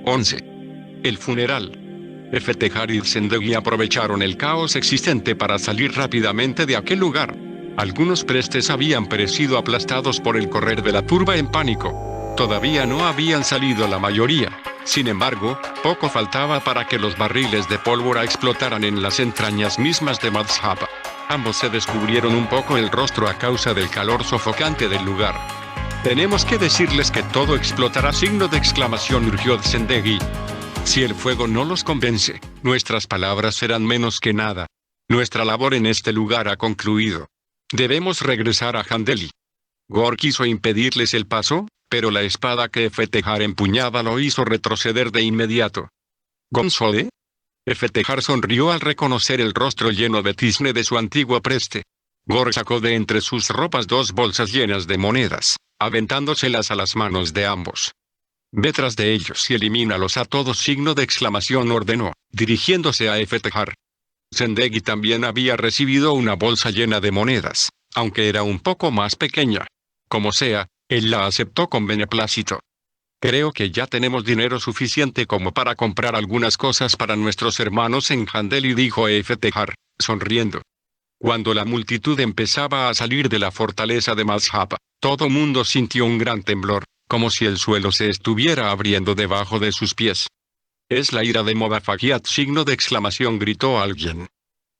11. El funeral. Efetehar y Zendegi aprovecharon el caos existente para salir rápidamente de aquel lugar. Algunos prestes habían perecido aplastados por el correr de la turba en pánico. Todavía no habían salido la mayoría. Sin embargo, poco faltaba para que los barriles de pólvora explotaran en las entrañas mismas de Madhhab. Ambos se descubrieron un poco el rostro a causa del calor sofocante del lugar. «Tenemos que decirles que todo explotará», signo de exclamación, urgió Zendegi. «Si el fuego no los convence, nuestras palabras serán menos que nada. Nuestra labor en este lugar ha concluido. Debemos regresar a Handeli». Gor quiso impedirles el paso, pero la espada que Efetehar empuñaba lo hizo retroceder de inmediato. «¿Gonzole?» Efetehar sonrió al reconocer el rostro lleno de tizne de su antiguo preste. Gor sacó de entre sus ropas 2 bolsas llenas de monedas, aventándoselas a las manos de ambos. «Ve tras de ellos y elimínalos a todos», signo de exclamación ordenó, dirigiéndose a Efetehar. Zendegi también había recibido una bolsa llena de monedas, aunque era un poco más pequeña. Como sea, él la aceptó con beneplácito. «Creo que ya tenemos dinero suficiente como para comprar algunas cosas para nuestros hermanos en Handeli», dijo Efetehar, sonriendo. Cuando la multitud empezaba a salir de la fortaleza de Madhhab, todo mundo sintió un gran temblor, como si el suelo se estuviera abriendo debajo de sus pies. «Es la ira de Modafagiat», signo de exclamación, gritó alguien.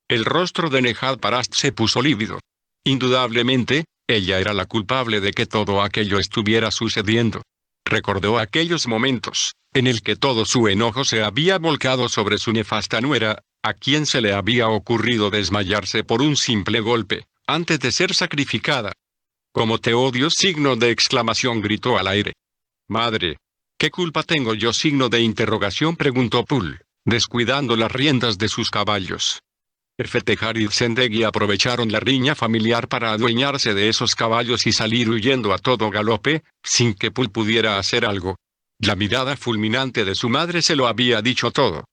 El rostro de Nehad Parast se puso lívido. Indudablemente, ella era la culpable de que todo aquello estuviera sucediendo. Recordó aquellos momentos, en el que todo su enojo se había volcado sobre su nefasta nuera, a quien se le había ocurrido desmayarse por un simple golpe, antes de ser sacrificada. «¡Cómo te odio!», signo de exclamación, gritó al aire. «Madre, ¿qué culpa tengo yo?», signo de interrogación, preguntó Pul, descuidando las riendas de sus caballos. Efetehar y Zendegi aprovecharon la riña familiar para adueñarse de esos caballos y salir huyendo a todo galope, sin que Pul pudiera hacer algo. La mirada fulminante de su madre se lo había dicho todo.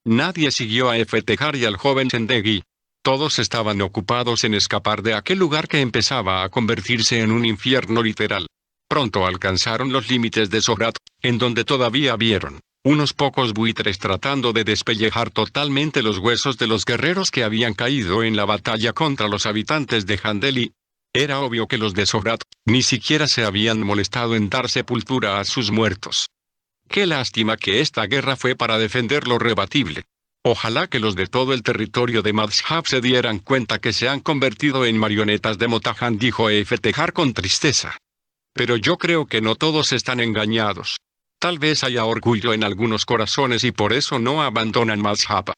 Nadie siguió a Efetehar y al joven Zendegi. Todos estaban ocupados en escapar de aquel lugar que empezaba a convertirse en un infierno literal. Pronto alcanzaron los límites de Zohrat, en donde todavía vieron unos pocos buitres tratando de despellejar totalmente los huesos de los guerreros que habían caído en la batalla contra los habitantes de Handeli. Era obvio que los de Zohrat ni siquiera se habían molestado en dar sepultura a sus muertos. Qué lástima que esta guerra fue para defender lo rebatible. Ojalá que los de todo el territorio de Madhhab se dieran cuenta que se han convertido en marionetas de Motahan, dijo Efetehar con tristeza. Pero yo creo que no todos están engañados. Tal vez haya orgullo en algunos corazones y por eso no abandonan Madhhab.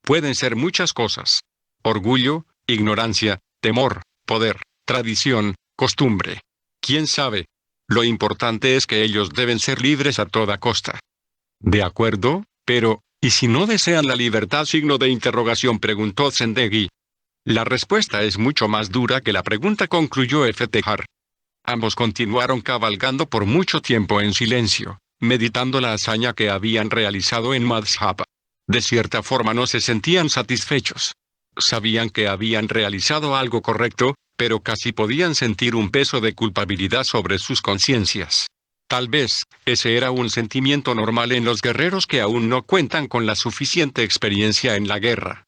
Pueden ser muchas cosas. Orgullo, ignorancia, temor, poder, tradición, costumbre. ¿Quién sabe? Lo importante es que ellos deben ser libres a toda costa. De acuerdo, pero, ¿y si no desean la libertad?, signo de interrogación, preguntó Zendegi. La respuesta es mucho más dura que la pregunta, concluyó Efetehar. Ambos continuaron cabalgando por mucho tiempo en silencio, meditando la hazaña que habían realizado en Madhhab. De cierta forma no se sentían satisfechos. Sabían que habían realizado algo correcto, pero casi podían sentir un peso de culpabilidad sobre sus conciencias. Tal vez, ese era un sentimiento normal en los guerreros que aún no cuentan con la suficiente experiencia en la guerra.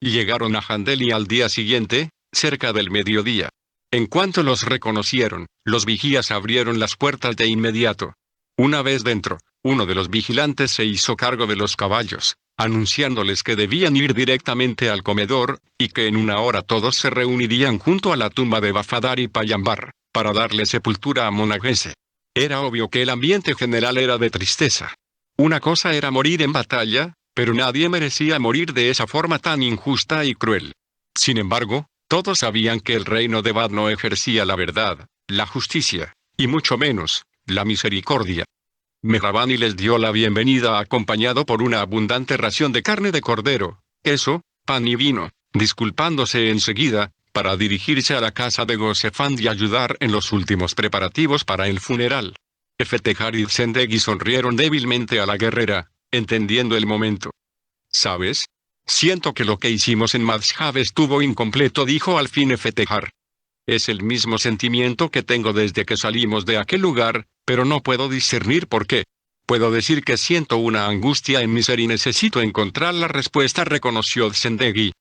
Llegaron a Handeli al día siguiente, cerca del mediodía. En cuanto los reconocieron, los vigías abrieron las puertas de inmediato. Una vez dentro, uno de los vigilantes se hizo cargo de los caballos, anunciándoles que debían ir directamente al comedor, y que en una hora todos se reunirían junto a la tumba de Bafadar y Payambar, para darle sepultura a Monagese. Era obvio que el ambiente general era de tristeza. Una cosa era morir en batalla, pero nadie merecía morir de esa forma tan injusta y cruel. Sin embargo, todos sabían que el reino de Bad no ejercía la verdad, la justicia, y mucho menos, la misericordia. Mehrabani les dio la bienvenida acompañado por una abundante ración de carne de cordero, queso, pan y vino, disculpándose enseguida, para dirigirse a la casa de Gosefand y ayudar en los últimos preparativos para el funeral. Efetehar y Zendegi sonrieron débilmente a la guerrera, entendiendo el momento. ¿Sabes? Siento que lo que hicimos en Madhhab estuvo incompleto, dijo al fin Efetehar. Es el mismo sentimiento que tengo desde que salimos de aquel lugar, pero no puedo discernir por qué. Puedo decir que siento una angustia en mi ser y necesito encontrar la respuesta, reconoció Zendegi.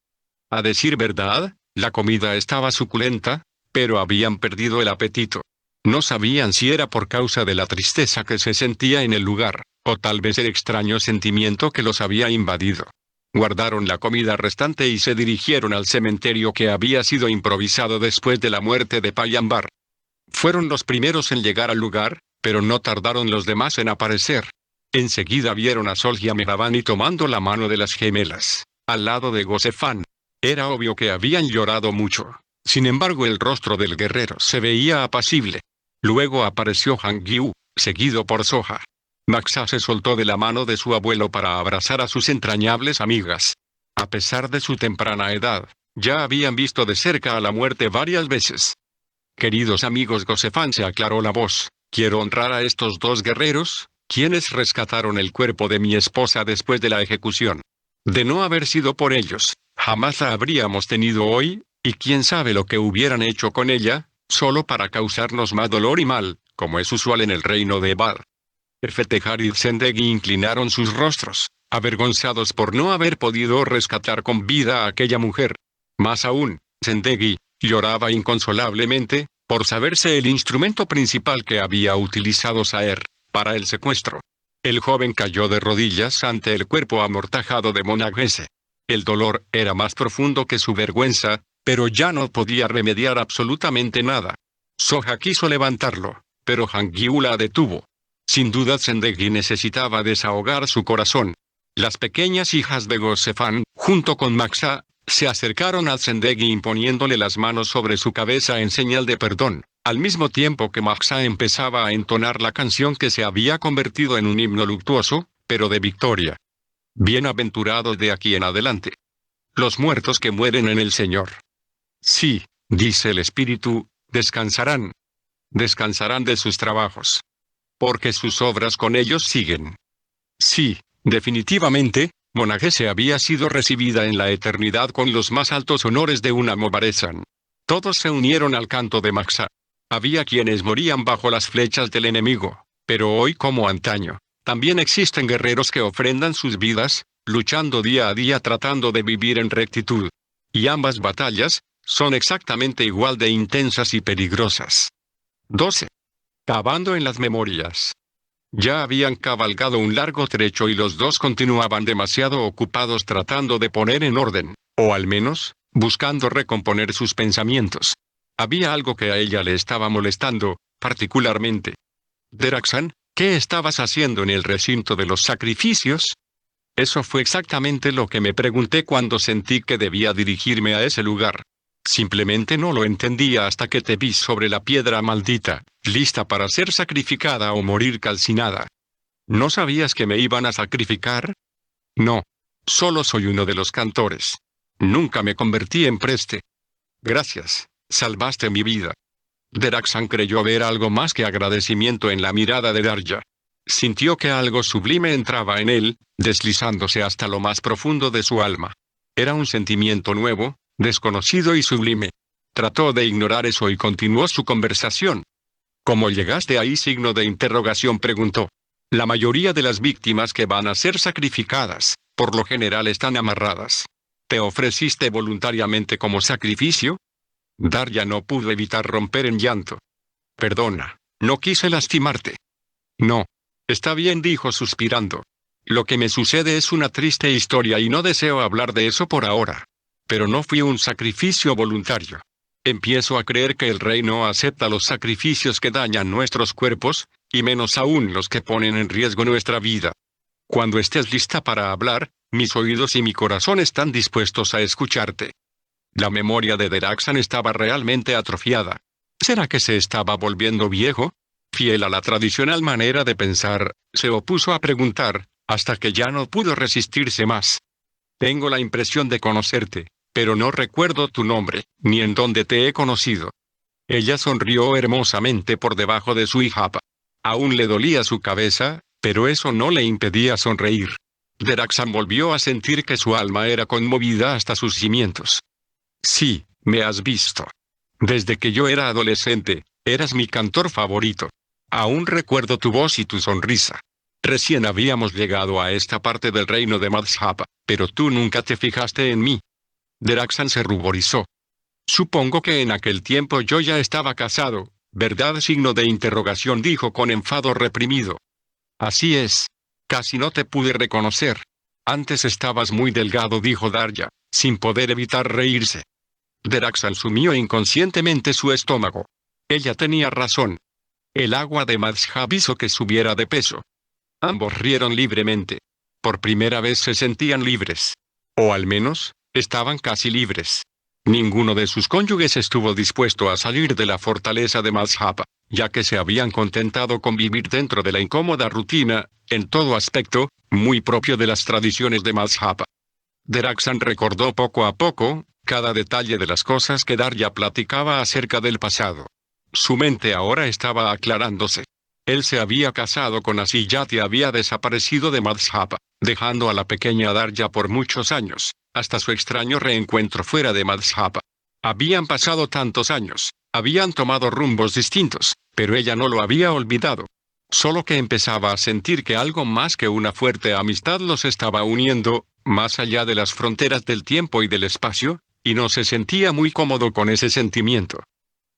A decir verdad, la comida estaba suculenta, pero habían perdido el apetito. No sabían si era por causa de la tristeza que se sentía en el lugar, o tal vez el extraño sentimiento que los había invadido. Guardaron la comida restante y se dirigieron al cementerio que había sido improvisado después de la muerte de Payambar. Fueron los primeros en llegar al lugar, pero no tardaron los demás en aparecer. Enseguida vieron a Sol y a Mehavani tomando la mano de las gemelas, al lado de Gosefán. Era obvio que habían llorado mucho. Sin embargo, el rostro del guerrero se veía apacible. Luego apareció Hangyu, seguido por Soha. Maxa se soltó de la mano de su abuelo para abrazar a sus entrañables amigas. A pesar de su temprana edad, ya habían visto de cerca a la muerte varias veces. Queridos amigos, Gosefán, se aclaró la voz, quiero honrar a estos dos guerreros, quienes rescataron el cuerpo de mi esposa después de la ejecución. De no haber sido por ellos, jamás la habríamos tenido hoy, y quién sabe lo que hubieran hecho con ella, solo para causarnos más dolor y mal, como es usual en el reino de Bar. Erfetehar y Zendegi inclinaron sus rostros, avergonzados por no haber podido rescatar con vida a aquella mujer. Más aún, Zendegi lloraba inconsolablemente, por saberse el instrumento principal que había utilizado Saer para el secuestro. El joven cayó de rodillas ante el cuerpo amortajado de Monaghese. El dolor era más profundo que su vergüenza, pero ya no podía remediar absolutamente nada. Soha quiso levantarlo, pero Hangyu la detuvo. Sin duda Zendegi necesitaba desahogar su corazón. Las pequeñas hijas de Gosefán, junto con Maxa, se acercaron a Zendegi imponiéndole las manos sobre su cabeza en señal de perdón, al mismo tiempo que Maxa empezaba a entonar la canción que se había convertido en un himno luctuoso, pero de victoria. Bienaventurados de aquí en adelante los muertos que mueren en el Señor. Sí, dice el Espíritu, descansarán. Descansarán de sus trabajos. Porque sus obras con ellos siguen. Sí, definitivamente, Monaghese había sido recibida en la eternidad con los más altos honores de una Mobaresan. Todos se unieron al canto de Maxa. Había quienes morían bajo las flechas del enemigo, pero hoy como antaño, también existen guerreros que ofrendan sus vidas, luchando día a día tratando de vivir en rectitud. Y ambas batallas son exactamente igual de intensas y peligrosas. 12. Cavando en las memorias. Ya habían cabalgado un largo trecho y los dos continuaban demasiado ocupados tratando de poner en orden, o al menos, buscando recomponer sus pensamientos. Había algo que a ella le estaba molestando, particularmente. Deraxan, ¿qué estabas haciendo en el recinto de los sacrificios? Eso fue exactamente lo que me pregunté cuando sentí que debía dirigirme a ese lugar. Simplemente no lo entendía hasta que te vi sobre la piedra maldita, lista para ser sacrificada o morir calcinada. ¿No sabías que me iban a sacrificar? No. Solo soy uno de los cantores. Nunca me convertí en preste. Gracias, salvaste mi vida. Deraxan creyó ver algo más que agradecimiento en la mirada de Darya. Sintió que algo sublime entraba en él, deslizándose hasta lo más profundo de su alma. Era un sentimiento nuevo, desconocido y sublime. Trató de ignorar eso y continuó su conversación. ¿Cómo llegaste ahí? Signo de interrogación preguntó. La mayoría de las víctimas que van a ser sacrificadas, por lo general están amarradas. ¿Te ofreciste voluntariamente como sacrificio? Darya no pudo evitar romper en llanto. Perdona, no quise lastimarte. No. Está bien, dijo suspirando. Lo que me sucede es una triste historia y no deseo hablar de eso por ahora. Pero no fui un sacrificio voluntario. Empiezo a creer que el rey no acepta los sacrificios que dañan nuestros cuerpos, y menos aún los que ponen en riesgo nuestra vida. Cuando estés lista para hablar, mis oídos y mi corazón están dispuestos a escucharte. La memoria de Deraxan estaba realmente atrofiada. ¿Será que se estaba volviendo viejo? Fiel a la tradicional manera de pensar, se opuso a preguntar, hasta que ya no pudo resistirse más. Tengo la impresión de conocerte, pero no recuerdo tu nombre, ni en dónde te he conocido. Ella sonrió hermosamente por debajo de su hijab. Aún le dolía su cabeza, pero eso no le impedía sonreír. Deraxan volvió a sentir que su alma era conmovida hasta sus cimientos. Sí, me has visto. Desde que yo era adolescente, eras mi cantor favorito. Aún recuerdo tu voz y tu sonrisa. Recién habíamos llegado a esta parte del reino de Madhapa, pero tú nunca te fijaste en mí. Daraxan se ruborizó. Supongo que en aquel tiempo yo ya estaba casado, ¿verdad? Signo de interrogación, dijo con enfado reprimido. Así es. Casi no te pude reconocer. Antes estabas muy delgado, dijo Darya, sin poder evitar reírse. Daraxan sumió inconscientemente su estómago. Ella tenía razón. El agua de Madhab hizo que subiera de peso. Ambos rieron libremente. Por primera vez se sentían libres. O al menos, estaban casi libres. Ninguno de sus cónyuges estuvo dispuesto a salir de la fortaleza de Madhab, ya que se habían contentado con vivir dentro de la incómoda rutina, en todo aspecto, muy propio de las tradiciones de Madhab. Daraxan recordó poco a poco cada detalle de las cosas que Darya platicaba acerca del pasado. Su mente ahora estaba aclarándose. Él se había casado con Asiyat y había desaparecido de Madhab, dejando a la pequeña Darya por muchos años, hasta su extraño reencuentro fuera de Madhab. Habían pasado tantos años, habían tomado rumbos distintos, pero ella no lo había olvidado. Solo que empezaba a sentir que algo más que una fuerte amistad los estaba uniendo, más allá de las fronteras del tiempo y del espacio, y no se sentía muy cómodo con ese sentimiento.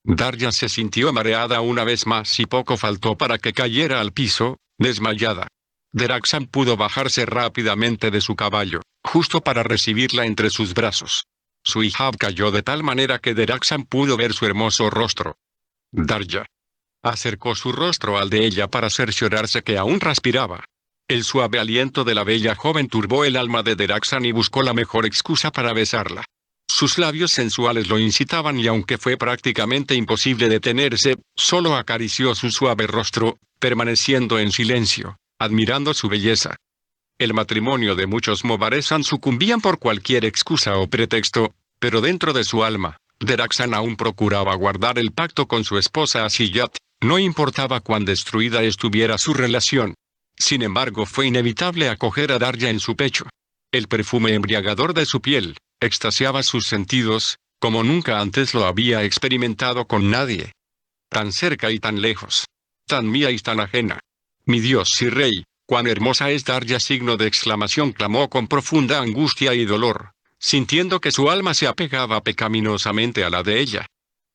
Darya se sintió mareada una vez más y poco faltó para que cayera al piso, desmayada. Daraxan pudo bajarse rápidamente de su caballo, justo para recibirla entre sus brazos. Su hijab cayó de tal manera que Daraxan pudo ver su hermoso rostro. Darya acercó su rostro al de ella para cerciorarse que aún respiraba. El suave aliento de la bella joven turbó el alma de Daraxan y buscó la mejor excusa para besarla. Sus labios sensuales lo incitaban y aunque fue prácticamente imposible detenerse, solo acarició su suave rostro, permaneciendo en silencio, admirando su belleza. El matrimonio de muchos Mobaresan sucumbían por cualquier excusa o pretexto, pero dentro de su alma, Daraxan aún procuraba guardar el pacto con su esposa Asiyat, no importaba cuán destruida estuviera su relación. Sin embargo, fue inevitable acoger a Darya en su pecho. El perfume embriagador de su piel extasiaba sus sentidos, como nunca antes lo había experimentado con nadie. Tan cerca y tan lejos. Tan mía y tan ajena. Mi Dios y Rey, cuán hermosa es Darya, signo de exclamación, clamó con profunda angustia y dolor, sintiendo que su alma se apegaba pecaminosamente a la de ella.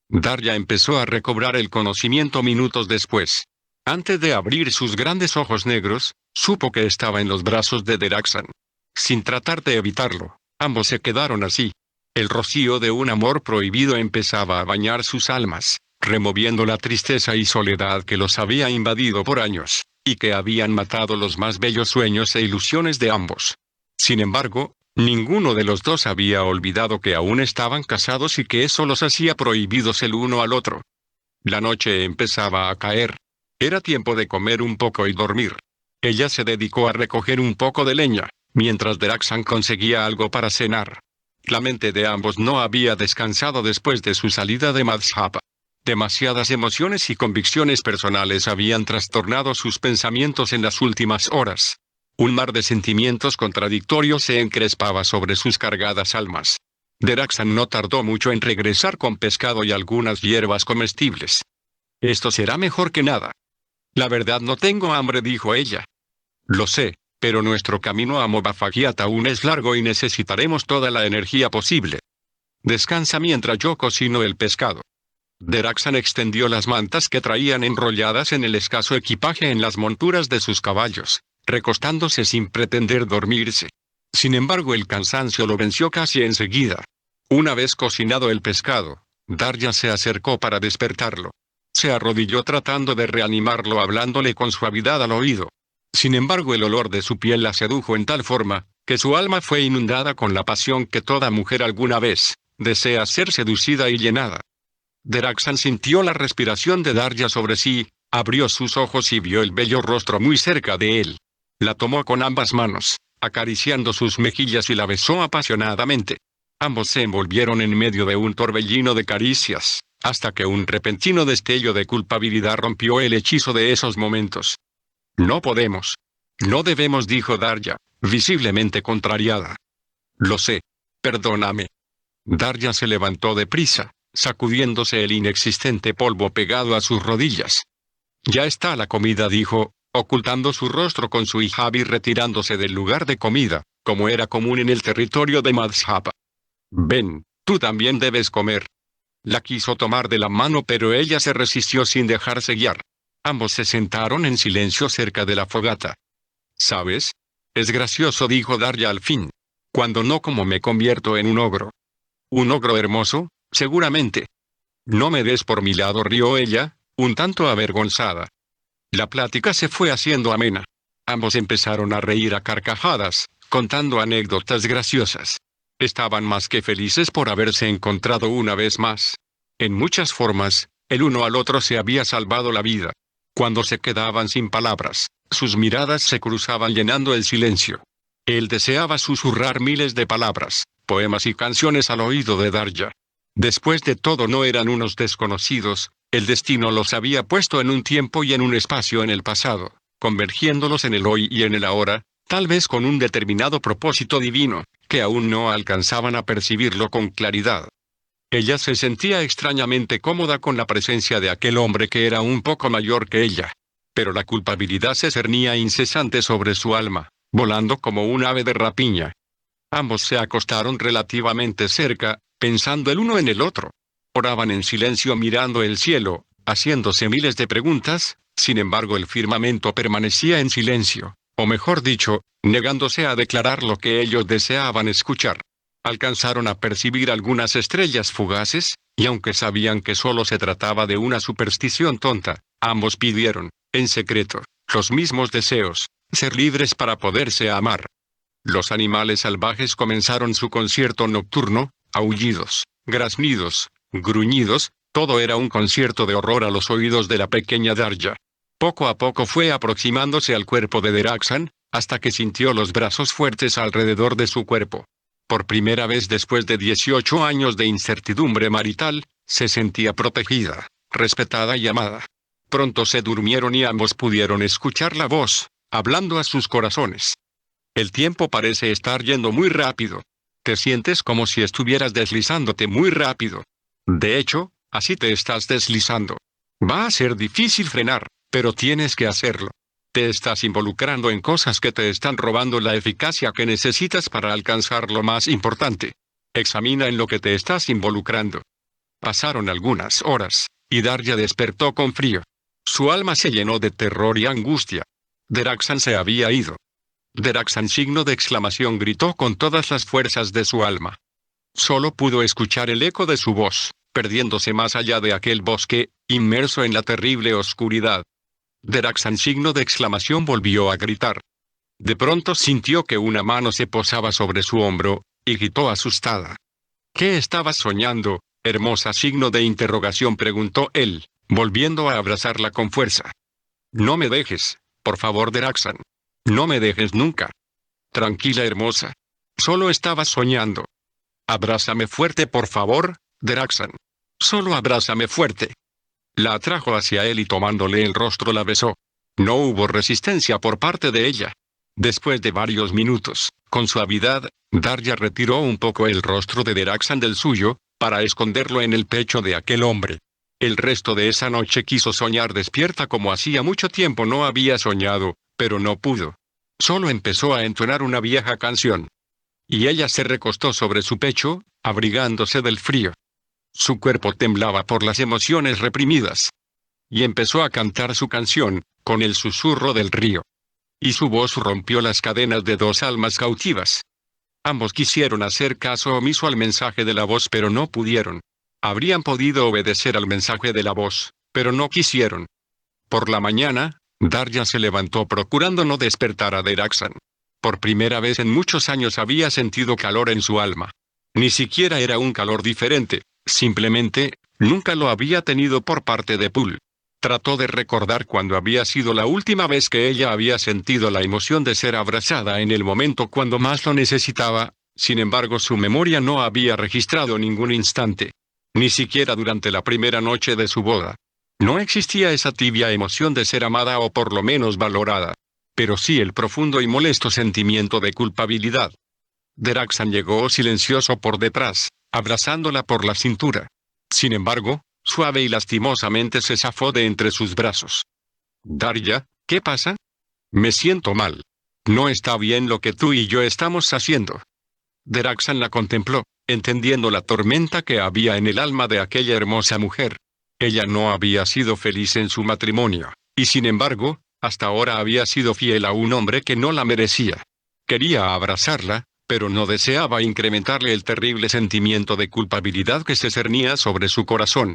Darya empezó a recobrar el conocimiento minutos después. Antes de abrir sus grandes ojos negros, supo que estaba en los brazos de Daraxan. Sin tratar de evitarlo, ambos se quedaron así. El rocío de un amor prohibido empezaba a bañar sus almas, removiendo la tristeza y soledad que los había invadido por años, y que habían matado los más bellos sueños e ilusiones de ambos. Sin embargo, ninguno de los dos había olvidado que aún estaban casados y que eso los hacía prohibidos el uno al otro. La noche empezaba a caer. Era tiempo de comer un poco y dormir. Ella se dedicó a recoger un poco de leña, mientras Daraxan conseguía algo para cenar. La mente de ambos no había descansado después de su salida de Madhab. Demasiadas emociones y convicciones personales habían trastornado sus pensamientos en las últimas horas. Un mar de sentimientos contradictorios se encrespaba sobre sus cargadas almas. Daraxan no tardó mucho en regresar con pescado y algunas hierbas comestibles. Esto será mejor que nada. La verdad, no tengo hambre, dijo ella. Lo sé, pero nuestro camino a Mobafagiat aún es largo y necesitaremos toda la energía posible. Descansa mientras yo cocino el pescado. Daraxan extendió las mantas que traían enrolladas en el escaso equipaje en las monturas de sus caballos, recostándose sin pretender dormirse. Sin embargo, el cansancio lo venció casi enseguida. Una vez cocinado el pescado, Darya se acercó para despertarlo. Se arrodilló tratando de reanimarlo, hablándole con suavidad al oído. Sin embargo, el olor de su piel la sedujo en tal forma, que su alma fue inundada con la pasión que toda mujer alguna vez desea ser seducida y llenada. Daraxan sintió la respiración de Darya sobre sí, abrió sus ojos y vio el bello rostro muy cerca de él. La tomó con ambas manos, acariciando sus mejillas, y la besó apasionadamente. Ambos se envolvieron en medio de un torbellino de caricias, hasta que un repentino destello de culpabilidad rompió el hechizo de esos momentos. No podemos. No debemos, dijo Darya, visiblemente contrariada. Lo sé. Perdóname. Darya se levantó deprisa, sacudiéndose el inexistente polvo pegado a sus rodillas. Ya está la comida, dijo, ocultando su rostro con su hijab y retirándose del lugar de comida, como era común en el territorio de Madhhab. Ven, tú también debes comer. La quiso tomar de la mano pero ella se resistió sin dejarse guiar. Ambos se sentaron en silencio cerca de la fogata. ¿Sabes? Es gracioso, dijo Darya al fin. Cuando no como me convierto en un ogro. ¿Un ogro hermoso? Seguramente. No me des por mi lado, rió ella, un tanto avergonzada. La plática se fue haciendo amena. Ambos empezaron a reír a carcajadas, contando anécdotas graciosas. Estaban más que felices por haberse encontrado una vez más. En muchas formas, el uno al otro se había salvado la vida. Cuando se quedaban sin palabras, sus miradas se cruzaban llenando el silencio. Él deseaba susurrar miles de palabras, poemas y canciones al oído de Darya. Después de todo no eran unos desconocidos, el destino los había puesto en un tiempo y en un espacio en el pasado, convergiéndolos en el hoy y en el ahora, tal vez con un determinado propósito divino, que aún no alcanzaban a percibirlo con claridad. Ella se sentía extrañamente cómoda con la presencia de aquel hombre que era un poco mayor que ella. Pero la culpabilidad se cernía incesante sobre su alma, volando como un ave de rapiña. Ambos se acostaron relativamente cerca, pensando el uno en el otro. Oraban en silencio mirando el cielo, haciéndose miles de preguntas, sin embargo el firmamento permanecía en silencio, o mejor dicho, negándose a declarar lo que ellos deseaban escuchar. Alcanzaron a percibir algunas estrellas fugaces, y aunque sabían que solo se trataba de una superstición tonta, ambos pidieron, en secreto, los mismos deseos, ser libres para poderse amar. Los animales salvajes comenzaron su concierto nocturno, aullidos, graznidos, gruñidos, todo era un concierto de horror a los oídos de la pequeña Darya. Poco a poco fue aproximándose al cuerpo de Deraxan, hasta que sintió los brazos fuertes alrededor de su cuerpo. Por primera vez después de 18 años de incertidumbre marital, se sentía protegida, respetada y amada. Pronto se durmieron y ambos pudieron escuchar la voz, hablando a sus corazones. El tiempo parece estar yendo muy rápido. Te sientes como si estuvieras deslizándote muy rápido. De hecho, así te estás deslizando. Va a ser difícil frenar, pero tienes que hacerlo. Te estás involucrando en cosas que te están robando la eficacia que necesitas para alcanzar lo más importante. Examina en lo que te estás involucrando. Pasaron algunas horas, y Darya despertó con frío. Su alma se llenó de terror y angustia. Deraxan se había ido. Deraxan, signo de exclamación, gritó con todas las fuerzas de su alma. Solo pudo escuchar el eco de su voz, perdiéndose más allá de aquel bosque, inmerso en la terrible oscuridad. Deraxan, signo de exclamación, volvió a gritar. De pronto sintió que una mano se posaba sobre su hombro, y gritó asustada. ¿Qué estabas soñando, hermosa? Signo de interrogación, preguntó él, volviendo a abrazarla con fuerza. No me dejes, por favor, Deraxan. No me dejes nunca. Tranquila, hermosa. Solo estaba soñando. Abrázame fuerte, por favor, Deraxan. Solo abrázame fuerte. La atrajo hacia él y tomándole el rostro la besó. No hubo resistencia por parte de ella. Después de varios minutos, con suavidad, Darya retiró un poco el rostro de Deraxan del suyo, para esconderlo en el pecho de aquel hombre. El resto de esa noche quiso soñar despierta como hacía mucho tiempo no había soñado, pero no pudo. Solo empezó a entonar una vieja canción. Y ella se recostó sobre su pecho, abrigándose del frío. Su cuerpo temblaba por las emociones reprimidas. Y empezó a cantar su canción, con el susurro del río. Y su voz rompió las cadenas de dos almas cautivas. Ambos quisieron hacer caso omiso al mensaje de la voz pero no pudieron. Habrían podido obedecer al mensaje de la voz, pero no quisieron. Por la mañana, Darya se levantó procurando no despertar a Deraxan. Por primera vez en muchos años había sentido calor en su alma. Ni siquiera era un calor diferente, simplemente, nunca lo había tenido por parte de Pul. Trató de recordar cuándo había sido la última vez que ella había sentido la emoción de ser abrazada en el momento cuando más lo necesitaba, sin embargo su memoria no había registrado ningún instante. Ni siquiera durante la primera noche de su boda. No existía esa tibia emoción de ser amada o por lo menos valorada. Pero sí el profundo y molesto sentimiento de culpabilidad. Deraxan llegó silencioso por detrás, abrazándola por la cintura. Sin embargo, suave y lastimosamente se zafó de entre sus brazos. «Darya, ¿qué pasa?», Me siento mal. No está bien lo que tú y yo estamos haciendo. Deraxan la contempló, entendiendo la tormenta que había en el alma de aquella hermosa mujer. Ella no había sido feliz en su matrimonio, y sin embargo, hasta ahora había sido fiel a un hombre que no la merecía. Quería abrazarla, pero no deseaba incrementarle el terrible sentimiento de culpabilidad que se cernía sobre su corazón.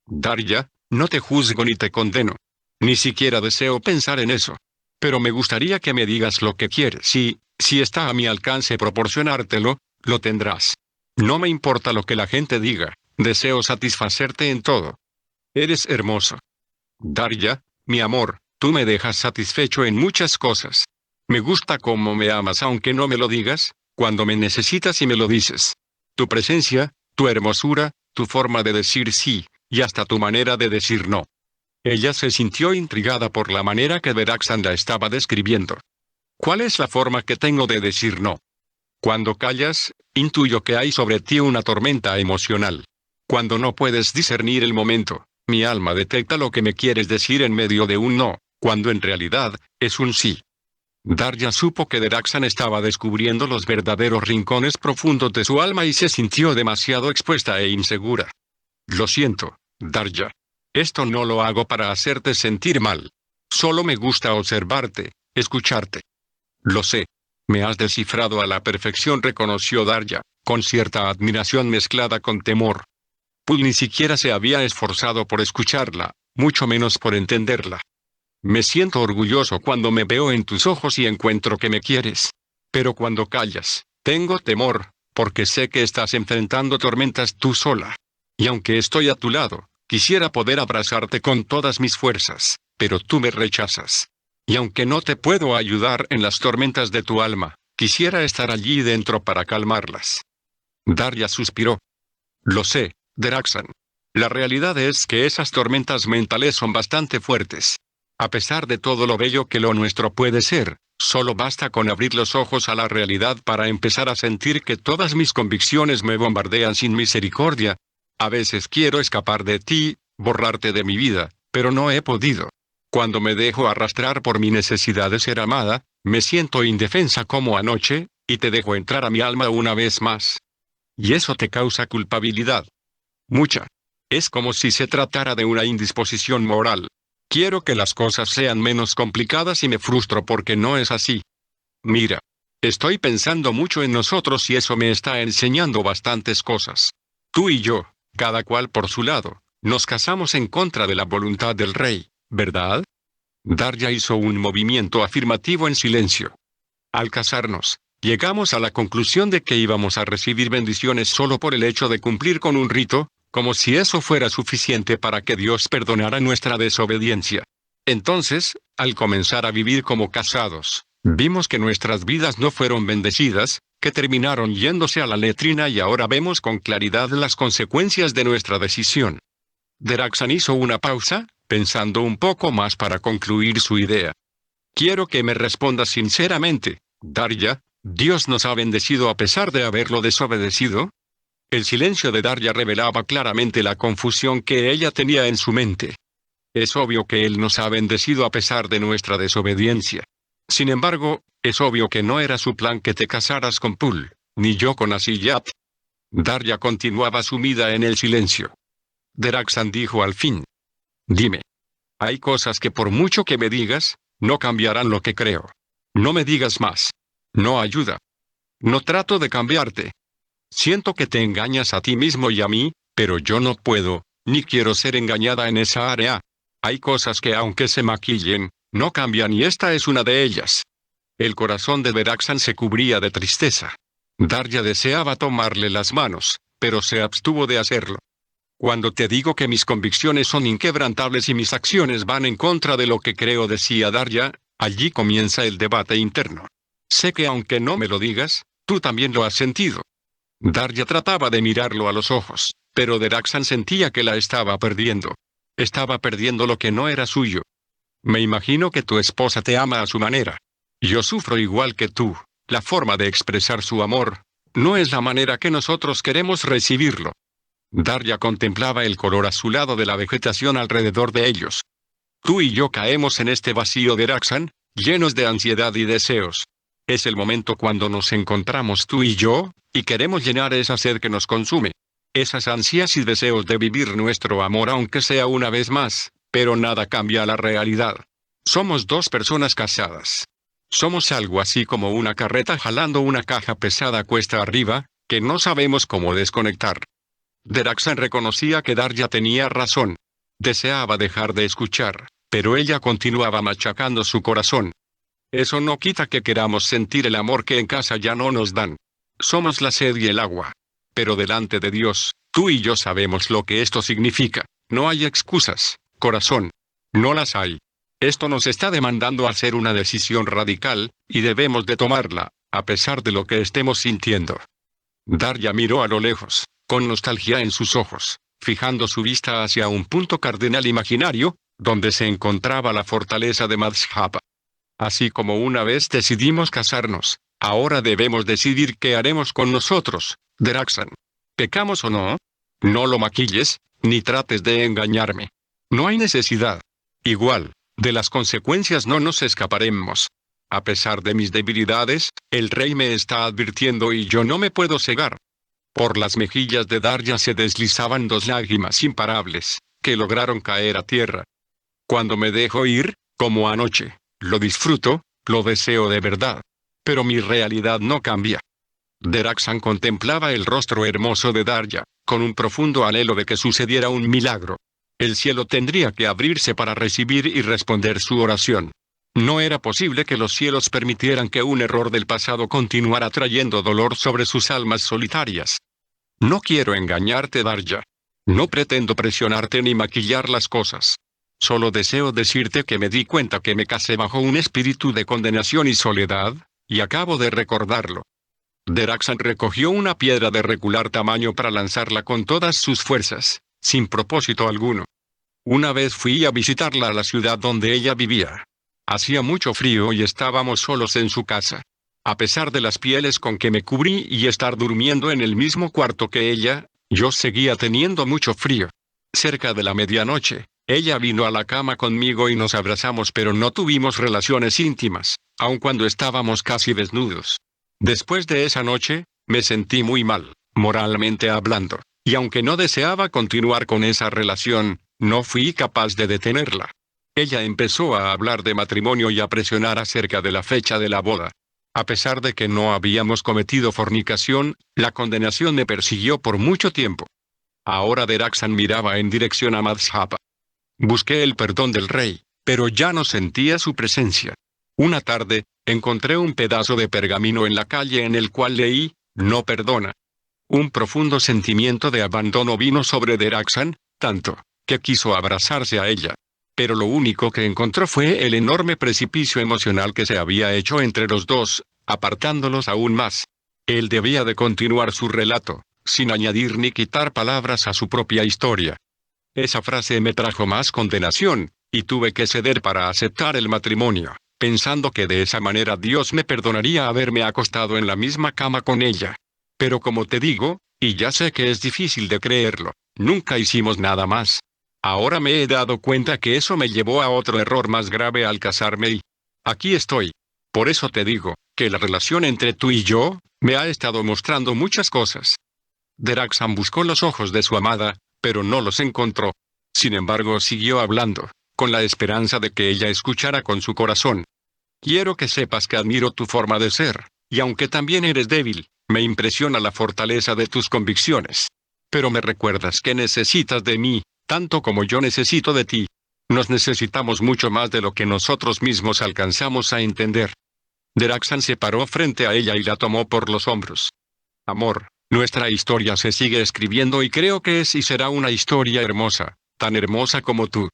Darya, no te juzgo ni te condeno. Ni siquiera deseo pensar en eso. Pero me gustaría que me digas lo que quieres y, si está a mi alcance proporcionártelo, lo tendrás. No me importa lo que la gente diga, deseo satisfacerte en todo. Eres hermoso. Darya, mi amor, tú me dejas satisfecho en muchas cosas. Me gusta cómo me amas aunque no me lo digas, cuando me necesitas y me lo dices. Tu presencia, tu hermosura, tu forma de decir sí, y hasta tu manera de decir no. Ella se sintió intrigada por la manera que Deraxan la estaba describiendo. ¿Cuál es la forma que tengo de decir no? Cuando callas, intuyo que hay sobre ti una tormenta emocional. Cuando no puedes discernir el momento, mi alma detecta lo que me quieres decir en medio de un no, cuando en realidad, es un sí. Darya supo que Deraxan estaba descubriendo los verdaderos rincones profundos de su alma y se sintió demasiado expuesta e insegura. Lo siento, Darya. Esto no lo hago para hacerte sentir mal. Solo me gusta observarte, escucharte. Lo sé. Me has descifrado a la perfección, reconoció Darya, con cierta admiración mezclada con temor. Pul ni siquiera se había esforzado por escucharla, mucho menos por entenderla. Me siento orgulloso cuando me veo en tus ojos y encuentro que me quieres. Pero cuando callas, tengo temor, porque sé que estás enfrentando tormentas tú sola. Y aunque estoy a tu lado, quisiera poder abrazarte con todas mis fuerzas, pero tú me rechazas. Y aunque no te puedo ayudar en las tormentas de tu alma, quisiera estar allí dentro para calmarlas. Darya suspiró. Lo sé, Deraxan. La realidad es que esas tormentas mentales son bastante fuertes. A pesar de todo lo bello que lo nuestro puede ser, solo basta con abrir los ojos a la realidad para empezar a sentir que todas mis convicciones me bombardean sin misericordia. A veces quiero escapar de ti, borrarte de mi vida, pero no he podido. Cuando me dejo arrastrar por mi necesidad de ser amada, me siento indefensa como anoche, y te dejo entrar a mi alma una vez más. Y eso te causa culpabilidad. Mucha. Es como si se tratara de una indisposición moral. Quiero que las cosas sean menos complicadas y me frustro porque no es así. Mira. Estoy pensando mucho en nosotros y eso me está enseñando bastantes cosas. Tú y yo, cada cual por su lado, nos casamos en contra de la voluntad del rey, ¿verdad? Darya hizo un movimiento afirmativo en silencio. Al casarnos, llegamos a la conclusión de que íbamos a recibir bendiciones solo por el hecho de cumplir con un rito, como si eso fuera suficiente para que Dios perdonara nuestra desobediencia. Entonces, al comenzar a vivir como casados, vimos que nuestras vidas no fueron bendecidas, que terminaron yéndose a la letrina y ahora vemos con claridad las consecuencias de nuestra decisión. Deraxan hizo una pausa, pensando un poco más para concluir su idea. Quiero que me respondas sinceramente, Darya, ¿Dios nos ha bendecido a pesar de haberlo desobedecido? El silencio de Darya revelaba claramente la confusión que ella tenía en su mente. Es obvio que Él nos ha bendecido a pesar de nuestra desobediencia. Sin embargo, es obvio que no era su plan que te casaras con Pul, ni yo con Asiyat. Darya continuaba sumida en el silencio. Deraxan dijo al fin. Dime. Hay cosas que por mucho que me digas, no cambiarán lo que creo. No me digas más. No ayuda. No trato de cambiarte. Siento que te engañas a ti mismo y a mí, pero yo no puedo, ni quiero ser engañada en esa área. Hay cosas que aunque se maquillen, no cambian y esta es una de ellas. El corazón de Deraxan se cubría de tristeza. Darya deseaba tomarle las manos, pero se abstuvo de hacerlo. Cuando te digo que mis convicciones son inquebrantables y mis acciones van en contra de lo que creo, decía Darya, allí comienza el debate interno. Sé que aunque no me lo digas, tú también lo has sentido. Darya trataba de mirarlo a los ojos, pero Deraxan sentía que la estaba perdiendo. Estaba perdiendo lo que no era suyo. Me imagino que tu esposa te ama a su manera. Yo sufro igual que tú. La forma de expresar su amor no es la manera que nosotros queremos recibirlo. Darya contemplaba el color azulado de la vegetación alrededor de ellos. Tú y yo caemos en este vacío, Deraxan, llenos de ansiedad y deseos. Es el momento cuando nos encontramos tú y yo, y queremos llenar esa sed que nos consume. Esas ansias y deseos de vivir nuestro amor aunque sea una vez más, pero nada cambia la realidad. Somos dos personas casadas. Somos algo así como una carreta jalando una caja pesada cuesta arriba, que no sabemos cómo desconectar. Deraxan reconocía que Darja tenía razón. Deseaba dejar de escuchar, pero ella continuaba machacando su corazón. Eso no quita que queramos sentir el amor que en casa ya no nos dan. Somos la sed y el agua. Pero delante de Dios, tú y yo sabemos lo que esto significa. No hay excusas, corazón. No las hay. Esto nos está demandando hacer una decisión radical, y debemos de tomarla, a pesar de lo que estemos sintiendo. Darja miró a lo lejos, con nostalgia en sus ojos, fijando su vista hacia un punto cardinal imaginario, donde se encontraba la fortaleza de Madhshapa. Así como una vez decidimos casarnos, ahora debemos decidir qué haremos con nosotros, Deraxan. ¿Pecamos o no? No lo maquilles, ni trates de engañarme. No hay necesidad. Igual, de las consecuencias no nos escaparemos. A pesar de mis debilidades, el rey me está advirtiendo y yo no me puedo cegar. Por las mejillas de Darja se deslizaban dos lágrimas imparables, que lograron caer a tierra. Cuando me dejo ir, como anoche, lo disfruto, lo deseo de verdad. Pero mi realidad no cambia. Deraxan contemplaba el rostro hermoso de Darja, con un profundo anhelo de que sucediera un milagro. El cielo tendría que abrirse para recibir y responder su oración. No era posible que los cielos permitieran que un error del pasado continuara trayendo dolor sobre sus almas solitarias. No quiero engañarte, Darja. No pretendo presionarte ni maquillar las cosas. Solo deseo decirte que me di cuenta que me casé bajo un espíritu de condenación y soledad, y acabo de recordarlo. Deraxan recogió una piedra de regular tamaño para lanzarla con todas sus fuerzas, sin propósito alguno. Una vez fui a visitarla a la ciudad donde ella vivía. Hacía mucho frío y estábamos solos en su casa. A pesar de las pieles con que me cubrí y estar durmiendo en el mismo cuarto que ella, yo seguía teniendo mucho frío. Cerca de la medianoche, ella vino a la cama conmigo y nos abrazamos, pero no tuvimos relaciones íntimas, aun cuando estábamos casi desnudos. Después de esa noche, me sentí muy mal, moralmente hablando, y aunque no deseaba continuar con esa relación, no fui capaz de detenerla. Ella empezó a hablar de matrimonio y a presionar acerca de la fecha de la boda. A pesar de que no habíamos cometido fornicación, la condenación me persiguió por mucho tiempo. Ahora Deraxan miraba en dirección a Madhshapa. Busqué el perdón del rey, pero ya no sentía su presencia. Una tarde, encontré un pedazo de pergamino en la calle en el cual leí, no perdona. Un profundo sentimiento de abandono vino sobre Deraxan, tanto, que quiso abrazarse a ella. Pero lo único que encontró fue el enorme precipicio emocional que se había hecho entre los dos, apartándolos aún más. Él debía de continuar su relato, sin añadir ni quitar palabras a su propia historia. Esa frase me trajo más condenación, y tuve que ceder para aceptar el matrimonio, pensando que de esa manera Dios me perdonaría haberme acostado en la misma cama con ella. Pero como te digo, y ya sé que es difícil de creerlo, nunca hicimos nada más. Ahora me he dado cuenta que eso me llevó a otro error más grave al casarme y... aquí estoy. Por eso te digo, que la relación entre tú y yo, me ha estado mostrando muchas cosas. Deraxan buscó los ojos de su amada, pero no los encontró. Sin embargo, siguió hablando, con la esperanza de que ella escuchara con su corazón. Quiero que sepas que admiro tu forma de ser, y aunque también eres débil, me impresiona la fortaleza de tus convicciones. Pero me recuerdas que necesitas de mí, tanto como yo necesito de ti. Nos necesitamos mucho más de lo que nosotros mismos alcanzamos a entender. Deraxan se paró frente a ella y la tomó por los hombros. Amor, nuestra historia se sigue escribiendo y creo que es y será una historia hermosa, tan hermosa como tú.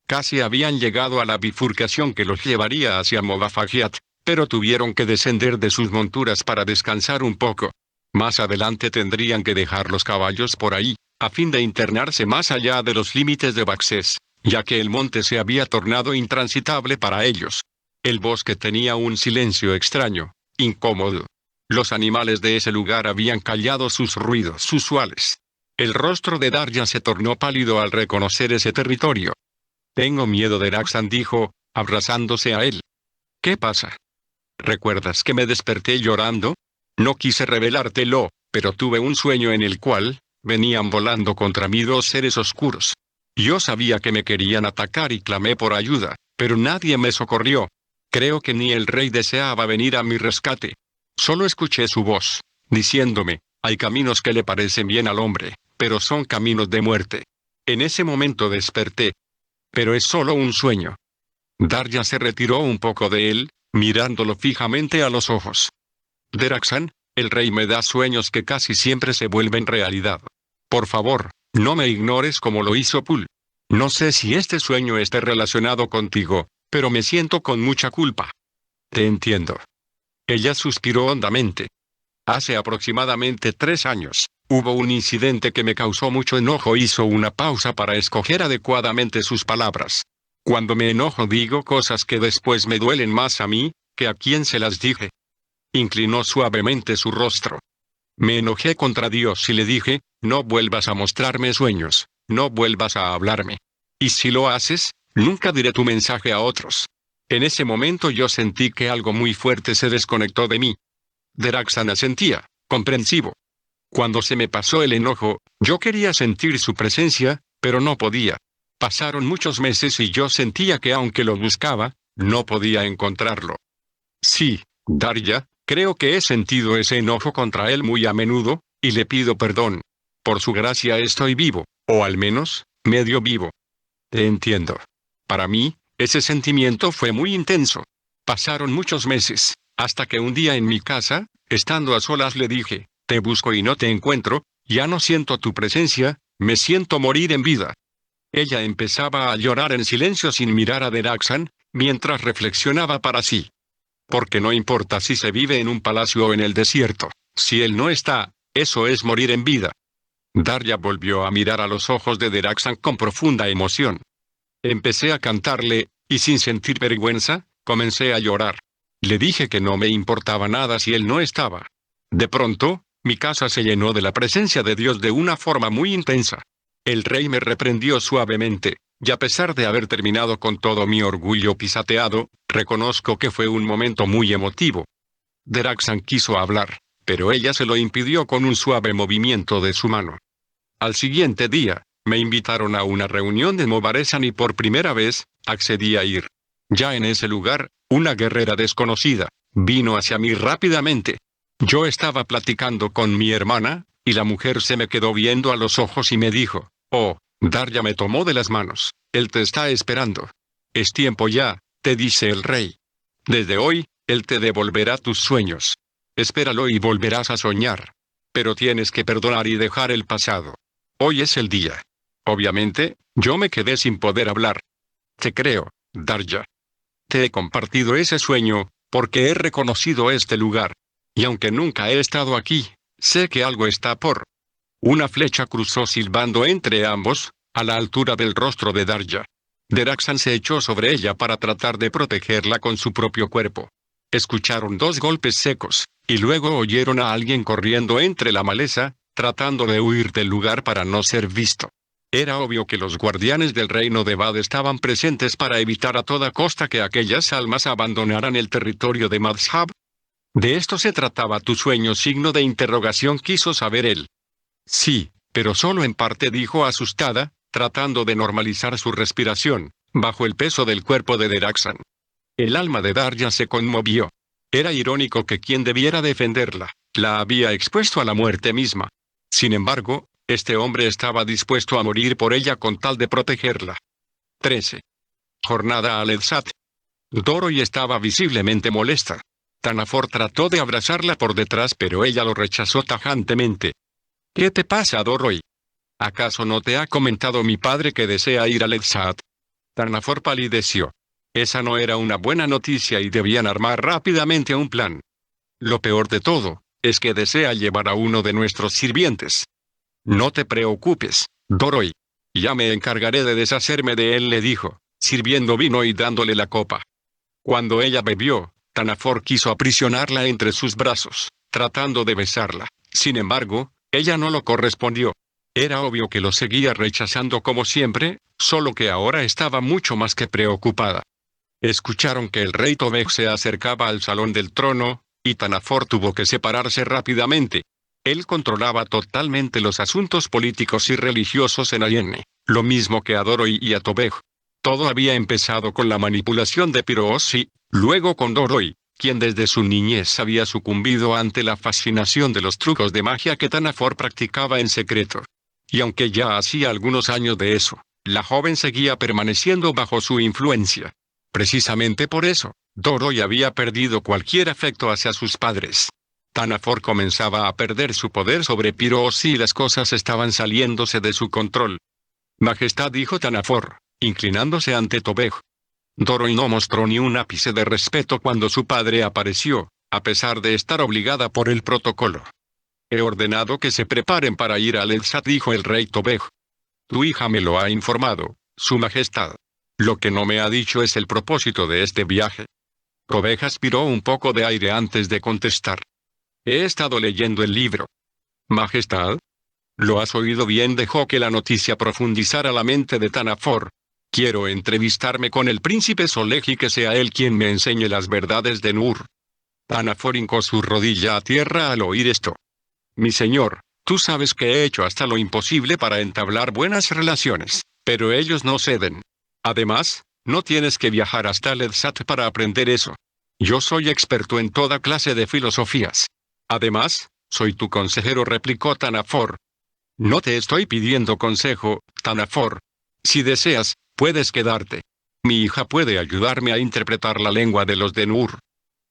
Casi habían llegado a la bifurcación que los llevaría hacia Movafagiat, pero tuvieron que descender de sus monturas para descansar un poco. Más adelante tendrían que dejar los caballos por ahí, a fin de internarse más allá de los límites de Baxés, ya que el monte se había tornado intransitable para ellos. El bosque tenía un silencio extraño, incómodo. Los animales de ese lugar habían callado sus ruidos usuales. El rostro de Darja se tornó pálido al reconocer ese territorio. Tengo miedo, Deraxan dijo, abrazándose a él. ¿Qué pasa? ¿Recuerdas que me desperté llorando? No quise revelártelo, pero tuve un sueño en el cual venían volando contra mí dos seres oscuros. Yo sabía que me querían atacar y clamé por ayuda, pero nadie me socorrió. Creo que ni el rey deseaba venir a mi rescate. Solo escuché su voz, diciéndome, hay caminos que le parecen bien al hombre, pero son caminos de muerte. En ese momento desperté. Pero es solo un sueño. Darja se retiró un poco de él, mirándolo fijamente a los ojos. Deraxan, el rey me da sueños que casi siempre se vuelven realidad. Por favor, no me ignores como lo hizo Pul. No sé si este sueño esté relacionado contigo, pero me siento con mucha culpa. Te entiendo. Ella suspiró hondamente. Hace aproximadamente 3 años, hubo un incidente que me causó mucho enojo. Hizo una pausa para escoger adecuadamente sus palabras. Cuando me enojo digo cosas que después me duelen más a mí, que a quien se las dije. Inclinó suavemente su rostro. Me enojé contra Dios y le dije, no vuelvas a mostrarme sueños, no vuelvas a hablarme. Y si lo haces, nunca diré tu mensaje a otros. En ese momento yo sentí que algo muy fuerte se desconectó de mí. Deraxan asentía, comprensivo. Cuando se me pasó el enojo, yo quería sentir su presencia, pero no podía. Pasaron muchos meses y yo sentía que aunque lo buscaba, no podía encontrarlo. Sí, Darja, creo que he sentido ese enojo contra él muy a menudo, y le pido perdón. Por su gracia estoy vivo, o al menos, medio vivo. Te entiendo. Para mí, ese sentimiento fue muy intenso. Pasaron muchos meses, hasta que un día en mi casa, estando a solas le dije, te busco y no te encuentro, ya no siento tu presencia, me siento morir en vida. Ella empezaba a llorar en silencio sin mirar a Deraxan, mientras reflexionaba para sí. Porque no importa si se vive en un palacio o en el desierto, si él no está, eso es morir en vida. Darja volvió a mirar a los ojos de Deraxan con profunda emoción. Empecé a cantarle, y sin sentir vergüenza, comencé a llorar. Le dije que no me importaba nada si él no estaba. De pronto, mi casa se llenó de la presencia de Dios de una forma muy intensa. El rey me reprendió suavemente, y a pesar de haber terminado con todo mi orgullo pisoteado, reconozco que fue un momento muy emotivo. Deraxan quiso hablar, pero ella se lo impidió con un suave movimiento de su mano. Al siguiente día, me invitaron a una reunión de Mobaresan y por primera vez, accedí a ir. Ya en ese lugar, una guerrera desconocida vino hacia mí rápidamente. Yo estaba platicando con mi hermana, y la mujer se me quedó viendo a los ojos y me dijo, oh, Darja me tomó de las manos, él te está esperando. Es tiempo ya, te dice el rey. Desde hoy, él te devolverá tus sueños. Espéralo y volverás a soñar. Pero tienes que perdonar y dejar el pasado. Hoy es el día. Obviamente, yo me quedé sin poder hablar. Te creo, Darja. Te he compartido ese sueño, porque he reconocido este lugar. Y aunque nunca he estado aquí, sé que algo está por. Una flecha cruzó silbando entre ambos, a la altura del rostro de Darja. Deraxan se echó sobre ella para tratar de protegerla con su propio cuerpo. Escucharon 2 golpes secos, y luego oyeron a alguien corriendo entre la maleza, tratando de huir del lugar para no ser visto. Era obvio que los guardianes del reino de Bad estaban presentes para evitar a toda costa que aquellas almas abandonaran el territorio de Madhhab. ¿De esto se trataba tu sueño? Signo de interrogación quiso saber él. Sí, pero solo en parte, dijo asustada, tratando de normalizar su respiración, bajo el peso del cuerpo de Deraxan. El alma de Darja se conmovió. Era irónico que quien debiera defenderla, la había expuesto a la muerte misma. Sin embargo, este hombre estaba dispuesto a morir por ella con tal de protegerla. 13. Jornada al Edsat. Doroi estaba visiblemente molesta. Tanafor trató de abrazarla por detrás, pero ella lo rechazó tajantemente. ¿Qué te pasa, Doroi? ¿Acaso no te ha comentado mi padre que desea ir al Edsat? Tanafor palideció. Esa no era una buena noticia y debían armar rápidamente un plan. Lo peor de todo, es que desea llevar a uno de nuestros sirvientes. No te preocupes, Doroi. Ya me encargaré de deshacerme de él, le dijo, sirviendo vino y dándole la copa. Cuando ella bebió, Tanafor quiso aprisionarla entre sus brazos, tratando de besarla. Sin embargo, ella no lo correspondió. Era obvio que lo seguía rechazando como siempre, solo que ahora estaba mucho más que preocupada. Escucharon que el rey Tobej se acercaba al salón del trono, y Tanafor tuvo que separarse rápidamente. Él controlaba totalmente los asuntos políticos y religiosos en Allenne, lo mismo que a Doroi y a Tobej. Todo había empezado con la manipulación de Piroossi, luego con Doroi, quien desde su niñez había sucumbido ante la fascinación de los trucos de magia que Tanafor practicaba en secreto. Y aunque ya hacía algunos años de eso, la joven seguía permaneciendo bajo su influencia. Precisamente por eso, Doroi había perdido cualquier afecto hacia sus padres. Tanafor comenzaba a perder su poder sobre Piroossi y las cosas estaban saliéndose de su control. Majestad, dijo Tanafor, inclinándose ante Tobej. Doroi no mostró ni un ápice de respeto cuando su padre apareció, a pesar de estar obligada por el protocolo. He ordenado que se preparen para ir al Edsat, dijo el rey Tobej. Tu hija me lo ha informado, su majestad. Lo que no me ha dicho es el propósito de este viaje. Tobej aspiró un poco de aire antes de contestar. He estado leyendo el libro. Majestad. ¿Lo has oído bien? Dejó que la noticia profundizara la mente de Tanafor. Quiero entrevistarme con el príncipe Solej y que sea él quien me enseñe las verdades de Nur. Tanafor hincó su rodilla a tierra al oír esto. Mi señor, tú sabes que he hecho hasta lo imposible para entablar buenas relaciones, pero ellos no ceden. Además, no tienes que viajar hasta el Edsat para aprender eso. Yo soy experto en toda clase de filosofías. Además, soy tu consejero, replicó Tanafor. No te estoy pidiendo consejo, Tanafor. Si deseas, puedes quedarte. Mi hija puede ayudarme a interpretar la lengua de los de Nur.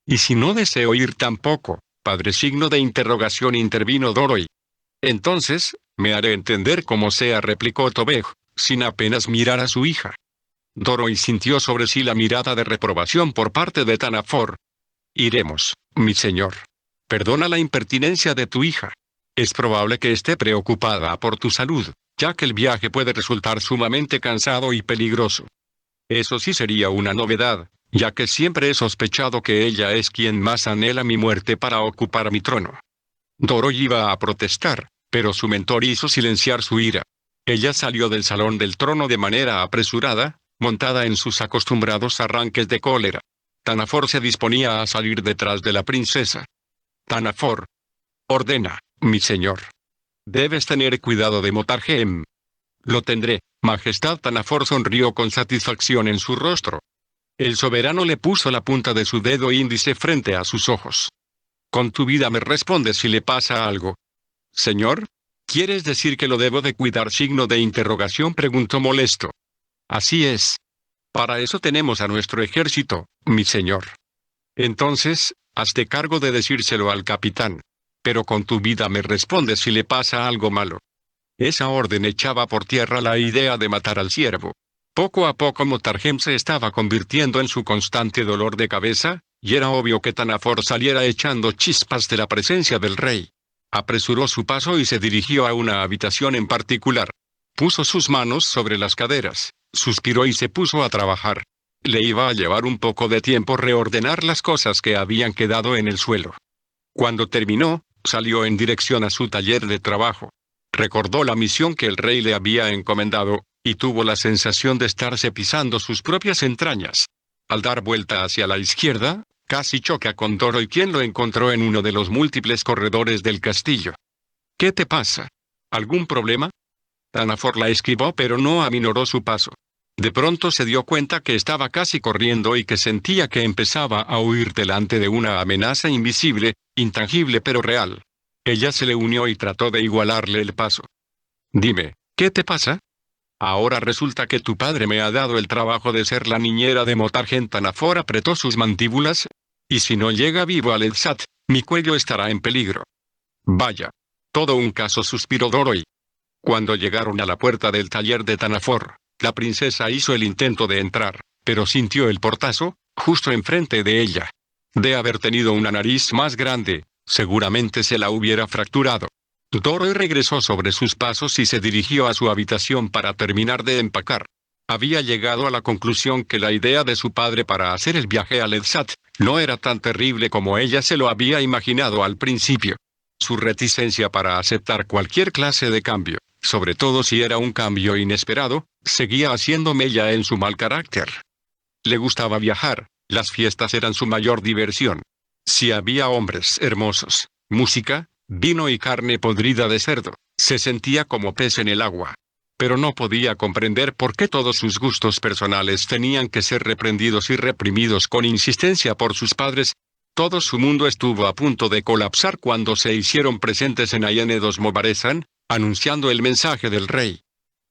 Y si no deseo ir tampoco, padre, signo de interrogación, intervino Doroi. Entonces, me haré entender como sea, replicó Tobej, sin apenas mirar a su hija. Doroi sintió sobre sí la mirada de reprobación por parte de Tanafor. Iremos, mi señor. Perdona la impertinencia de tu hija. Es probable que esté preocupada por tu salud, ya que el viaje puede resultar sumamente cansado y peligroso. Eso sí sería una novedad, ya que siempre he sospechado que ella es quien más anhela mi muerte para ocupar mi trono. Doroi iba a protestar, pero su mentor hizo silenciar su ira. Ella salió del salón del trono de manera apresurada, montada en sus acostumbrados arranques de cólera. Tanafor se disponía a salir detrás de la princesa. Tanafor. Ordena, mi señor. Debes tener cuidado de Motarjem. Lo tendré, majestad. Tanafor sonrió con satisfacción en su rostro. El soberano le puso la punta de su dedo índice frente a sus ojos. Con tu vida me respondes si le pasa algo. Señor, ¿quieres decir que lo debo de cuidar? Signo de interrogación, preguntó molesto. Así es. Para eso tenemos a nuestro ejército, mi señor. Entonces, hazte cargo de decírselo al capitán. Pero con tu vida me respondes si le pasa algo malo. Esa orden echaba por tierra la idea de matar al siervo. Poco a poco Motarjem se estaba convirtiendo en su constante dolor de cabeza, y era obvio que Tanafor saliera echando chispas de la presencia del rey. Apresuró su paso y se dirigió a una habitación en particular. Puso sus manos sobre las caderas, suspiró y se puso a trabajar. Le iba a llevar un poco de tiempo reordenar las cosas que habían quedado en el suelo. Cuando terminó, salió en dirección a su taller de trabajo. Recordó la misión que el rey le había encomendado, y tuvo la sensación de estarse pisando sus propias entrañas. Al dar vuelta hacia la izquierda, casi choca con Doroi, quien lo encontró en uno de los múltiples corredores del castillo. ¿Qué te pasa? ¿Algún problema? Tanafor la esquivó, pero no aminoró su paso. De pronto se dio cuenta que estaba casi corriendo y que sentía que empezaba a huir delante de una amenaza invisible, intangible pero real. Ella se le unió y trató de igualarle el paso. Dime, ¿qué te pasa? Ahora resulta que tu padre me ha dado el trabajo de ser la niñera de Motarjem. Tanafor apretó sus mandíbulas. Y si no llega vivo al Edsat, mi cuello estará en peligro. Vaya. Todo un caso, suspiró Doroi. Cuando llegaron a la puerta del taller de Tanafor, la princesa hizo el intento de entrar, pero sintió el portazo, justo enfrente de ella. De haber tenido una nariz más grande, seguramente se la hubiera fracturado. Doroi regresó sobre sus pasos y se dirigió a su habitación para terminar de empacar. Había llegado a la conclusión que la idea de su padre para hacer el viaje al Edsat no era tan terrible como ella se lo había imaginado al principio. Su reticencia para aceptar cualquier clase de cambio, sobre todo si era un cambio inesperado, seguía haciendo mella en su mal carácter. Le gustaba viajar, las fiestas eran su mayor diversión. Si había hombres hermosos, música, vino y carne podrida de cerdo, se sentía como pez en el agua. Pero no podía comprender por qué todos sus gustos personales tenían que ser reprendidos y reprimidos con insistencia por sus padres. Todo su mundo estuvo a punto de colapsar cuando se hicieron presentes en Ayane dos Mobaresan, anunciando el mensaje del rey.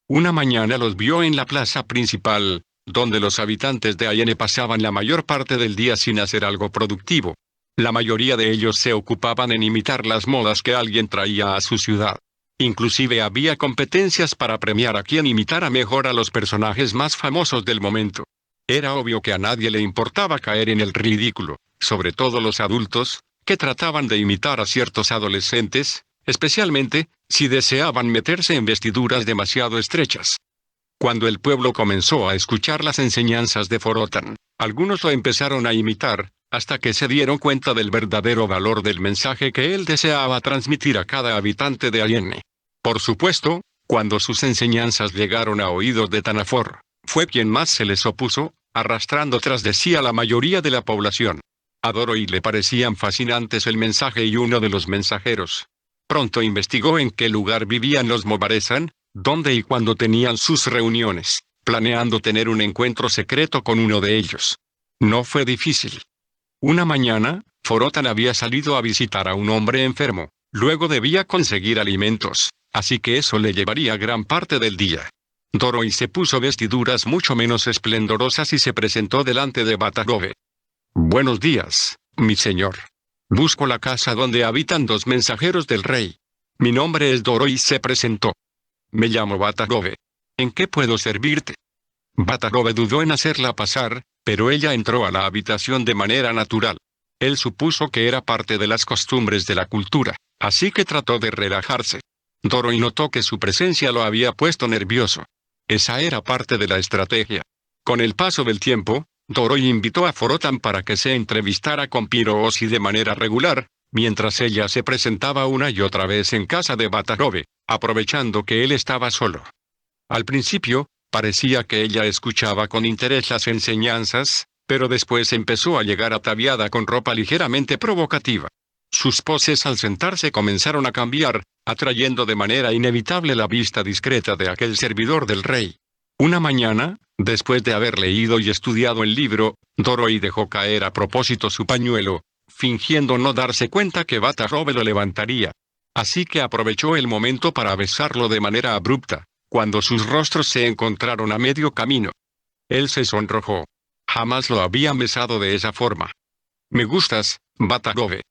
Una mañana los vio en la plaza principal, donde los habitantes de Ayane pasaban la mayor parte del día sin hacer algo productivo. La mayoría de ellos se ocupaban en imitar las modas que alguien traía a su ciudad. Inclusive había competencias para premiar a quien imitara mejor a los personajes más famosos del momento. Era obvio que a nadie le importaba caer en el ridículo, sobre todo los adultos, que trataban de imitar a ciertos adolescentes, especialmente si deseaban meterse en vestiduras demasiado estrechas. Cuando el pueblo comenzó a escuchar las enseñanzas de Forotan, algunos lo empezaron a imitar, hasta que se dieron cuenta del verdadero valor del mensaje que él deseaba transmitir a cada habitante de Ayane. Por supuesto, cuando sus enseñanzas llegaron a oídos de Tanafor, fue quien más se les opuso, arrastrando tras de sí a la mayoría de la población. A Doroi le parecían fascinantes el mensaje y uno de los mensajeros. Pronto investigó en qué lugar vivían los Mobaresan, dónde y cuándo tenían sus reuniones, planeando tener un encuentro secreto con uno de ellos. No fue difícil. Una mañana, Forotan había salido a visitar a un hombre enfermo, luego debía conseguir alimentos, así que eso le llevaría gran parte del día. Doroi se puso vestiduras mucho menos esplendorosas y se presentó delante de Batagobe. «Buenos días, mi señor. Busco la casa donde habitan dos mensajeros del rey. Mi nombre es Doroi», se presentó. «Me llamo Batagobe. ¿En qué puedo servirte?» Batagobe dudó en hacerla pasar, pero ella entró a la habitación de manera natural. Él supuso que era parte de las costumbres de la cultura, así que trató de relajarse. Doroi notó que su presencia lo había puesto nervioso. Esa era parte de la estrategia. Con el paso del tiempo, Doroi invitó a Forotan para que se entrevistara con Piroosi de manera regular, mientras ella se presentaba una y otra vez en casa de Batagobe, aprovechando que él estaba solo. Al principio, parecía que ella escuchaba con interés las enseñanzas, pero después empezó a llegar ataviada con ropa ligeramente provocativa. Sus poses al sentarse comenzaron a cambiar, atrayendo de manera inevitable la vista discreta de aquel servidor del rey. Una mañana, después de haber leído y estudiado el libro, Doroi dejó caer a propósito su pañuelo, fingiendo no darse cuenta que Batagobe lo levantaría. Así que aprovechó el momento para besarlo de manera abrupta, cuando sus rostros se encontraron a medio camino. Él se sonrojó. Jamás lo habían besado de esa forma. «Me gustas, Batagobe».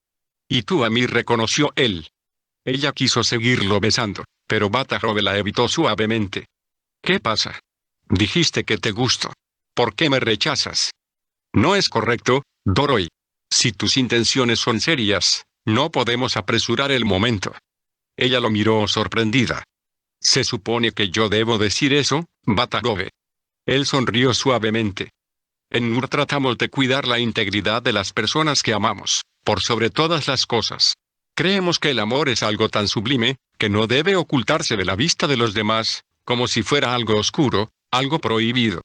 «¿Y tú a mí?», reconoció él. Ella quiso seguirlo besando, pero Batagobe la evitó suavemente. «¿Qué pasa? Dijiste que te gusto. ¿Por qué me rechazas?» «No es correcto, Doroi. Si tus intenciones son serias, no podemos apresurar el momento». Ella lo miró sorprendida. «¿Se supone que yo debo decir eso, Batagobe?» Él sonrió suavemente. «En Nur tratamos de cuidar la integridad de las personas que amamos, por sobre todas las cosas. Creemos que el amor es algo tan sublime, que no debe ocultarse de la vista de los demás, como si fuera algo oscuro, algo prohibido».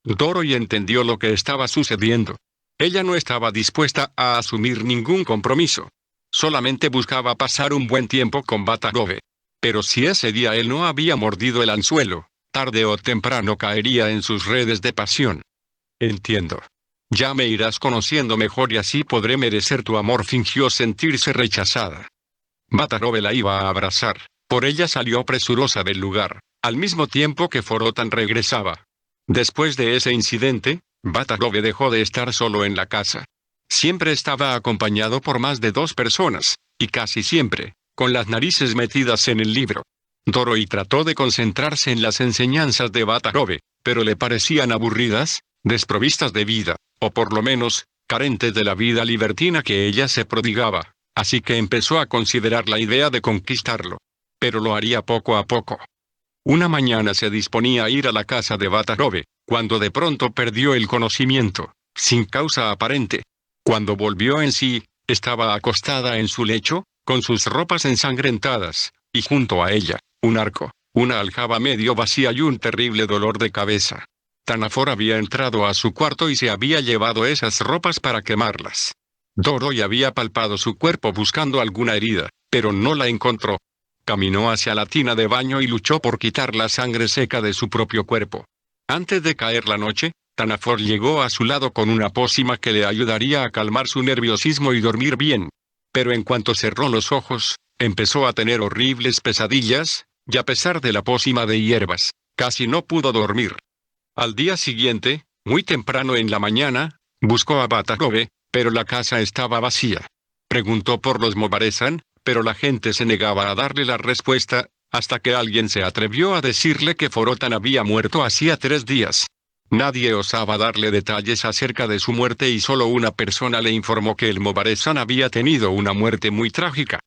Doroi entendió lo que estaba sucediendo. Ella no estaba dispuesta a asumir ningún compromiso. Solamente buscaba pasar un buen tiempo con Batagobe. Pero si ese día él no había mordido el anzuelo, tarde o temprano caería en sus redes de pasión. «Entiendo. Ya me irás conociendo mejor y así podré merecer tu amor», fingió sentirse rechazada. Batagobe la iba a abrazar, por ella salió presurosa del lugar, al mismo tiempo que Forotan regresaba. Después de ese incidente, Batagobe dejó de estar solo en la casa. Siempre estaba acompañado por más de 2 personas, y casi siempre, con las narices metidas en el libro. Doroi trató de concentrarse en las enseñanzas de Batagobe, pero le parecían aburridas, desprovistas de vida, o por lo menos, carentes de la vida libertina que ella se prodigaba, así que empezó a considerar la idea de conquistarlo. Pero lo haría poco a poco. Una mañana se disponía a ir a la casa de Batagobe, cuando de pronto perdió el conocimiento, sin causa aparente. Cuando volvió en sí, estaba acostada en su lecho, con sus ropas ensangrentadas, y junto a ella, un arco, una aljaba medio vacía y un terrible dolor de cabeza. Tanafor había entrado a su cuarto y se había llevado esas ropas para quemarlas. Doroi había palpado su cuerpo buscando alguna herida, pero no la encontró. Caminó hacia la tina de baño y luchó por quitar la sangre seca de su propio cuerpo. Antes de caer la noche, Tanafor llegó a su lado con una pócima que le ayudaría a calmar su nerviosismo y dormir bien. Pero en cuanto cerró los ojos, empezó a tener horribles pesadillas, y a pesar de la pócima de hierbas, casi no pudo dormir. Al día siguiente, muy temprano en la mañana, buscó a Batarobe, pero la casa estaba vacía. Preguntó por los Mobaresan, pero la gente se negaba a darle la respuesta, hasta que alguien se atrevió a decirle que Forotan había muerto hacía 3 días. Nadie osaba darle detalles acerca de su muerte y solo una persona le informó que el Mobaresan había tenido una muerte muy trágica.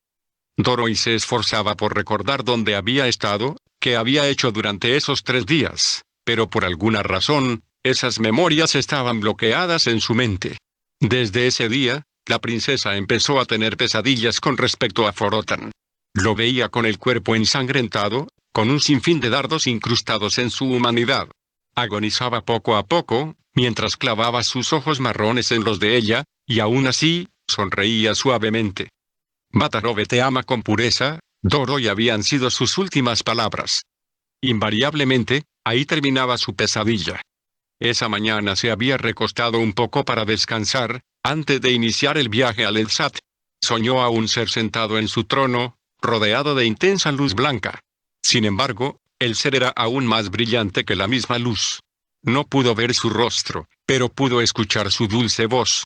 Doroi se esforzaba por recordar dónde había estado, qué había hecho durante esos 3 días, pero por alguna razón, esas memorias estaban bloqueadas en su mente. Desde ese día, la princesa empezó a tener pesadillas con respecto a Forotan. Lo veía con el cuerpo ensangrentado, con un sinfín de dardos incrustados en su humanidad. Agonizaba poco a poco, mientras clavaba sus ojos marrones en los de ella, y aún así, sonreía suavemente. Batarobe te ama con pureza, Doroi habían sido sus últimas palabras. Invariablemente, ahí terminaba su pesadilla. Esa mañana se había recostado un poco para descansar, antes de iniciar el viaje al Elsat. Soñó a un ser sentado en su trono, rodeado de intensa luz blanca. Sin embargo, el ser era aún más brillante que la misma luz. No pudo ver su rostro, pero pudo escuchar su dulce voz.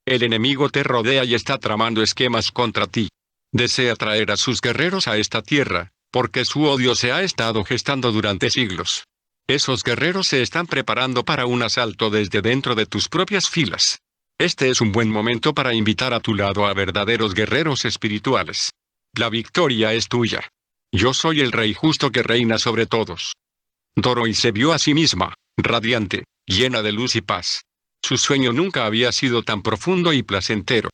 El enemigo te rodea y está tramando esquemas contra ti. Desea traer a sus guerreros a esta tierra, porque su odio se ha estado gestando durante siglos. Esos guerreros se están preparando para un asalto desde dentro de tus propias filas. Este es un buen momento para invitar a tu lado a verdaderos guerreros espirituales. La victoria es tuya. Yo soy el rey justo que reina sobre todos. Doroi se vio a sí misma, radiante, llena de luz y paz. Su sueño nunca había sido tan profundo y placentero.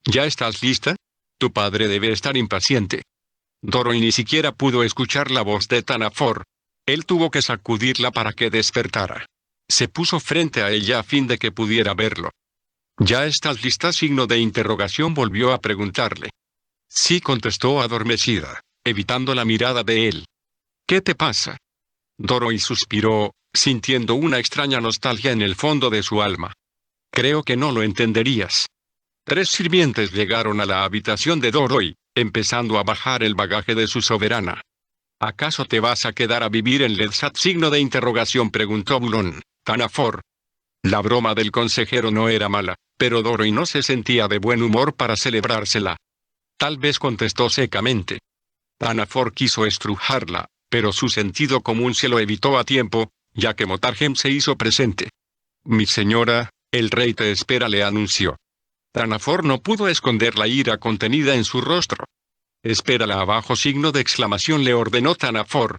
¿Ya estás lista? Tu padre debe estar impaciente. Doroi ni siquiera pudo escuchar la voz de Tanafor. Él tuvo que sacudirla para que despertara. Se puso frente a ella a fin de que pudiera verlo. ¿Ya estás lista? Signo de interrogación volvió a preguntarle. Sí, contestó adormecida, evitando la mirada de él. ¿Qué te pasa? Doroi suspiró, sintiendo una extraña nostalgia en el fondo de su alma. Creo que no lo entenderías. 3 sirvientes llegaron a la habitación de Doroi, empezando a bajar el bagaje de su soberana. ¿Acaso te vas a quedar a vivir en Lelsat? Signo de interrogación preguntó Bulon. Tanafor. La broma del consejero no era mala, pero Doroi no se sentía de buen humor para celebrársela. Tal vez contestó secamente. Tanafor quiso estrujarla, pero su sentido común se lo evitó a tiempo, ya que Motargem se hizo presente. Mi señora, el rey te espera, le anunció. Tanafor no pudo esconder la ira contenida en su rostro. Espérala abajo, signo de exclamación, le ordenó Tanafor.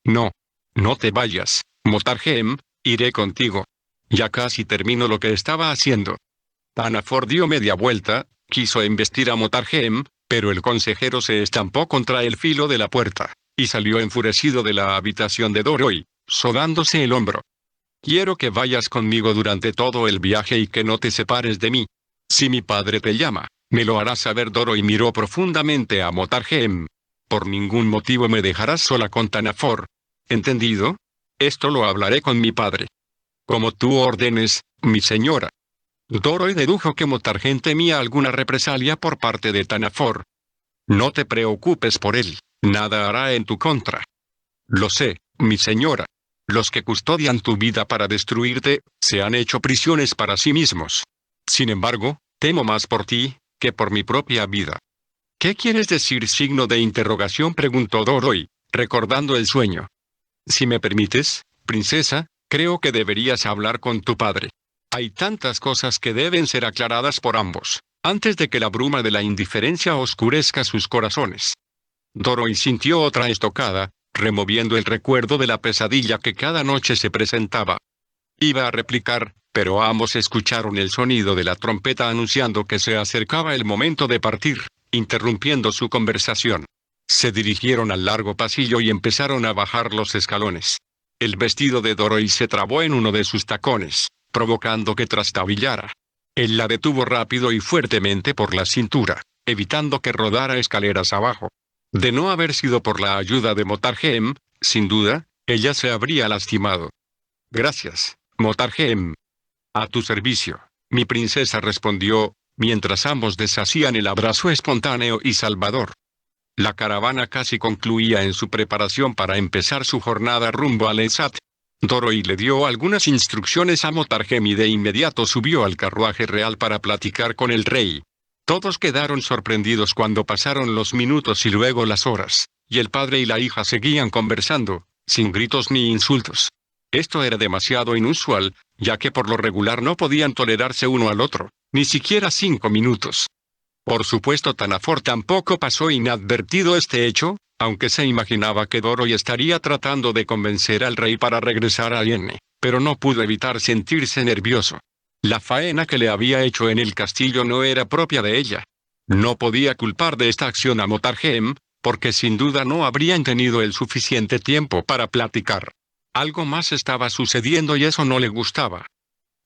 No. No te vayas, Motargem, iré contigo. Ya casi termino lo que estaba haciendo. Tanafor dio media vuelta, quiso embestir a Motargem, pero el consejero se estampó contra el filo de la puerta, y salió enfurecido de la habitación de Doroi, sodándose el hombro. Quiero que vayas conmigo durante todo el viaje y que no te separes de mí. Si mi padre te llama, me lo harás saber. Doroi miró profundamente a Motargem. Por ningún motivo me dejarás sola con Tanafor. ¿Entendido? Esto lo hablaré con mi padre. Como tú ordenes, mi señora. Doroi dedujo que Motargem temía alguna represalia por parte de Tanafor. No te preocupes por él, nada hará en tu contra. Lo sé, mi señora. Los que custodian tu vida para destruirte, se han hecho prisiones para sí mismos. Sin embargo, temo más por ti, que por mi propia vida. ¿Qué quieres decir? Signo de interrogación preguntó Doroi, recordando el sueño. Si me permites, princesa, creo que deberías hablar con tu padre. Hay tantas cosas que deben ser aclaradas por ambos, antes de que la bruma de la indiferencia oscurezca sus corazones. Doroi sintió otra estocada, removiendo el recuerdo de la pesadilla que cada noche se presentaba. Iba a replicar, pero ambos escucharon el sonido de la trompeta anunciando que se acercaba el momento de partir, interrumpiendo su conversación. Se dirigieron al largo pasillo y empezaron a bajar los escalones. el vestido de Dorothy se trabó en uno de sus tacones, provocando que trastabillara. Él la detuvo rápido y fuertemente por la cintura, evitando que rodara escaleras abajo. De no haber sido por la ayuda de Motargem, sin duda, ella se habría lastimado. Gracias, Motargem. A tu servicio, mi princesa, respondió, mientras ambos deshacían el abrazo espontáneo y salvador. La caravana casi concluía en su preparación para empezar su jornada rumbo a Lestat. Dorothy le dio algunas instrucciones a Motargem y de inmediato subió al carruaje real para platicar con el rey. Todos quedaron sorprendidos cuando pasaron los minutos y luego las horas, y el padre y la hija seguían conversando, sin gritos ni insultos. Esto era demasiado inusual, ya que por lo regular no podían tolerarse uno al otro, ni siquiera 5 minutos. Por supuesto, Tanafor tampoco pasó inadvertido este hecho, aunque se imaginaba que Dorothy estaría tratando de convencer al rey para regresar a Ienne, pero no pudo evitar sentirse nervioso. La faena que le había hecho en el castillo no era propia de ella. No podía culpar de esta acción a Motargem, porque sin duda no habrían tenido el suficiente tiempo para platicar. Algo más estaba sucediendo y eso no le gustaba.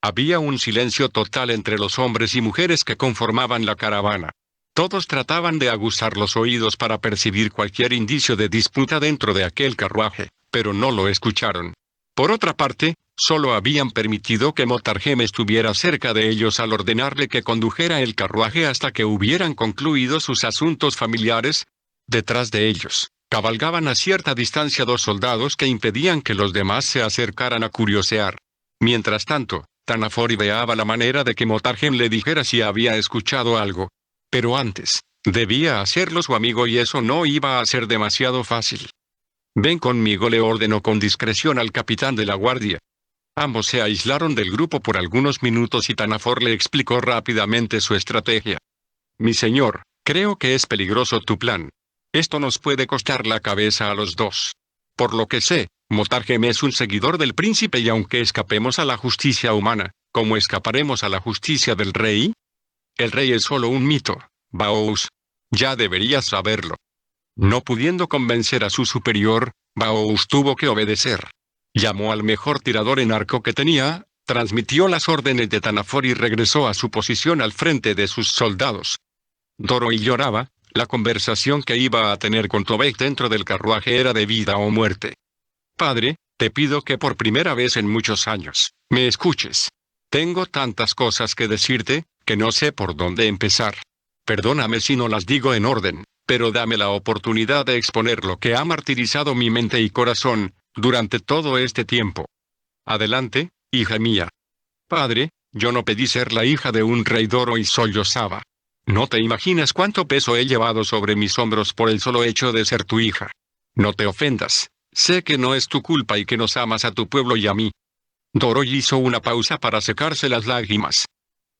Había un silencio total entre los hombres y mujeres que conformaban la caravana. Todos trataban de aguzar los oídos para percibir cualquier indicio de disputa dentro de aquel carruaje, pero no lo escucharon. Por otra parte, solo habían permitido que Motargem estuviera cerca de ellos al ordenarle que condujera el carruaje hasta que hubieran concluido sus asuntos familiares. Detrás de ellos, cabalgaban a cierta distancia 2 soldados que impedían que los demás se acercaran a curiosear. Mientras tanto, Tanafor ideaba la manera de que Motargem le dijera si había escuchado algo. Pero antes, debía hacerlo su amigo y eso no iba a ser demasiado fácil. Ven conmigo, le ordenó con discreción al capitán de la guardia. Ambos se aislaron del grupo por algunos minutos y Tanafor le explicó rápidamente su estrategia. Mi señor, creo que es peligroso tu plan. Esto nos puede costar la cabeza a los dos. Por lo que sé, Motargem es un seguidor del príncipe y aunque escapemos a la justicia humana, ¿cómo escaparemos a la justicia del rey? El rey es solo un mito, Baous. Ya deberías saberlo. No pudiendo convencer a su superior, Baous tuvo que obedecer. Llamó al mejor tirador en arco que tenía, transmitió las órdenes de Tanafor y regresó a su posición al frente de sus soldados. Dorothy lloraba. La conversación que iba a tener con Tobeck dentro del carruaje era de vida o muerte. Padre, te pido que por primera vez en muchos años, me escuches. Tengo tantas cosas que decirte, que no sé por dónde empezar. Perdóname si no las digo en orden, pero dame la oportunidad de exponer lo que ha martirizado mi mente y corazón, durante todo este tiempo. Adelante, hija mía. Padre, yo no pedí ser la hija de un rey, Dorothy sollozaba. No te imaginas cuánto peso he llevado sobre mis hombros por el solo hecho de ser tu hija. No te ofendas. Sé que no es tu culpa y que nos amas a tu pueblo y a mí. Dorothy hizo una pausa para secarse las lágrimas.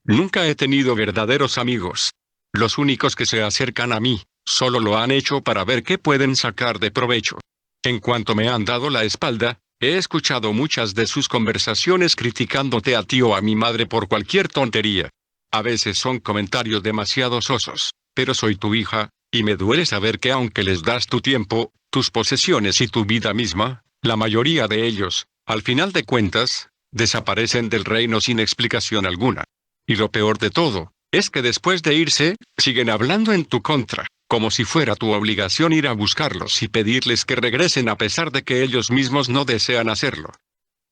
Nunca he tenido verdaderos amigos. Los únicos que se acercan a mí, solo lo han hecho para ver qué pueden sacar de provecho. En cuanto me han dado la espalda, he escuchado muchas de sus conversaciones criticándote a ti o a mi madre por cualquier tontería. A veces son comentarios demasiado sosos, pero soy tu hija, y me duele saber que aunque les das tu tiempo, tus posesiones y tu vida misma, la mayoría de ellos, al final de cuentas, desaparecen del reino sin explicación alguna. Y lo peor de todo, es que después de irse, siguen hablando en tu contra, como si fuera tu obligación ir a buscarlos y pedirles que regresen a pesar de que ellos mismos no desean hacerlo.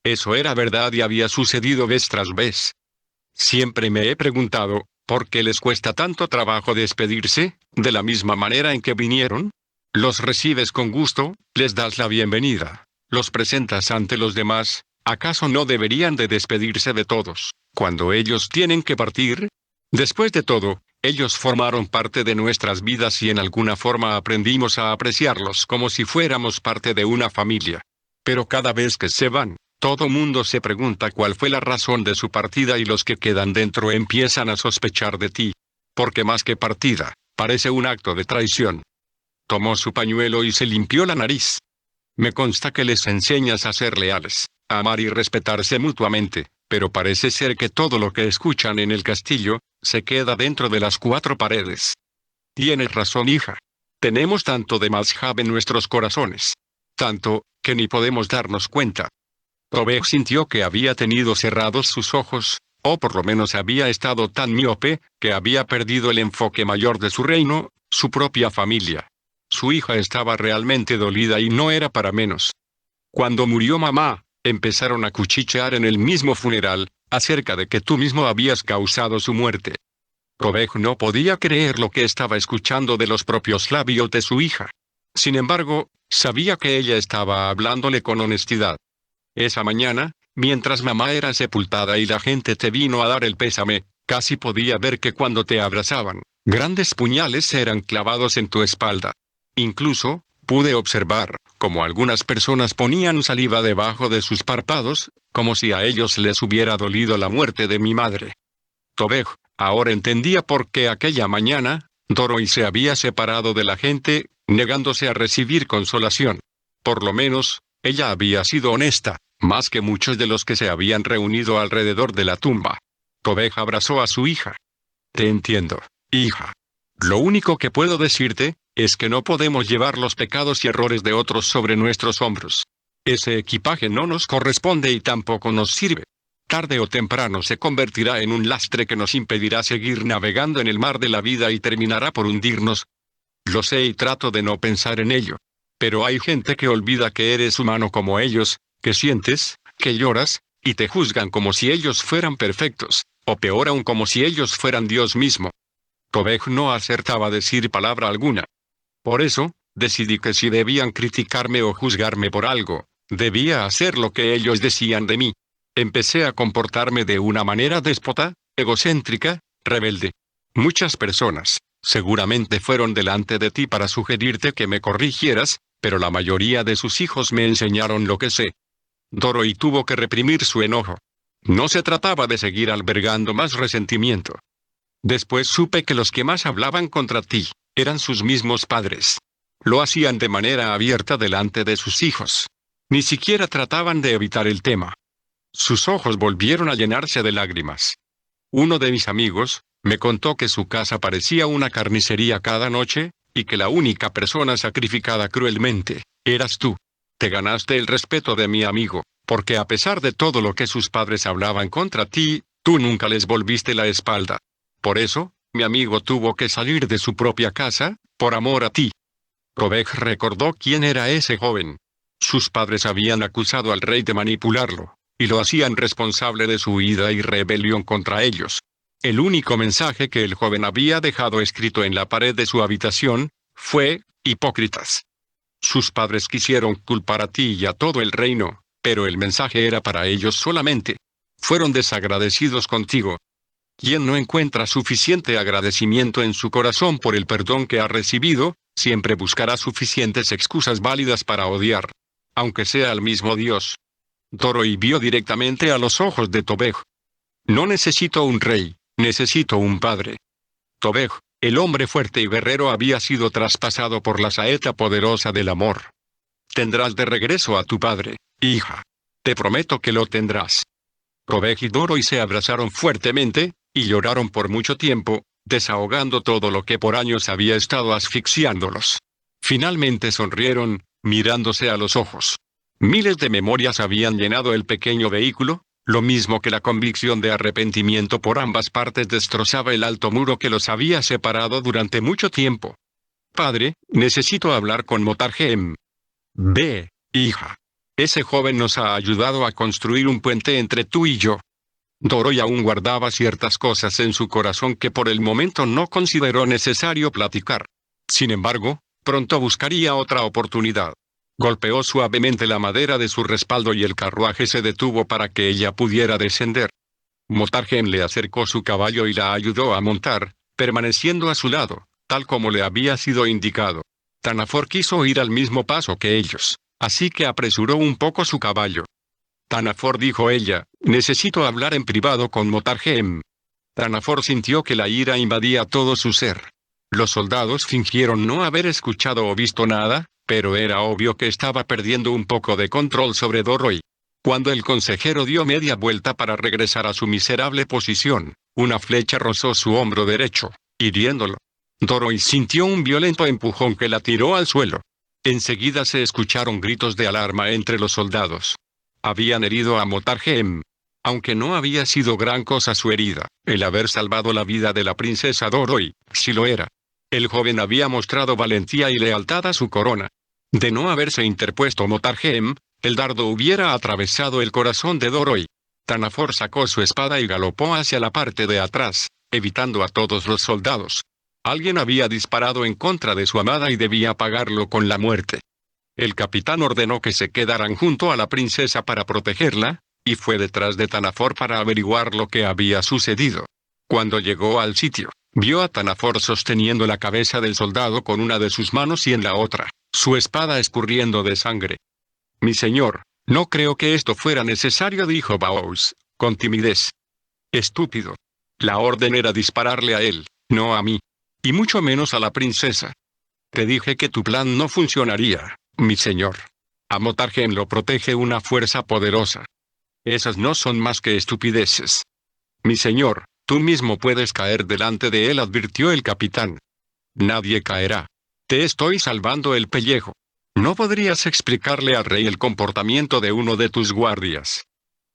Eso era verdad y había sucedido vez tras vez. Siempre me he preguntado, ¿por qué les cuesta tanto trabajo despedirse, de la misma manera en que vinieron? Los recibes con gusto, les das la bienvenida, los presentas ante los demás, ¿acaso no deberían de despedirse de todos, cuando ellos tienen que partir? Después de todo, ellos formaron parte de nuestras vidas y en alguna forma aprendimos a apreciarlos como si fuéramos parte de una familia. Pero cada vez que se van, todo mundo se pregunta cuál fue la razón de su partida y los que quedan dentro empiezan a sospechar de ti. Porque más que partida, parece un acto de traición. Tomó su pañuelo y se limpió la nariz. Me consta que les enseñas a ser leales, a amar y respetarse mutuamente, pero parece ser que todo lo que escuchan en el castillo, se queda dentro de las 4 paredes. Tienes razón, hija. Tenemos tanto de Mazhab en nuestros corazones. tanto, que ni podemos darnos cuenta. Tobej sintió que había tenido cerrados sus ojos, o por lo menos había estado tan miope, que había perdido el enfoque mayor de su reino, su propia familia. Su hija estaba realmente dolida y no era para menos. Cuando murió mamá, empezaron a cuchichear en el mismo funeral, acerca de que tú mismo habías causado su muerte. Tobej no podía creer lo que estaba escuchando de los propios labios de su hija. Sin embargo, sabía que ella estaba hablándole con honestidad. Esa mañana, mientras mamá era sepultada y la gente te vino a dar el pésame, casi podía ver que cuando te abrazaban, grandes puñales eran clavados en tu espalda. Incluso, pude observar cómo algunas personas ponían saliva debajo de sus párpados, como si a ellos les hubiera dolido la muerte de mi madre. Tobej ahora entendía por qué aquella mañana, Dorothy se había separado de la gente, negándose a recibir consolación. Por lo menos, ella había sido honesta, más que muchos de los que se habían reunido alrededor de la tumba. Tobej abrazó a su hija. Te entiendo, hija. Lo único que puedo decirte, es que no podemos llevar los pecados y errores de otros sobre nuestros hombros. Ese equipaje no nos corresponde y tampoco nos sirve. Tarde o temprano se convertirá en un lastre que nos impedirá seguir navegando en el mar de la vida y terminará por hundirnos. Lo sé y trato de no pensar en ello. Pero hay gente que olvida que eres humano como ellos, que sientes, que lloras, y te juzgan como si ellos fueran perfectos, o peor aún como si ellos fueran Dios mismo. Tobej no acertaba a decir palabra alguna. Por eso, decidí que si debían criticarme o juzgarme por algo, debía hacer lo que ellos decían de mí. Empecé a comportarme de una manera déspota, egocéntrica, rebelde. Muchas personas, seguramente fueron delante de ti para sugerirte que me corrigieras, pero la mayoría de sus hijos me enseñaron lo que sé. Dorothy tuvo que reprimir su enojo. No se trataba de seguir albergando más resentimiento. Después supe que los que más hablaban contra ti, eran sus mismos padres. Lo hacían de manera abierta delante de sus hijos. Ni siquiera trataban de evitar el tema. Sus ojos volvieron a llenarse de lágrimas. Uno de mis amigos, me contó que su casa parecía una carnicería cada noche, y que la única persona sacrificada cruelmente, eras tú. Te ganaste el respeto de mi amigo, porque a pesar de todo lo que sus padres hablaban contra ti, tú nunca les volviste la espalda. Por eso, mi amigo tuvo que salir de su propia casa, por amor a ti. Tobej recordó quién era ese joven. Sus padres habían acusado al rey de manipularlo, y lo hacían responsable de su huida y rebelión contra ellos. El único mensaje que el joven había dejado escrito en la pared de su habitación, fue, hipócritas. Sus padres quisieron culpar a ti y a todo el reino, pero el mensaje era para ellos solamente. Fueron desagradecidos contigo. Quien no encuentra suficiente agradecimiento en su corazón por el perdón que ha recibido, siempre buscará suficientes excusas válidas para odiar, aunque sea al mismo Dios. Dorothy vio directamente a los ojos de Tobej. No necesito un rey, necesito un padre. Tobej, el hombre fuerte y guerrero, había sido traspasado por la saeta poderosa del amor. Tendrás de regreso a tu padre, hija. Te prometo que lo tendrás. Tobej y Dorothy se abrazaron fuertemente, y lloraron por mucho tiempo, desahogando todo lo que por años había estado asfixiándolos. Finalmente sonrieron, mirándose a los ojos. Miles de memorias habían llenado el pequeño vehículo, lo mismo que la convicción de arrepentimiento por ambas partes destrozaba el alto muro que los había separado durante mucho tiempo. Padre, necesito hablar con Motarjem. Ve, hija. Ese joven nos ha ayudado a construir un puente entre tú y yo. Dorothy aún guardaba ciertas cosas en su corazón que por el momento no consideró necesario platicar. Sin embargo, pronto buscaría otra oportunidad. Golpeó suavemente la madera de su respaldo y el carruaje se detuvo para que ella pudiera descender. Motarjem le acercó su caballo y la ayudó a montar, permaneciendo a su lado, tal como le había sido indicado. Tanafor quiso ir al mismo paso que ellos, así que apresuró un poco su caballo. Tanafor, dijo ella, necesito hablar en privado con Motarjem. Tanafor sintió que la ira invadía todo su ser. Los soldados fingieron no haber escuchado o visto nada, pero era obvio que estaba perdiendo un poco de control sobre Dorothy. Cuando el consejero dio media vuelta para regresar a su miserable posición, una flecha rozó su hombro derecho, hiriéndolo. Dorothy sintió un violento empujón que la tiró al suelo. Enseguida se escucharon gritos de alarma entre los soldados. Habían herido a Motarjem. Aunque no había sido gran cosa su herida, el haber salvado la vida de la princesa Doroi, sí lo era. El joven había mostrado valentía y lealtad a su corona. De no haberse interpuesto Motarjem, el dardo hubiera atravesado el corazón de Doroi. Tanafor sacó su espada y galopó hacia la parte de atrás, evitando a todos los soldados. Alguien había disparado en contra de su amada y debía pagarlo con la muerte. El capitán ordenó que se quedaran junto a la princesa para protegerla, y fue detrás de Tanafor para averiguar lo que había sucedido. Cuando llegó al sitio, vio a Tanafor sosteniendo la cabeza del soldado con una de sus manos y en la otra, su espada escurriendo de sangre. «Mi señor, no creo que esto fuera necesario», dijo Baoz, con timidez. «Estúpido. La orden era dispararle a él, no a mí. Y mucho menos a la princesa. Te dije que tu plan no funcionaría, mi señor. A Motarjem lo protege una fuerza poderosa. Esas no son más que estupideces. Mi señor, tú mismo puedes caer delante de él», advirtió el capitán. «Nadie caerá. Te estoy salvando el pellejo. ¿No podrías explicarle al rey el comportamiento de uno de tus guardias?»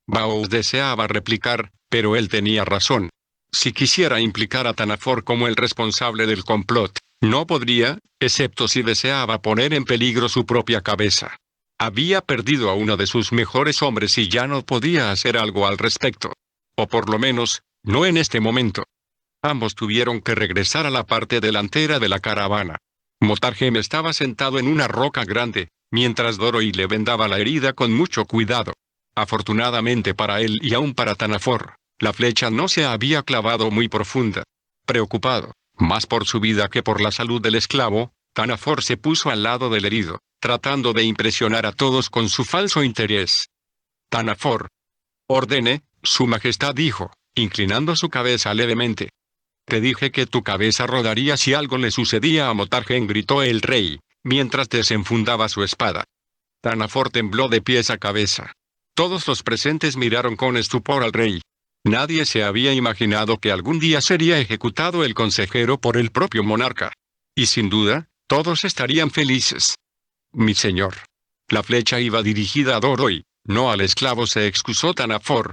Baoz deseaba replicar, pero él tenía razón. Si quisiera implicar a Tanafor como el responsable del complot, no podría, excepto si deseaba poner en peligro su propia cabeza. Había perdido a uno de sus mejores hombres y ya no podía hacer algo al respecto. O por lo menos, no en este momento. Ambos tuvieron que regresar a la parte delantera de la caravana. Motarjem estaba sentado en una roca grande, mientras Doroi le vendaba la herida con mucho cuidado. Afortunadamente para él y aún para Tanafor, la flecha no se había clavado muy profunda. Preocupado, más por su vida que por la salud del esclavo, Tanafor se puso al lado del herido, tratando de impresionar a todos con su falso interés. «Tanafor. Ordene», su majestad dijo, inclinando su cabeza levemente. «Te dije que tu cabeza rodaría si algo le sucedía a Motarjem», gritó el rey, mientras desenfundaba su espada. Tanafor tembló de pies a cabeza. Todos los presentes miraron con estupor al rey. Nadie se había imaginado que algún día sería ejecutado el consejero por el propio monarca. Y sin duda, todos estarían felices. «Mi señor. La flecha iba dirigida a Doroi, no al esclavo», se excusó Tanafor.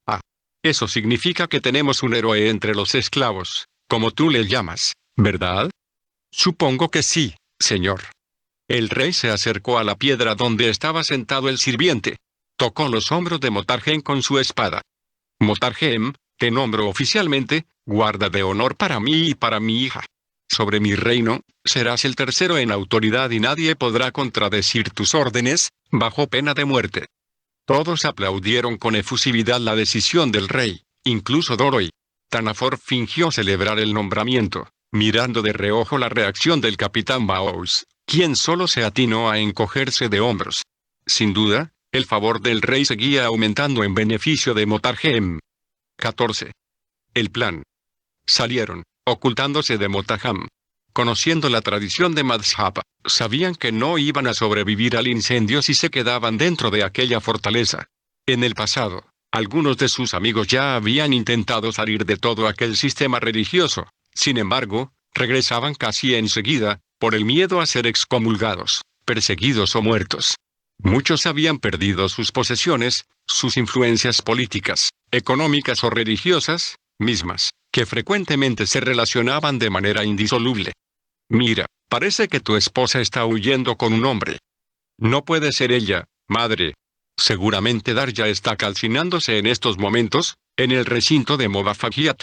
«Ah. Eso significa que tenemos un héroe entre los esclavos, como tú le llamas, ¿verdad?» «Supongo que sí, señor». El rey se acercó a la piedra donde estaba sentado el sirviente. Tocó los hombros de Motarjem con su espada. «Motarjem, te nombro oficialmente, guarda de honor para mí y para mi hija. Sobre mi reino, serás el tercero en autoridad y nadie podrá contradecir tus órdenes, bajo pena de muerte». Todos aplaudieron con efusividad la decisión del rey, incluso Doroi. Tanafor fingió celebrar el nombramiento, mirando de reojo la reacción del capitán Baoz, quien solo se atinó a encogerse de hombros. Sin duda, el favor del rey seguía aumentando en beneficio de Motarjem. 14. El plan. Salieron, ocultándose de Motarjem. Conociendo la tradición de Madhhab, sabían que no iban a sobrevivir al incendio si se quedaban dentro de aquella fortaleza. En el pasado, algunos de sus amigos ya habían intentado salir de todo aquel sistema religioso. Sin embargo, regresaban casi enseguida, por el miedo a ser excomulgados, perseguidos o muertos. Muchos habían perdido sus posesiones, sus influencias políticas, económicas o religiosas, mismas, que frecuentemente se relacionaban de manera indisoluble. «Mira, parece que tu esposa está huyendo con un hombre». «No puede ser ella, madre. Seguramente Darya está calcinándose en estos momentos, en el recinto de Movafagiat».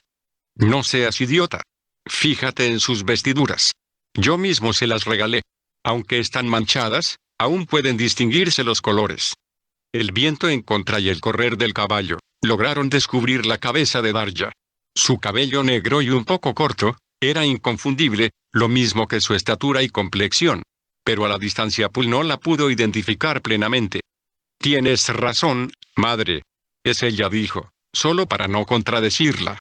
«No seas idiota. Fíjate en sus vestiduras. Yo mismo se las regalé. Aunque están manchadas, aún pueden distinguirse los colores». El viento en contra y el correr del caballo lograron descubrir la cabeza de Darya. Su cabello negro y un poco corto era inconfundible, lo mismo que su estatura y complexión. Pero a la distancia Pul no la pudo identificar plenamente. «Tienes razón, madre. Es ella», dijo, solo para no contradecirla.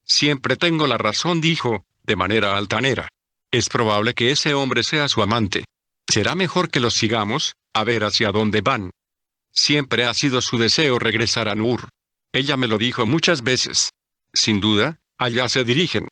«Siempre tengo la razón», dijo, de manera altanera. «Es probable que ese hombre sea su amante. Será mejor que los sigamos, a ver hacia dónde van. Siempre ha sido su deseo regresar a Nur. Ella me lo dijo muchas veces. Sin duda, allá se dirigen».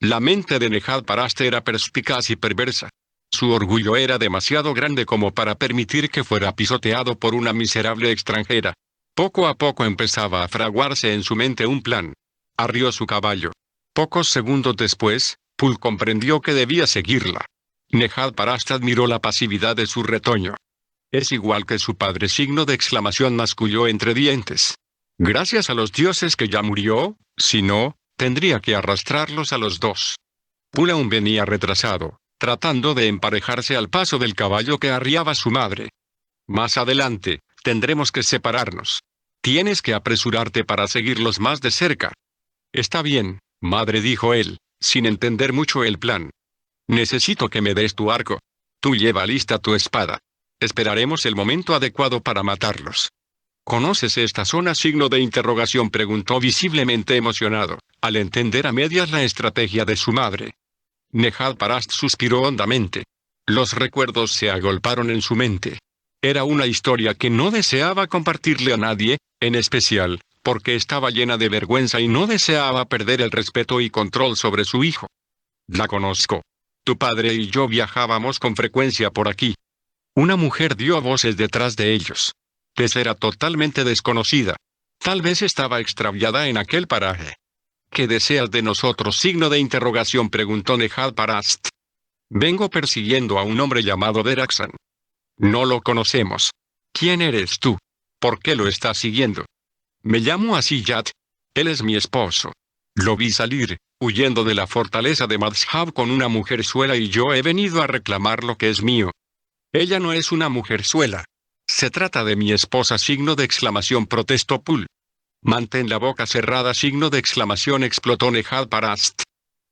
La mente de Nehad Paraste era perspicaz y perversa. Su orgullo era demasiado grande como para permitir que fuera pisoteado por una miserable extranjera. Poco a poco empezaba a fraguarse en su mente un plan. Arrió su caballo. Pocos segundos después, Pul comprendió que debía seguirla. Nehath admiró la pasividad de su retoño. Es igual que su padre, ! Masculló entre dientes. Gracias a los dioses que ya murió, si no, tendría que arrastrarlos a los dos. Pul aún venía retrasado, tratando de emparejarse al paso del caballo que arriaba su madre. Más adelante, tendremos que separarnos. Tienes que apresurarte para seguirlos más de cerca. Está bien, madre, dijo él, sin entender mucho el plan. Necesito que me des tu arco. Tú lleva lista tu espada. Esperaremos el momento adecuado para matarlos. ¿Conoces esta zona? Preguntó visiblemente emocionado, al entender a medias la estrategia de su madre. Nehath suspiró hondamente. Los recuerdos se agolparon en su mente. Era una historia que no deseaba compartirle a nadie, en especial, porque estaba llena de vergüenza y no deseaba perder el respeto y control sobre su hijo. La conozco. Tu padre y yo viajábamos con frecuencia por aquí. Una mujer dio voces detrás de ellos. Tess era totalmente desconocida. Tal vez estaba extraviada en aquel paraje. ¿Qué deseas de nosotros? Preguntó Nehath. Vengo persiguiendo a un hombre llamado Deraxan. No lo conocemos. ¿Quién eres tú? ¿Por qué lo estás siguiendo? Me llamo Asiyat. Él es mi esposo. Lo vi salir, huyendo de la fortaleza de Madhhab con una mujerzuela y yo he venido a reclamar lo que es mío. Ella no es una mujerzuela. Se trata de mi esposa! Protestó Pul. Mantén la boca cerrada! Explotó Nehath.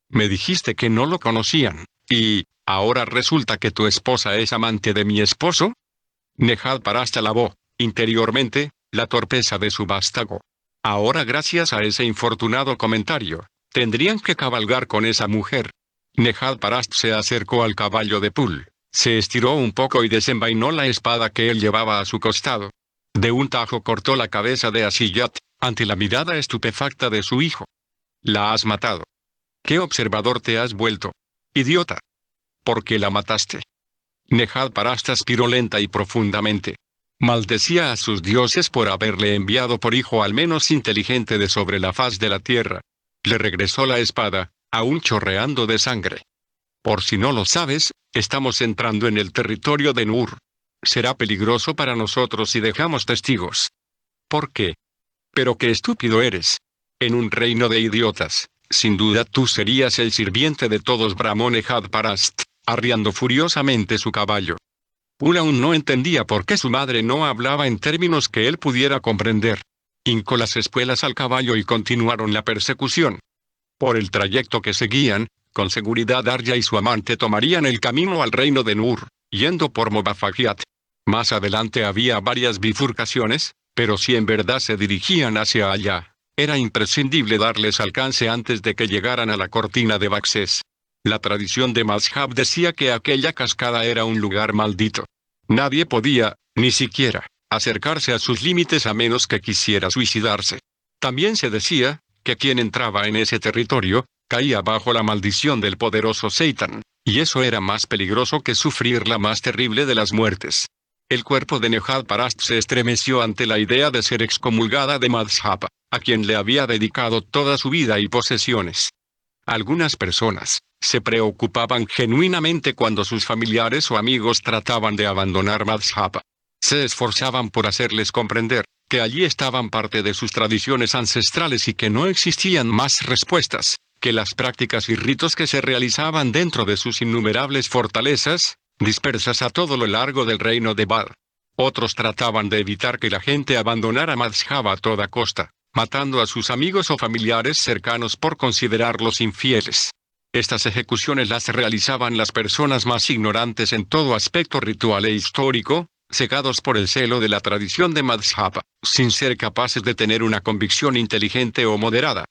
Me dijiste que no lo conocían, y, ¿ahora resulta que tu esposa es amante de mi esposo? Nehath alabó, interiormente, la torpeza de su vástago. Ahora, gracias a ese infortunado comentario, tendrían que cabalgar con esa mujer. Nehath se acercó al caballo de Pul. Se estiró un poco y desenvainó la espada que él llevaba a su costado. De un tajo cortó la cabeza de Asiyat, ante la mirada estupefacta de su hijo. La has matado. ¿Qué observador te has vuelto? Idiota. ¿Por qué la mataste? Nehath aspiró lenta y profundamente. Maldecía a sus dioses por haberle enviado por hijo al menos inteligente de sobre la faz de la tierra. Le regresó la espada, aún chorreando de sangre. Por si no lo sabes, estamos entrando en el territorio de Nur. Será peligroso para nosotros si dejamos testigos. ¿Por qué? Pero qué estúpido eres. En un reino de idiotas, sin duda tú serías el sirviente de todos, bramó Nehath, arriando furiosamente su caballo. Pul aún no entendía por qué su madre no hablaba en términos que él pudiera comprender. Hincó las espuelas al caballo y continuaron la persecución. Por el trayecto que seguían, con seguridad Arya y su amante tomarían el camino al reino de Nur, yendo por Mobafagiat. Más adelante había varias bifurcaciones, pero si en verdad se dirigían hacia allá, era imprescindible darles alcance antes de que llegaran a la cortina de Baxés. La tradición de Madhhab decía que aquella cascada era un lugar maldito. Nadie podía, ni siquiera, acercarse a sus límites a menos que quisiera suicidarse. También se decía que quien entraba en ese territorio, caía bajo la maldición del poderoso Satan, y eso era más peligroso que sufrir la más terrible de las muertes. El cuerpo de Nehath se estremeció ante la idea de ser excomulgada de Madhhab, a quien le había dedicado toda su vida y posesiones. Algunas personas se preocupaban genuinamente cuando sus familiares o amigos trataban de abandonar Madhhab. Se esforzaban por hacerles comprender que allí estaban parte de sus tradiciones ancestrales y que no existían más respuestas que las prácticas y ritos que se realizaban dentro de sus innumerables fortalezas, dispersas a todo lo largo del reino de Bad. Otros trataban de evitar que la gente abandonara Madhhab a toda costa, matando a sus amigos o familiares cercanos por considerarlos infieles. Estas ejecuciones las realizaban las personas más ignorantes en todo aspecto ritual e histórico, cegados por el celo de la tradición de Madhhab, sin ser capaces de tener una convicción inteligente o moderada.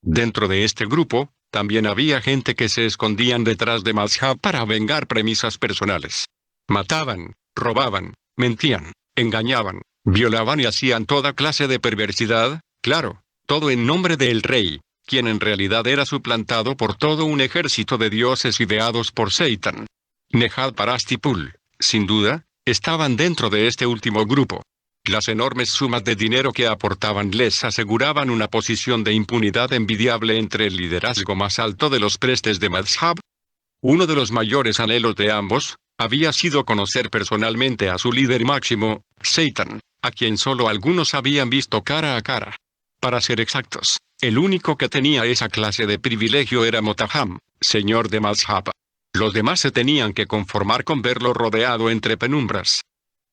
Dentro de este grupo, también había gente que se escondían detrás de Madhhab para vengar premisas personales. Mataban, robaban, mentían, engañaban, violaban y hacían toda clase de perversidad, claro, todo en nombre del rey, quien en realidad era suplantado por todo un ejército de dioses ideados por Satan. Nehal Parast y Pul, sin duda, estaban dentro de este último grupo. Las enormes sumas de dinero que aportaban les aseguraban una posición de impunidad envidiable entre el liderazgo más alto de los prestes de Mazhab. Uno de los mayores anhelos de ambos había sido conocer personalmente a su líder máximo, Seitan, a quien solo algunos habían visto cara a cara. Para ser exactos, el único que tenía esa clase de privilegio era Motaham, señor de Mazhab. Los demás se tenían que conformar con verlo rodeado entre penumbras.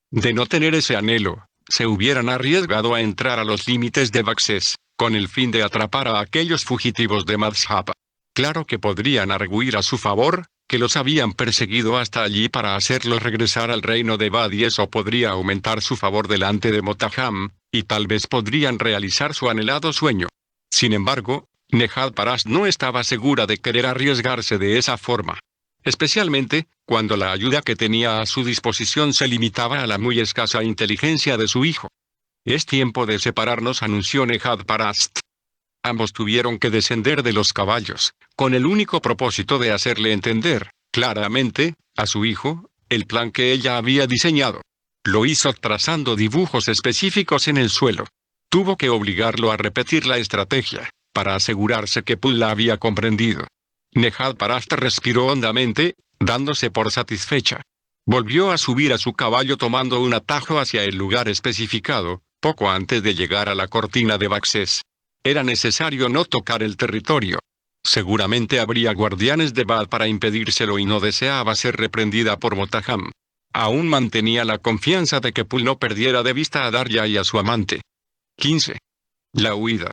De no tener ese anhelo, se hubieran arriesgado a entrar a los límites de Baxes, con el fin de atrapar a aquellos fugitivos de Mazhab. Claro que podrían arguir a su favor, que los habían perseguido hasta allí para hacerlos regresar al reino de Bad, y eso podría aumentar su favor delante de Motaham, y tal vez podrían realizar su anhelado sueño. Sin embargo, Nehal Parast no estaba segura de querer arriesgarse de esa forma. Especialmente, cuando la ayuda que tenía a su disposición se limitaba a la muy escasa inteligencia de su hijo. «Es tiempo de separarnos», anunció Nehal Parast. Ambos tuvieron que descender de los caballos, con el único propósito de hacerle entender, claramente, a su hijo, el plan que ella había diseñado. Lo hizo trazando dibujos específicos en el suelo. Tuvo que obligarlo a repetir la estrategia, para asegurarse que Pul la había comprendido. Nehal Parast respiró hondamente, dándose por satisfecha. Volvió a subir a su caballo tomando un atajo hacia el lugar especificado, poco antes de llegar a la cortina de Baxes. Era necesario no tocar el territorio. Seguramente habría guardianes de Bad para impedírselo y no deseaba ser reprendida por Motaham. Aún mantenía la confianza de que Pul no perdiera de vista a Darya y a su amante. 15. La huida.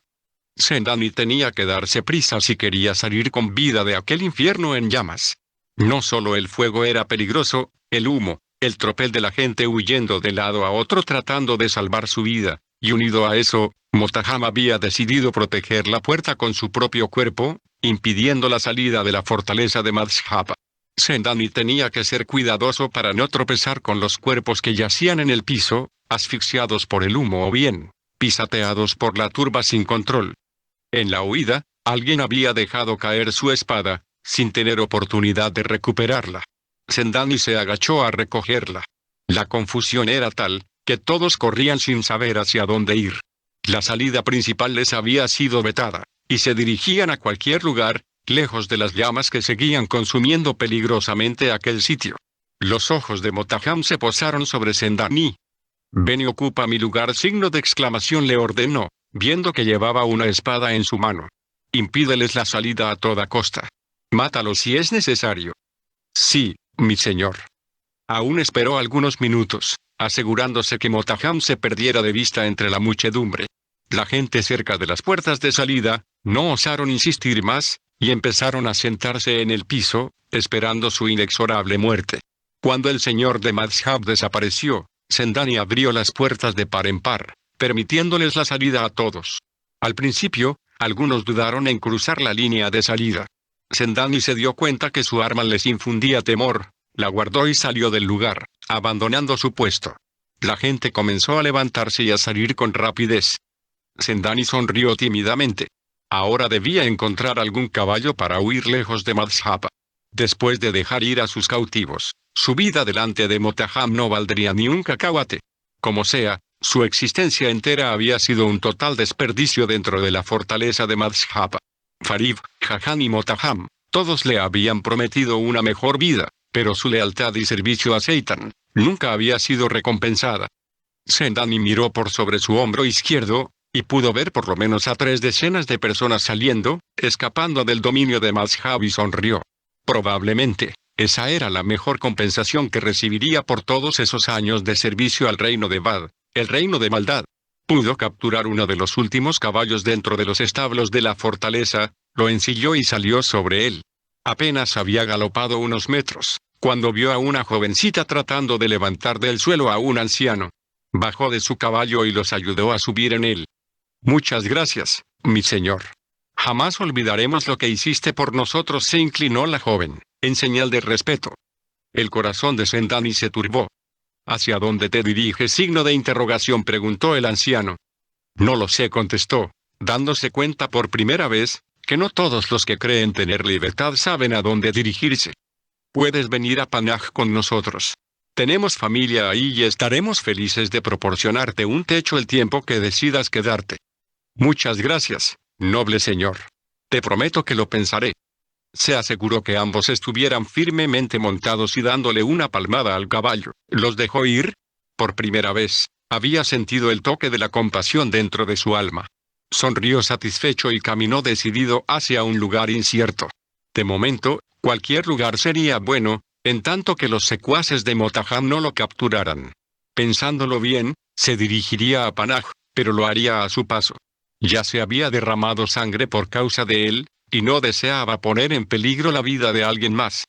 Sendani tenía que darse prisa si quería salir con vida de aquel infierno en llamas. No solo el fuego era peligroso, el humo, el tropel de la gente huyendo de lado a otro tratando de salvar su vida, y unido a eso, Motaham había decidido proteger la puerta con su propio cuerpo, impidiendo la salida de la fortaleza de Mazhab. Sendani tenía que ser cuidadoso para no tropezar con los cuerpos que yacían en el piso, asfixiados por el humo o bien, pisoteados por la turba sin control. En la huida, alguien había dejado caer su espada, sin tener oportunidad de recuperarla. Sendani se agachó a recogerla. La confusión era tal, que todos corrían sin saber hacia dónde ir. La salida principal les había sido vetada, y se dirigían a cualquier lugar, lejos de las llamas que seguían consumiendo peligrosamente aquel sitio. Los ojos de Motaham se posaron sobre Sendani. «Ven y ocupa mi lugar», signo de exclamación le ordenó, viendo que llevaba una espada en su mano. «Impídeles la salida a toda costa. Mátalos si es necesario». «Sí, mi señor». Aún esperó algunos minutos, asegurándose que Motaham se perdiera de vista entre la muchedumbre. La gente cerca de las puertas de salida, no osaron insistir más, y empezaron a sentarse en el piso, esperando su inexorable muerte. Cuando el señor de Mazhab desapareció, Sendani abrió las puertas de par en par, permitiéndoles la salida a todos. Al principio, algunos dudaron en cruzar la línea de salida. Sendani se dio cuenta que su arma les infundía temor, la guardó y salió del lugar, abandonando su puesto. La gente comenzó a levantarse y a salir con rapidez. Sendani sonrió tímidamente. Ahora debía encontrar algún caballo para huir lejos de Mazhab. Después de dejar ir a sus cautivos, su vida delante de Motaham no valdría ni un cacahuate. Como sea, su existencia entera había sido un total desperdicio dentro de la fortaleza de Mazhab. Farid, Jahan y Motaham, todos le habían prometido una mejor vida, pero su lealtad y servicio a Seitan nunca había sido recompensada. Sendani miró por sobre su hombro izquierdo, y pudo ver por lo menos a 3 decenas de personas saliendo, escapando del dominio de Mazhab, y sonrió. Probablemente, esa era la mejor compensación que recibiría por todos esos años de servicio al reino de Bad, el reino de maldad. Pudo capturar uno de los últimos caballos dentro de los establos de la fortaleza, lo ensilló y salió sobre él. Apenas había galopado unos metros, cuando vio a una jovencita tratando de levantar del suelo a un anciano. Bajó de su caballo y los ayudó a subir en él. «Muchas gracias, mi señor. Jamás olvidaremos lo que hiciste por nosotros», se inclinó la joven, en señal de respeto. El corazón de Sendani se turbó. «¿Hacia dónde te diriges?», signo de interrogación, preguntó el anciano. «No lo sé», contestó, dándose cuenta por primera vez, que no todos los que creen tener libertad saben a dónde dirigirse. Puedes venir a Panaj con nosotros. Tenemos familia ahí y estaremos felices de proporcionarte un techo el tiempo que decidas quedarte. Muchas gracias, noble señor. Te prometo que lo pensaré. Se aseguró que ambos estuvieran firmemente montados y dándole una palmada al caballo, los dejó ir. Por primera vez, había sentido el toque de la compasión dentro de su alma. Sonrió satisfecho y caminó decidido hacia un lugar incierto. De momento, cualquier lugar sería bueno, en tanto que los secuaces de Motaham no lo capturaran. Pensándolo bien, se dirigiría a Panaj, pero lo haría a su paso. Ya se había derramado sangre por causa de él, y no deseaba poner en peligro la vida de alguien más.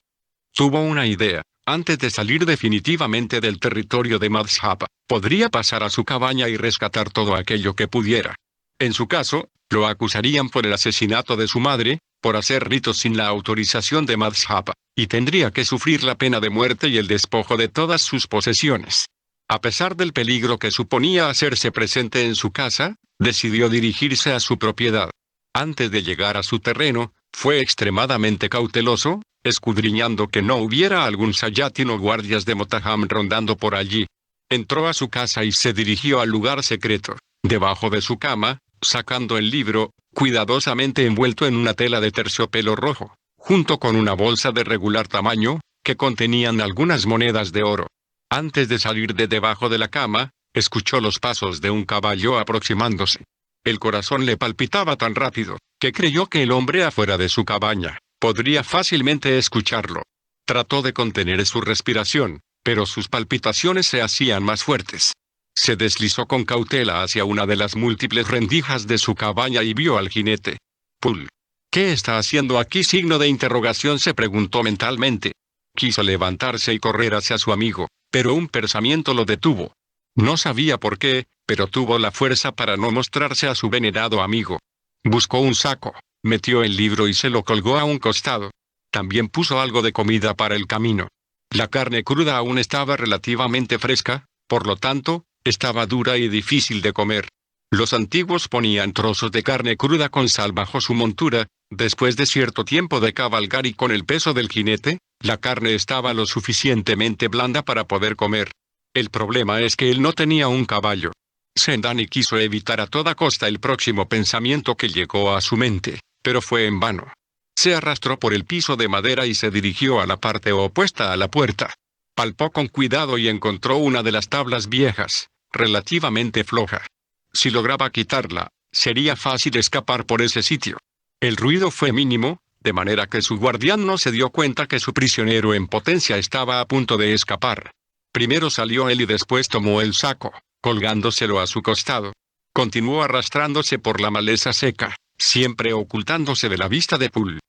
Tuvo una idea. Antes de salir definitivamente del territorio de Madhhab, podría pasar a su cabaña y rescatar todo aquello que pudiera. En su caso, lo acusarían por el asesinato de su madre, por hacer ritos sin la autorización de Madhhab, y tendría que sufrir la pena de muerte y el despojo de todas sus posesiones. A pesar del peligro que suponía hacerse presente en su casa, decidió dirigirse a su propiedad. Antes de llegar a su terreno, fue extremadamente cauteloso, escudriñando que no hubiera algún sayatin o guardias de Motaham rondando por allí. Entró a su casa y se dirigió al lugar secreto, debajo de su cama, sacando el libro, cuidadosamente envuelto en una tela de terciopelo rojo, junto con una bolsa de regular tamaño, que contenían algunas monedas de oro. Antes de salir de debajo de la cama, escuchó los pasos de un caballo aproximándose. El corazón le palpitaba tan rápido, que creyó que el hombre afuera de su cabaña podría fácilmente escucharlo. Trató de contener su respiración, pero sus palpitaciones se hacían más fuertes. Se deslizó con cautela hacia una de las múltiples rendijas de su cabaña y vio al jinete. Pul. ¿Qué está haciendo aquí? Signo de interrogación, se preguntó mentalmente. Quiso levantarse y correr hacia su amigo, pero un pensamiento lo detuvo. No sabía por qué, pero tuvo la fuerza para no mostrarse a su venerado amigo. Buscó un saco, metió el libro y se lo colgó a un costado. También puso algo de comida para el camino. La carne cruda aún estaba relativamente fresca, por lo tanto, estaba dura y difícil de comer. Los antiguos ponían trozos de carne cruda con sal bajo su montura. Después de cierto tiempo de cabalgar y con el peso del jinete, la carne estaba lo suficientemente blanda para poder comer. El problema es que él no tenía un caballo. Sendani quiso evitar a toda costa el próximo pensamiento que llegó a su mente, pero fue en vano. Se arrastró por el piso de madera y se dirigió a la parte opuesta a la puerta. Palpó con cuidado y encontró una de las tablas viejas, relativamente floja. Si lograba quitarla, sería fácil escapar por ese sitio. El ruido fue mínimo, de manera que su guardián no se dio cuenta que su prisionero en potencia estaba a punto de escapar. Primero salió él y después tomó el saco, colgándoselo a su costado. Continuó arrastrándose por la maleza seca, siempre ocultándose de la vista de Pul.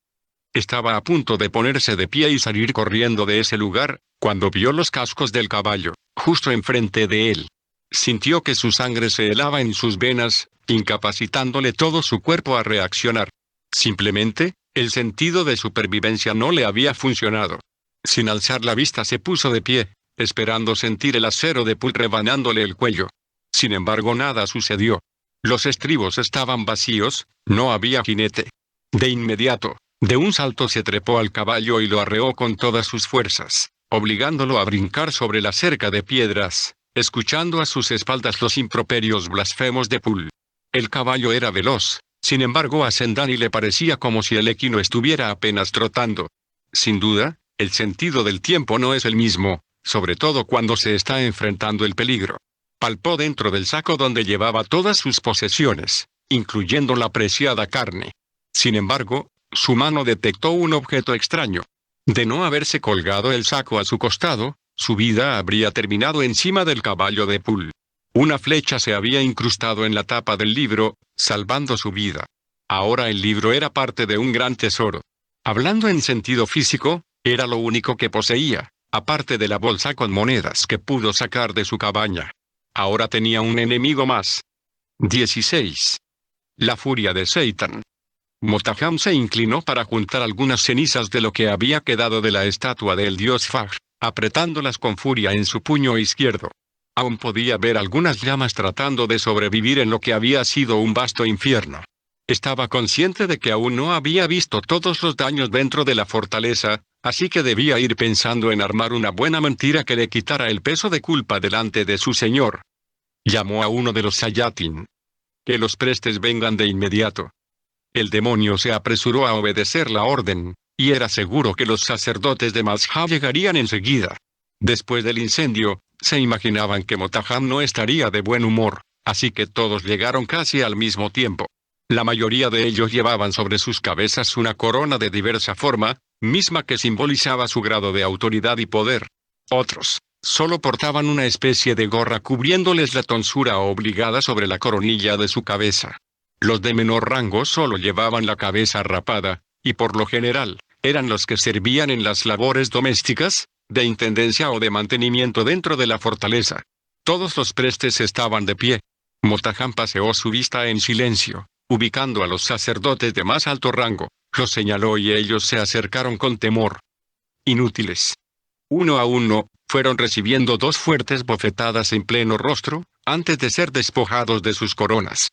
Estaba a punto de ponerse de pie y salir corriendo de ese lugar, cuando vio los cascos del caballo, justo enfrente de él. Sintió que su sangre se helaba en sus venas, incapacitándole todo su cuerpo a reaccionar. Simplemente, el sentido de supervivencia no le había funcionado. Sin alzar la vista se puso de pie, esperando sentir el acero de Pul rebanándole el cuello. Sin embargo, nada sucedió. Los estribos estaban vacíos, no había jinete. De inmediato, de un salto se trepó al caballo y lo arreó con todas sus fuerzas, obligándolo a brincar sobre la cerca de piedras, escuchando a sus espaldas los improperios blasfemos de Pul. El caballo era veloz, sin embargo a Sendani le parecía como si el equino estuviera apenas trotando. Sin duda, el sentido del tiempo no es el mismo, sobre todo cuando se está enfrentando el peligro. Palpó dentro del saco donde llevaba todas sus posesiones, incluyendo la preciada carne. Sin embargo, su mano detectó un objeto extraño. De no haberse colgado el saco a su costado, su vida habría terminado encima del caballo de Pul. Una flecha se había incrustado en la tapa del libro, salvando su vida. Ahora el libro era parte de un gran tesoro. Hablando en sentido físico, era lo único que poseía, aparte de la bolsa con monedas que pudo sacar de su cabaña. Ahora tenía un enemigo más. 16. La furia de Seitan. Motaham se inclinó para juntar algunas cenizas de lo que había quedado de la estatua del dios Fajr, apretándolas con furia en su puño izquierdo. Aún podía ver algunas llamas tratando de sobrevivir en lo que había sido un vasto infierno. Estaba consciente de que aún no había visto todos los daños dentro de la fortaleza, así que debía ir pensando en armar una buena mentira que le quitara el peso de culpa delante de su señor. Llamó a uno de los Sayatin. Que los prestes vengan de inmediato. El demonio se apresuró a obedecer la orden, y era seguro que los sacerdotes de Mazha llegarían enseguida. Después del incendio, se imaginaban que Motaham no estaría de buen humor, así que todos llegaron casi al mismo tiempo. La mayoría de ellos llevaban sobre sus cabezas una corona de diversa forma, misma que simbolizaba su grado de autoridad y poder. Otros, solo portaban una especie de gorra cubriéndoles la tonsura obligada sobre la coronilla de su cabeza. Los de menor rango solo llevaban la cabeza rapada, y por lo general, eran los que servían en las labores domésticas, de intendencia o de mantenimiento dentro de la fortaleza. Todos los prestes estaban de pie. Motaham paseó su vista en silencio, ubicando a los sacerdotes de más alto rango, los señaló y ellos se acercaron con temor. Inútiles. Uno a uno, fueron recibiendo 2 fuertes bofetadas en pleno rostro, antes de ser despojados de sus coronas.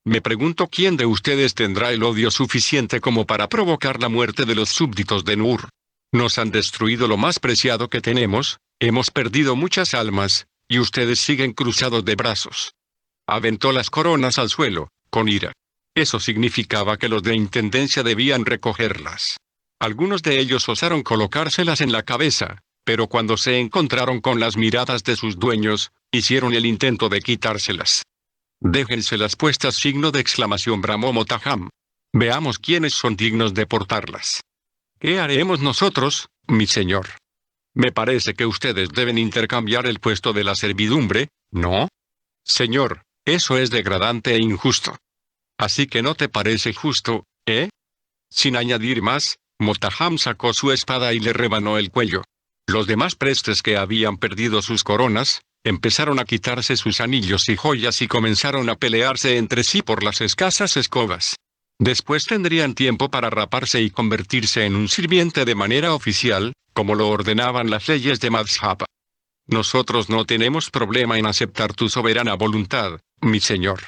Me pregunto quién de ustedes tendrá el odio suficiente como para provocar la muerte de los súbditos de Nur. Nos han destruido lo más preciado que tenemos, hemos perdido muchas almas, y ustedes siguen cruzados de brazos. Aventó las coronas al suelo, con ira. Eso significaba que los de intendencia debían recogerlas. Algunos de ellos osaron colocárselas en la cabeza, pero cuando se encontraron con las miradas de sus dueños, hicieron el intento de quitárselas. Déjenselas puestas, signo de exclamación, bramó Motaham. Veamos quiénes son dignos de portarlas. ¿Qué haremos nosotros, mi señor? Me parece que ustedes deben intercambiar el puesto de la servidumbre, ¿no? Señor, eso es degradante e injusto. Así que no te parece justo, ¿eh? Sin añadir más, Motaham sacó su espada y le rebanó el cuello. Los demás prestes que habían perdido sus coronas, empezaron a quitarse sus anillos y joyas y comenzaron a pelearse entre sí por las escasas escobas. Después tendrían tiempo para raparse y convertirse en un sirviente de manera oficial, como lo ordenaban las leyes de Mazhab. Nosotros no tenemos problema en aceptar tu soberana voluntad, mi señor.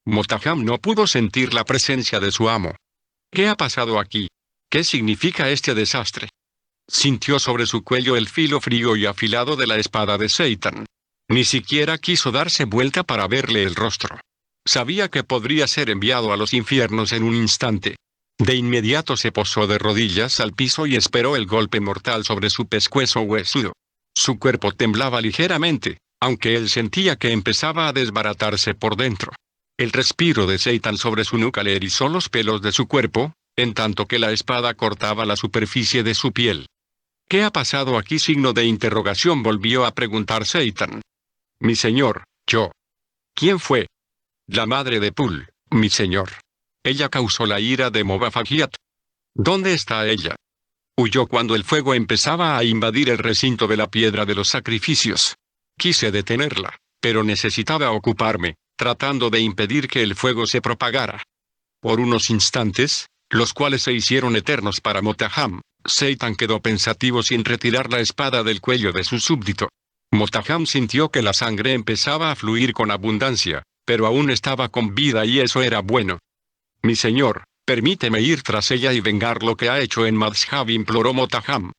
Motaham no pudo sentir la presencia de su amo. ¿Qué ha pasado aquí? ¿Qué significa este desastre? Sintió sobre su cuello el filo frío y afilado de la espada de Seitan. Ni siquiera quiso darse vuelta para verle el rostro. Sabía que podría ser enviado a los infiernos en un instante. De inmediato se posó de rodillas al piso y esperó el golpe mortal sobre su pescuezo huesudo. Su cuerpo temblaba ligeramente, aunque él sentía que empezaba a desbaratarse por dentro. El respiro de Seitan sobre su nuca le erizó los pelos de su cuerpo, en tanto que la espada cortaba la superficie de su piel. ¿Qué ha pasado aquí? Signo de interrogación, volvió a preguntar Seitan. Mi señor, yo. ¿Quién fue? La madre de Pul, mi señor. Ella causó la ira de Mobafagiat. ¿Dónde está ella? Huyó cuando el fuego empezaba a invadir el recinto de la piedra de los sacrificios. Quise detenerla, pero necesitaba ocuparme, tratando de impedir que el fuego se propagara. Por unos instantes, los cuales se hicieron eternos para Motaham, Seitan quedó pensativo sin retirar la espada del cuello de su súbdito. Motaham sintió que la sangre empezaba a fluir con abundancia, pero aún estaba con vida y eso era bueno. Mi señor, permíteme ir tras ella y vengar lo que ha hecho en Mazhab, imploró Motaham.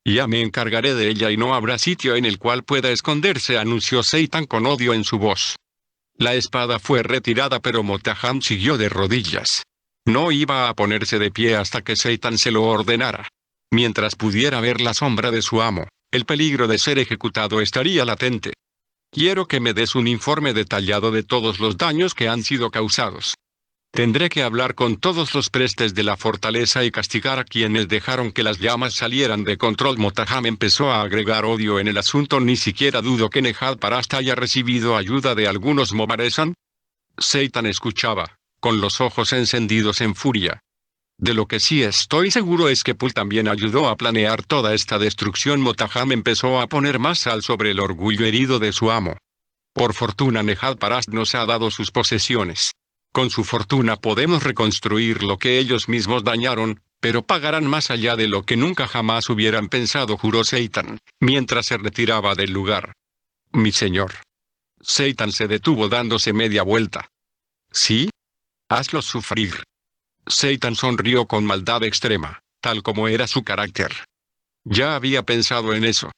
Ya me encargaré de ella y no habrá sitio en el cual pueda esconderse, anunció Seitan con odio en su voz. La espada fue retirada, pero Motaham siguió de rodillas. No iba a ponerse de pie hasta que Seitan se lo ordenara. Mientras pudiera ver la sombra de su amo, el peligro de ser ejecutado estaría latente. Quiero que me des un informe detallado de todos los daños que han sido causados. Tendré que hablar con todos los prestes de la fortaleza y castigar a quienes dejaron que las llamas salieran de control. Motaham empezó a agregar odio en el asunto. Ni siquiera dudo que Nehal Parast haya recibido ayuda de algunos Mobaresan. Seitan escuchaba, con los ojos encendidos en furia. De lo que sí estoy seguro es que Pul también ayudó a planear toda esta destrucción. Motaham empezó a poner más sal sobre el orgullo herido de su amo. Por fortuna Nehal Parast nos ha dado sus posesiones. Con su fortuna podemos reconstruir lo que ellos mismos dañaron, pero pagarán más allá de lo que nunca jamás hubieran pensado, juró Seitan, mientras se retiraba del lugar. Mi señor. Seitan se detuvo dándose media vuelta. ¿Sí? Hazlos sufrir. Satan sonrió con maldad extrema, tal como era su carácter. Ya había pensado en eso.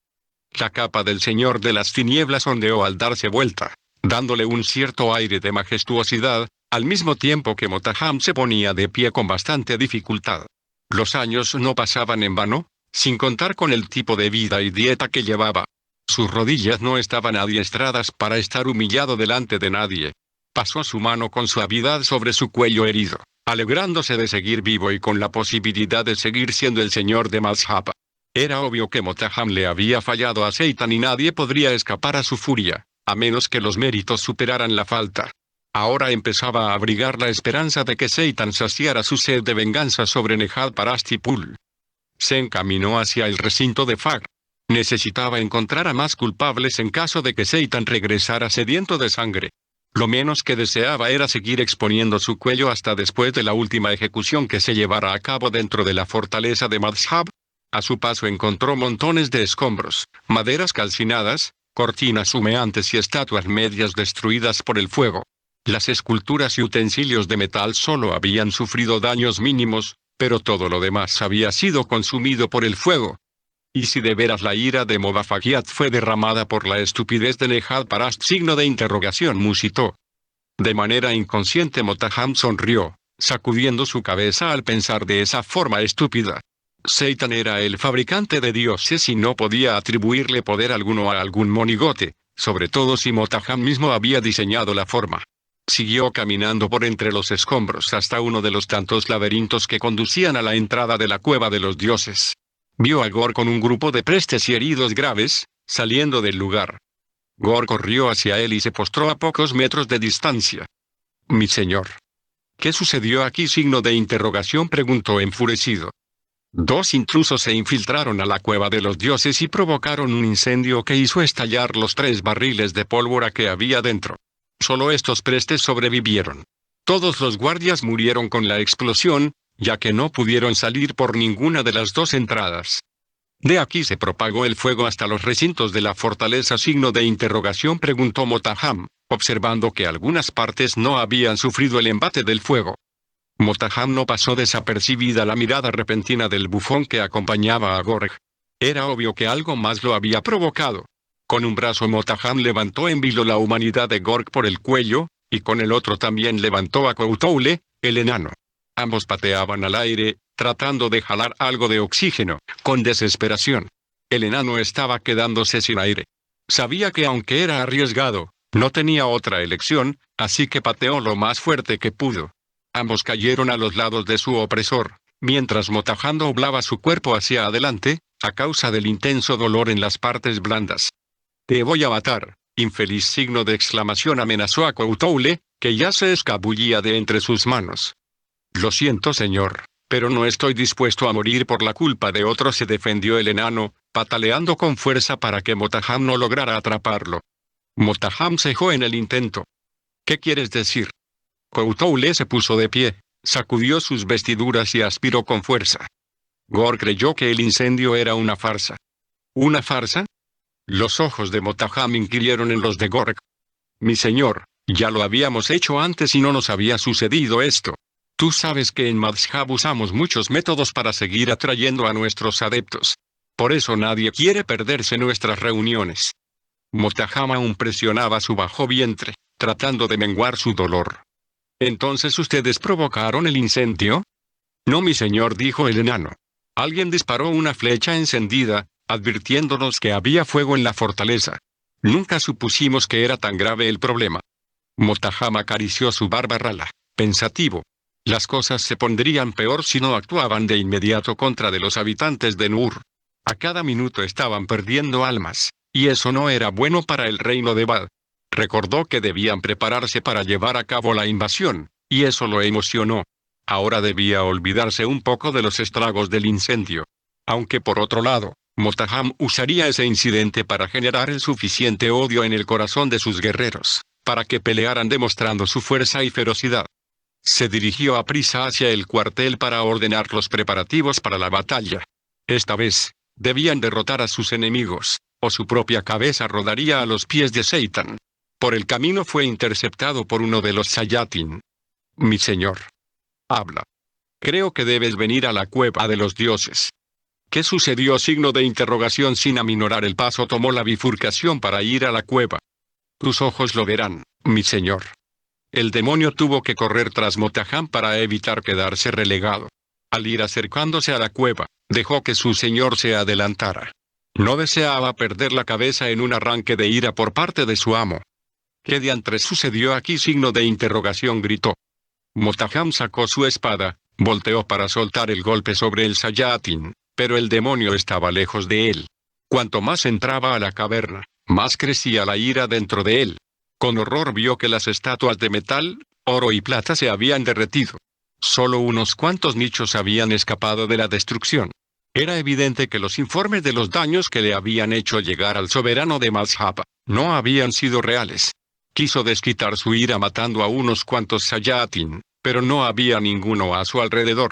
La capa del Señor de las Tinieblas ondeó al darse vuelta, dándole un cierto aire de majestuosidad, al mismo tiempo que Motaham se ponía de pie con bastante dificultad. Los años no pasaban en vano, sin contar con el tipo de vida y dieta que llevaba. Sus rodillas no estaban adiestradas para estar humillado delante de nadie. Pasó su mano con suavidad sobre su cuello herido, alegrándose de seguir vivo y con la posibilidad de seguir siendo el señor de Mazhab. Era obvio que Motaham le había fallado a Satan y nadie podría escapar a su furia, a menos que los méritos superaran la falta. Ahora empezaba a abrigar la esperanza de que Satan saciara su sed de venganza sobre Nehal Parastipul. Se encaminó hacia el recinto de Fag. Necesitaba encontrar a más culpables en caso de que Satan regresara sediento de sangre. Lo menos que deseaba era seguir exponiendo su cuello hasta después de la última ejecución que se llevara a cabo dentro de la fortaleza de Mazhab. A su paso encontró montones de escombros, maderas calcinadas, cortinas humeantes y estatuas medias destruidas por el fuego. Las esculturas y utensilios de metal solo habían sufrido daños mínimos, pero todo lo demás había sido consumido por el fuego. ¿Y si de veras la ira de Mobafagiat fue derramada por la estupidez de Nehal Parast? Signo de interrogación musitó. De manera inconsciente Motaham sonrió, sacudiendo su cabeza al pensar de esa forma estúpida. Satan era el fabricante de dioses y no podía atribuirle poder alguno a algún monigote, sobre todo si Motaham mismo había diseñado la forma. Siguió caminando por entre los escombros hasta uno de los tantos laberintos que conducían a la entrada de la cueva de los dioses. Vio a Gor con un grupo de prestes y heridos graves, saliendo del lugar. Gor corrió hacia él y se postró a pocos metros de distancia. «Mi señor». «¿Qué sucedió aquí?» Signo de interrogación preguntó enfurecido. Dos intrusos se infiltraron a la cueva de los dioses y provocaron un incendio que hizo estallar los 3 barriles de pólvora que había dentro. Solo estos prestes sobrevivieron. Todos los guardias murieron con la explosión, ya que no pudieron salir por ninguna de las 2 entradas. De aquí se propagó el fuego hasta los recintos de la fortaleza. Signo de interrogación preguntó Motaham, observando que algunas partes no habían sufrido el embate del fuego. Motaham no pasó desapercibida la mirada repentina del bufón que acompañaba a Gorg. Era obvio que algo más lo había provocado. Con un brazo Motaham levantó en vilo la humanidad de Gorg por el cuello, y con el otro también levantó a Koutoule, el enano. Ambos pateaban al aire, tratando de jalar algo de oxígeno, con desesperación. El enano estaba quedándose sin aire. Sabía que aunque era arriesgado, no tenía otra elección, así que pateó lo más fuerte que pudo. Ambos cayeron a los lados de su opresor, mientras Motaham doblaba su cuerpo hacia adelante, a causa del intenso dolor en las partes blandas. «Te voy a matar, infeliz». Signo de exclamación amenazó a Koutoule, que ya se escabullía de entre sus manos. «Lo siento, señor, pero no estoy dispuesto a morir por la culpa de otro», se defendió el enano, pataleando con fuerza para que Motaham no lograra atraparlo. Motaham cejó en el intento. «¿Qué quieres decir?» Koutoule se puso de pie, sacudió sus vestiduras y aspiró con fuerza. Gor creyó que el incendio era una farsa. ¿Una farsa? Los ojos de Motaham inquirieron en los de Gorg. «Mi señor, ya lo habíamos hecho antes y no nos había sucedido esto. Tú sabes que en Mazhab usamos muchos métodos para seguir atrayendo a nuestros adeptos. Por eso nadie quiere perderse nuestras reuniones». Motaham aún presionaba su bajo vientre, tratando de menguar su dolor. «¿Entonces ustedes provocaron el incendio?» «No, mi señor», dijo el enano. «Alguien disparó una flecha encendida, advirtiéndonos que había fuego en la fortaleza. Nunca supusimos que era tan grave el problema». Motaham acarició su barba rala, pensativo. Las cosas se pondrían peor si no actuaban de inmediato contra de los habitantes de Nur. A cada minuto estaban perdiendo almas, y eso no era bueno para el reino de Bad. Recordó que debían prepararse para llevar a cabo la invasión, y eso lo emocionó. Ahora debía olvidarse un poco de los estragos del incendio. Aunque por otro lado, Motaham usaría ese incidente para generar el suficiente odio en el corazón de sus guerreros, para que pelearan demostrando su fuerza y ferocidad. Se dirigió a prisa hacia el cuartel para ordenar los preparativos para la batalla. Esta vez, debían derrotar a sus enemigos, o su propia cabeza rodaría a los pies de Satan. Por el camino fue interceptado por uno de los Sayatin. Mi señor. Habla. Creo que debes venir a la cueva de los dioses. ¿Qué sucedió? Signo de interrogación. Sin aminorar el paso tomó la bifurcación para ir a la cueva. Tus ojos lo verán, mi señor. El demonio tuvo que correr tras Motaham para evitar quedarse relegado. Al ir acercándose a la cueva, dejó que su señor se adelantara. No deseaba perder la cabeza en un arranque de ira por parte de su amo. ¿Qué diantres sucedió aquí? Signo de interrogación gritó. Motaham sacó su espada, volteó para soltar el golpe sobre el Sayatin, pero el demonio estaba lejos de él. Cuanto más entraba a la caverna, más crecía la ira dentro de él. Con horror vio que las estatuas de metal, oro y plata se habían derretido. Solo unos cuantos nichos habían escapado de la destrucción. Era evidente que los informes de los daños que le habían hecho llegar al soberano de Mazhab no habían sido reales. Quiso desquitar su ira matando a unos cuantos Sayatin, pero no había ninguno a su alrededor.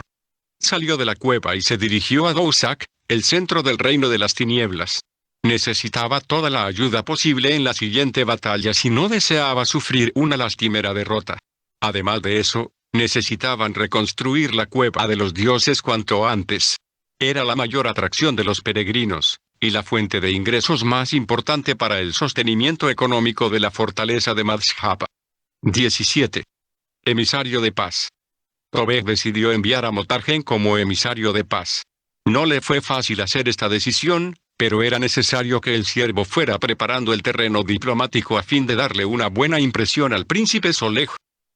Salió de la cueva y se dirigió a Dousak, el centro del reino de las tinieblas. Necesitaba toda la ayuda posible en la siguiente batalla si no deseaba sufrir una lastimera derrota. Además de eso, necesitaban reconstruir la cueva de los dioses cuanto antes. Era la mayor atracción de los peregrinos, y la fuente de ingresos más importante para el sostenimiento económico de la fortaleza de Mazhab. 17. Emisario de paz. Tobej decidió enviar a Motargen como emisario de paz. No le fue fácil hacer esta decisión, pero era necesario que el siervo fuera preparando el terreno diplomático a fin de darle una buena impresión al príncipe Solej.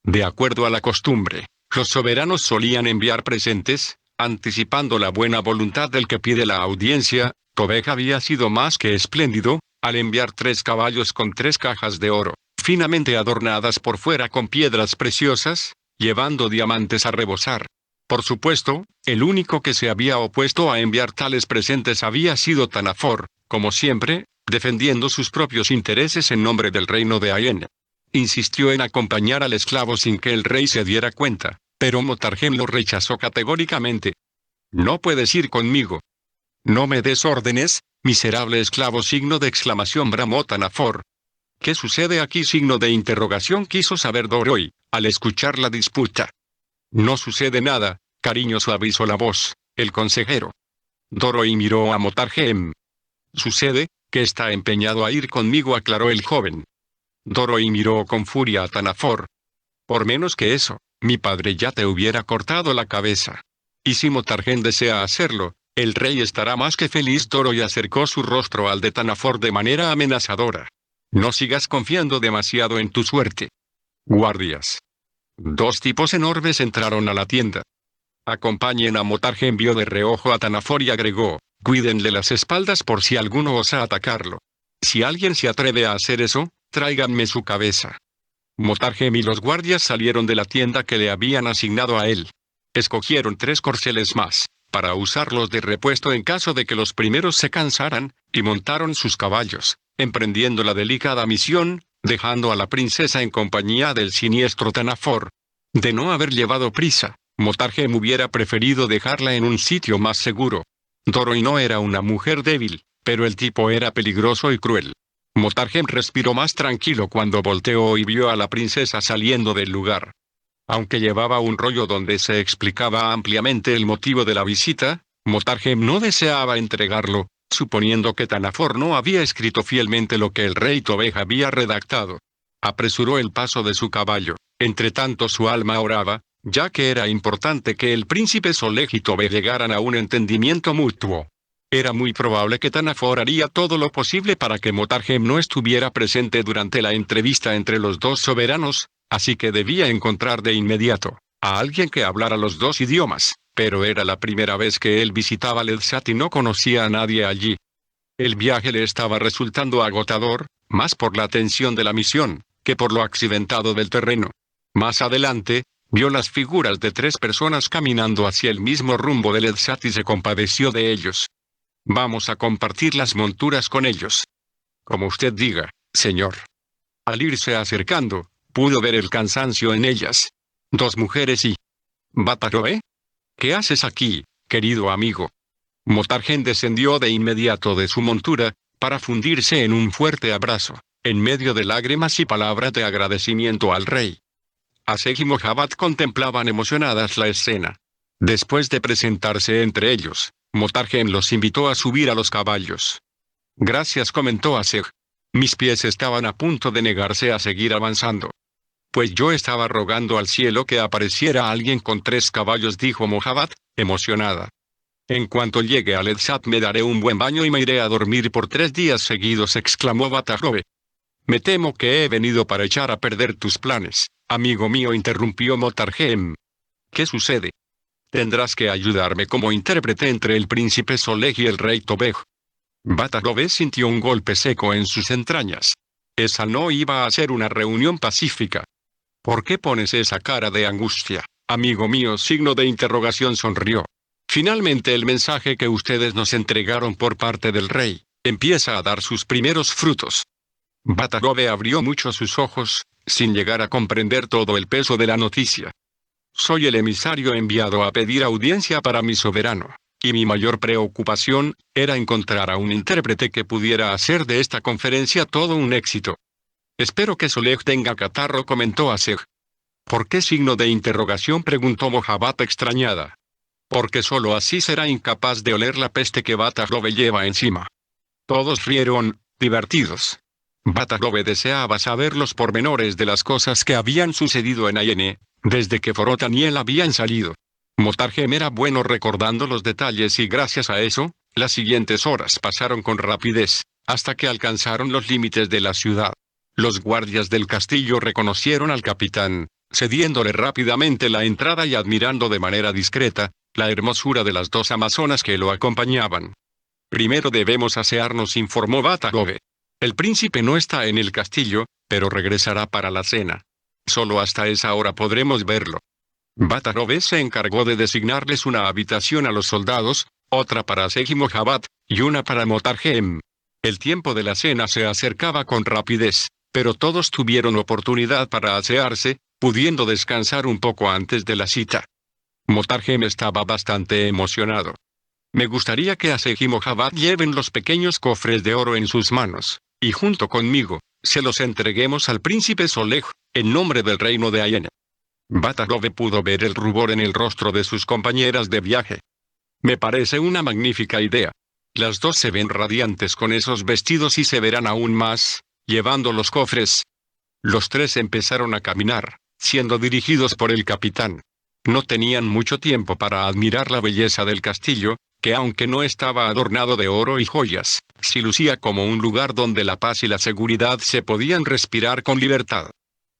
De acuerdo a la costumbre, los soberanos solían enviar presentes, anticipando la buena voluntad del que pide la audiencia. Tobej había sido más que espléndido, al enviar 3 caballos con 3 cajas de oro, finamente adornadas por fuera con piedras preciosas, llevando diamantes a rebosar. Por supuesto, el único que se había opuesto a enviar tales presentes había sido Tanafor, como siempre, defendiendo sus propios intereses en nombre del reino de Aen. Insistió en acompañar al esclavo sin que el rey se diera cuenta, pero Motargen lo rechazó categóricamente. No puedes ir conmigo. No me des órdenes, miserable esclavo. Signo de exclamación bramó Tanafor. ¿Qué sucede aquí? Signo de interrogación quiso saber Doroi, al escuchar la disputa. No sucede nada, cariño, suavizó la voz, el consejero. Doroi miró a Motargen. Sucede, que está empeñado a ir conmigo, aclaró el joven. Doroi miró con furia a Tanafor. Por menos que eso, mi padre ya te hubiera cortado la cabeza. Y si Motargen desea hacerlo, el rey estará más que feliz. Doroi acercó su rostro al de Tanafor de manera amenazadora. No sigas confiando demasiado en tu suerte. Guardias. 2 tipos enormes entraron a la tienda. Acompañen a Motargen. Vio de reojo a Tanafor y agregó, cuídenle las espaldas por si alguno osa atacarlo. Si alguien se atreve a hacer eso, tráiganme su cabeza. Motargen y los guardias salieron de la tienda que le habían asignado a él. Escogieron 3 corceles más, para usarlos de repuesto en caso de que los primeros se cansaran, y montaron sus caballos, emprendiendo la delicada misión, dejando a la princesa en compañía del siniestro Tanafor. De no haber llevado prisa, Motargen hubiera preferido dejarla en un sitio más seguro. Doroi no era una mujer débil, pero el tipo era peligroso y cruel. Motargen respiró más tranquilo cuando volteó y vio a la princesa saliendo del lugar. Aunque llevaba un rollo donde se explicaba ampliamente el motivo de la visita, Motargen no deseaba entregarlo, suponiendo que Tanafor no había escrito fielmente lo que el rey Tobej había redactado. Apresuró el paso de su caballo, entre tanto su alma oraba, ya que era importante que el príncipe Solej y Tobej llegaran a un entendimiento mutuo. Era muy probable que Tanafor haría todo lo posible para que Motargen no estuviera presente durante la entrevista entre los 2 soberanos, así que debía encontrar de inmediato a alguien que hablara los 2 idiomas, pero era la primera vez que él visitaba Ledsat y no conocía a nadie allí. El viaje le estaba resultando agotador, más por la tensión de la misión, que por lo accidentado del terreno. Más adelante, vio las figuras de 3 personas caminando hacia el mismo rumbo de Ledsat y se compadeció de ellos. Vamos a compartir las monturas con ellos. Como usted diga, señor. Al irse acercando, pudo ver el cansancio en ellas. 2 mujeres y... ¿Bataroe? ¿Qué haces aquí, querido amigo? Motargen descendió de inmediato de su montura, para fundirse en un fuerte abrazo, en medio de lágrimas y palabras de agradecimiento al rey. Aseg y Mohabbat contemplaban emocionadas la escena. Después de presentarse entre ellos, Motarjem los invitó a subir a los caballos. Gracias, comentó Aseg. Mis pies estaban a punto de negarse a seguir avanzando. Pues yo estaba rogando al cielo que apareciera alguien con 3 caballos, dijo Mohabbat, emocionada. En cuanto llegue a Ledsat me daré un buen baño y me iré a dormir por 3 días seguidos, exclamó Batarrobe. Me temo que he venido para echar a perder tus planes, amigo mío, interrumpió Motarjem. ¿Qué sucede? Tendrás que ayudarme como intérprete entre el príncipe Solej y el rey Tobej. Batarrobe sintió un golpe seco en sus entrañas. Esa no iba a ser una reunión pacífica. ¿Por qué pones esa cara de angustia, amigo mío? Signo de interrogación, sonrió. Finalmente el mensaje que ustedes nos entregaron por parte del rey, empieza a dar sus primeros frutos. Batarrobe abrió mucho sus ojos, sin llegar a comprender todo el peso de la noticia. Soy el emisario enviado a pedir audiencia para mi soberano, y mi mayor preocupación era encontrar a un intérprete que pudiera hacer de esta conferencia todo un éxito. Espero que Solej tenga catarro, comentó Aseg. ¿Por qué signo de interrogación?, preguntó Mohabbat extrañada. Porque solo así será incapaz de oler la peste que Batarrobe lleva encima. Todos rieron, divertidos. Batarrobe deseaba saber los pormenores de las cosas que habían sucedido en Ayene, desde que Forot y él habían salido. Motarjem era bueno recordando los detalles y gracias a eso, las siguientes horas pasaron con rapidez, hasta que alcanzaron los límites de la ciudad. Los guardias del castillo reconocieron al capitán, cediéndole rápidamente la entrada y admirando de manera discreta la hermosura de las 2 amazonas que lo acompañaban. Primero debemos asearnos, informó Batarrobe. El príncipe no está en el castillo, pero regresará para la cena. Solo hasta esa hora podremos verlo. Batarrobe se encargó de designarles una habitación a los soldados, otra para Aseg y Mohabbat, y una para Motarjem. El tiempo de la cena se acercaba con rapidez, pero todos tuvieron oportunidad para asearse, pudiendo descansar un poco antes de la cita. Motarjem estaba bastante emocionado. Me gustaría que Aseg y Mohabbat lleven los pequeños cofres de oro en sus manos, y junto conmigo, se los entreguemos al príncipe Solej, en nombre del reino de Ayene. Batarrobe pudo ver el rubor en el rostro de sus compañeras de viaje. Me parece una magnífica idea. Las 2 se ven radiantes con esos vestidos y se verán aún más, llevando los cofres. Los 3 empezaron a caminar, siendo dirigidos por el capitán. No tenían mucho tiempo para admirar la belleza del castillo, que aunque no estaba adornado de oro y joyas, sí lucía como un lugar donde la paz y la seguridad se podían respirar con libertad.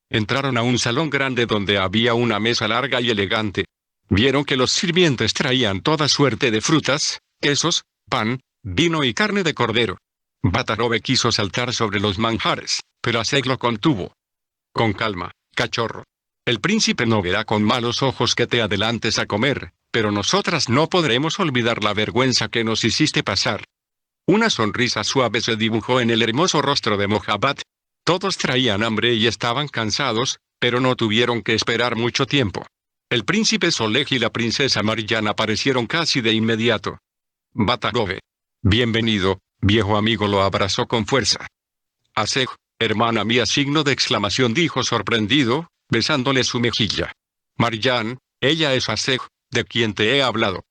Entraron a un salón grande donde había una mesa larga y elegante. Vieron que los sirvientes traían toda suerte de frutas, quesos, pan, vino y carne de cordero. Batarrobe quiso saltar sobre los manjares, pero Aseg lo contuvo. Con calma, cachorro. El príncipe no verá con malos ojos que te adelantes a comer, pero nosotras no podremos olvidar la vergüenza que nos hiciste pasar. Una sonrisa suave se dibujó en el hermoso rostro de Mohabbat. Todos traían hambre y estaban cansados, pero no tuvieron que esperar mucho tiempo. El príncipe Solej y la princesa Marjan aparecieron casi de inmediato. Batarrobe. Bienvenido, viejo amigo, lo abrazó con fuerza. Aseg, hermana mía, signo de exclamación, dijo sorprendido, besándole su mejilla. Marjan, ella es Aseg, de quien te he hablado.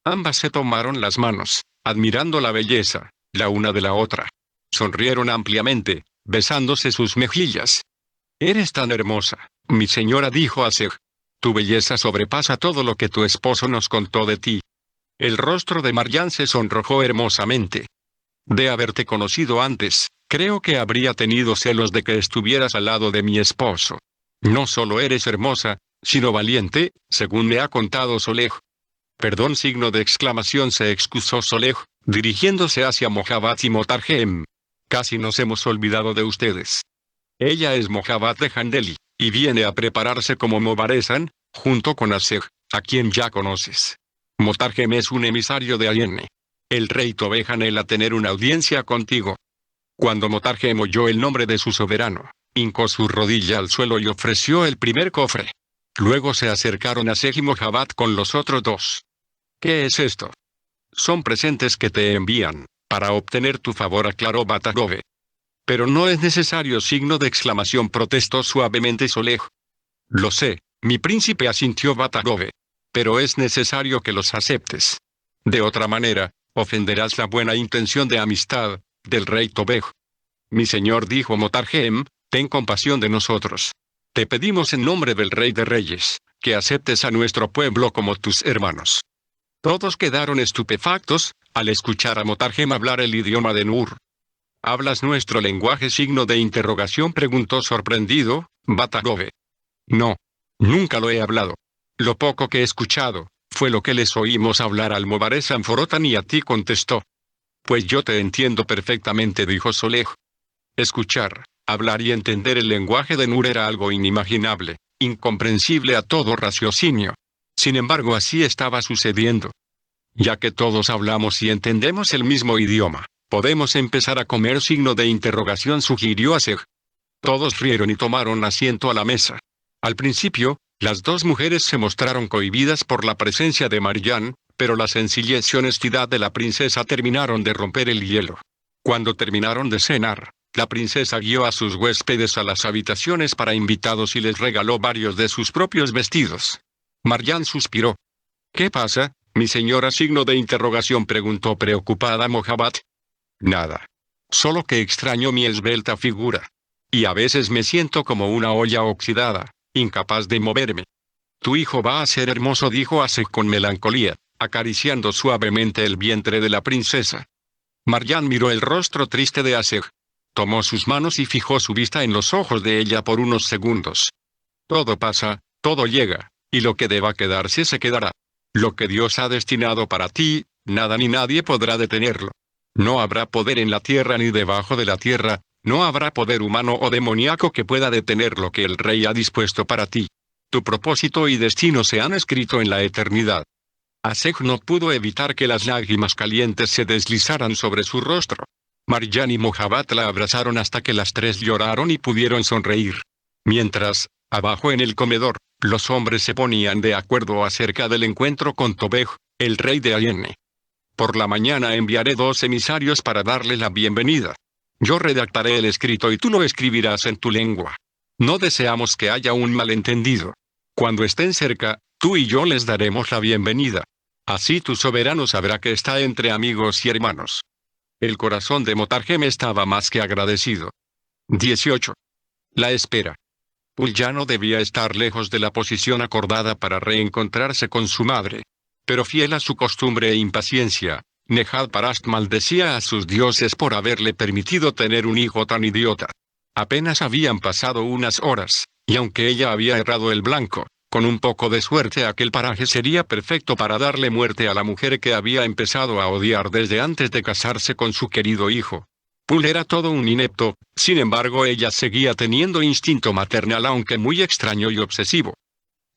Ambas se tomaron las manos, admirando la belleza, la una de la otra. Sonrieron ampliamente, besándose sus mejillas. Eres tan hermosa, mi señora, dijo Aseg. Tu belleza sobrepasa todo lo que tu esposo nos contó de ti. El rostro de Marjan se sonrojó hermosamente. De haberte conocido antes, creo que habría tenido celos de que estuvieras al lado de mi esposo. No solo eres hermosa, sino valiente, según me ha contado Solej. Perdón, signo de exclamación, se excusó Solej, dirigiéndose hacia Mohabbat y Motarjem. Casi nos hemos olvidado de ustedes. Ella es Mohabbat de Handeli, y viene a prepararse como Mobaresan, junto con Aseg, a quien ya conoces. Motarjem es un emisario de Ayene. El rey Tobej anhela tener una audiencia contigo. Cuando Motarjem oyó el nombre de su soberano, hincó su rodilla al suelo y ofreció el primer cofre. Luego se acercaron a Aseg y Mohabbat con los otros 2. ¿Qué es esto? Son presentes que te envían para obtener tu favor, aclaró Batarrobe. Pero no es necesario, signo de exclamación, protestó suavemente Solej. Lo sé, mi príncipe, asintió Batarove. Pero es necesario que los aceptes. De otra manera, ofenderás la buena intención de amistad del rey Tobej. Mi señor, dijo Motarjem, ten compasión de nosotros. Te pedimos en nombre del Rey de Reyes, que aceptes a nuestro pueblo como tus hermanos. Todos quedaron estupefactos, al escuchar a Motarjem hablar el idioma de Nur. ¿Hablas nuestro lenguaje? Signo de interrogación, preguntó sorprendido, Batarove. No. Nunca lo he hablado. Lo poco que he escuchado, fue lo que les oímos hablar al Mobarez Anforotan y a ti, contestó. Pues yo te entiendo perfectamente, dijo Solej. Escuchar, hablar y entender el lenguaje de Nur era algo inimaginable, incomprensible a todo raciocinio. Sin embargo, así estaba sucediendo. Ya que todos hablamos y entendemos el mismo idioma, podemos empezar a comer. Signo de interrogación, sugirió Asej. Todos rieron y tomaron asiento a la mesa. Al principio, las dos mujeres se mostraron cohibidas por la presencia de Marjan, pero la sencillez y honestidad de la princesa terminaron de romper el hielo. Cuando terminaron de cenar, la princesa guió a sus huéspedes a las habitaciones para invitados y les regaló varios de sus propios vestidos. Marjan suspiró. ¿Qué pasa, mi señora? Signo de interrogación, preguntó preocupada Mohabbat. Nada. Solo que extraño mi esbelta figura. Y a veces me siento como una olla oxidada, incapaz de moverme. Tu hijo va a ser hermoso, dijo Asej con melancolía, acariciando suavemente el vientre de la princesa. Marjan miró el rostro triste de Asej. Tomó sus manos y fijó su vista en los ojos de ella por unos segundos. Todo pasa, todo llega, y lo que deba quedarse se quedará. Lo que Dios ha destinado para ti, nada ni nadie podrá detenerlo. No habrá poder en la tierra ni debajo de la tierra, no habrá poder humano o demoníaco que pueda detener lo que el rey ha dispuesto para ti. Tu propósito y destino se han escrito en la eternidad. Asej no pudo evitar que las lágrimas calientes se deslizaran sobre su rostro. Marjan y Mohabbat la abrazaron hasta que las tres lloraron y pudieron sonreír. Mientras, abajo en el comedor, los hombres se ponían de acuerdo acerca del encuentro con Tobej, el rey de Ayenne. Por la mañana enviaré 2 emisarios para darle la bienvenida. Yo redactaré el escrito y tú lo escribirás en tu lengua. No deseamos que haya un malentendido. Cuando estén cerca, tú y yo les daremos la bienvenida. Así tu soberano sabrá que está entre amigos y hermanos. El corazón de Motarjem estaba más que agradecido. 18. La espera. Pul ya no debía estar lejos de la posición acordada para reencontrarse con su madre. Pero fiel a su costumbre e impaciencia, Nejad-Parast maldecía a sus dioses por haberle permitido tener un hijo tan idiota. Apenas habían pasado unas horas, y aunque ella había errado el blanco, con un poco de suerte aquel paraje sería perfecto para darle muerte a la mujer que había empezado a odiar desde antes de casarse con su querido hijo. Pul era todo un inepto, sin embargo ella seguía teniendo instinto maternal, aunque muy extraño y obsesivo.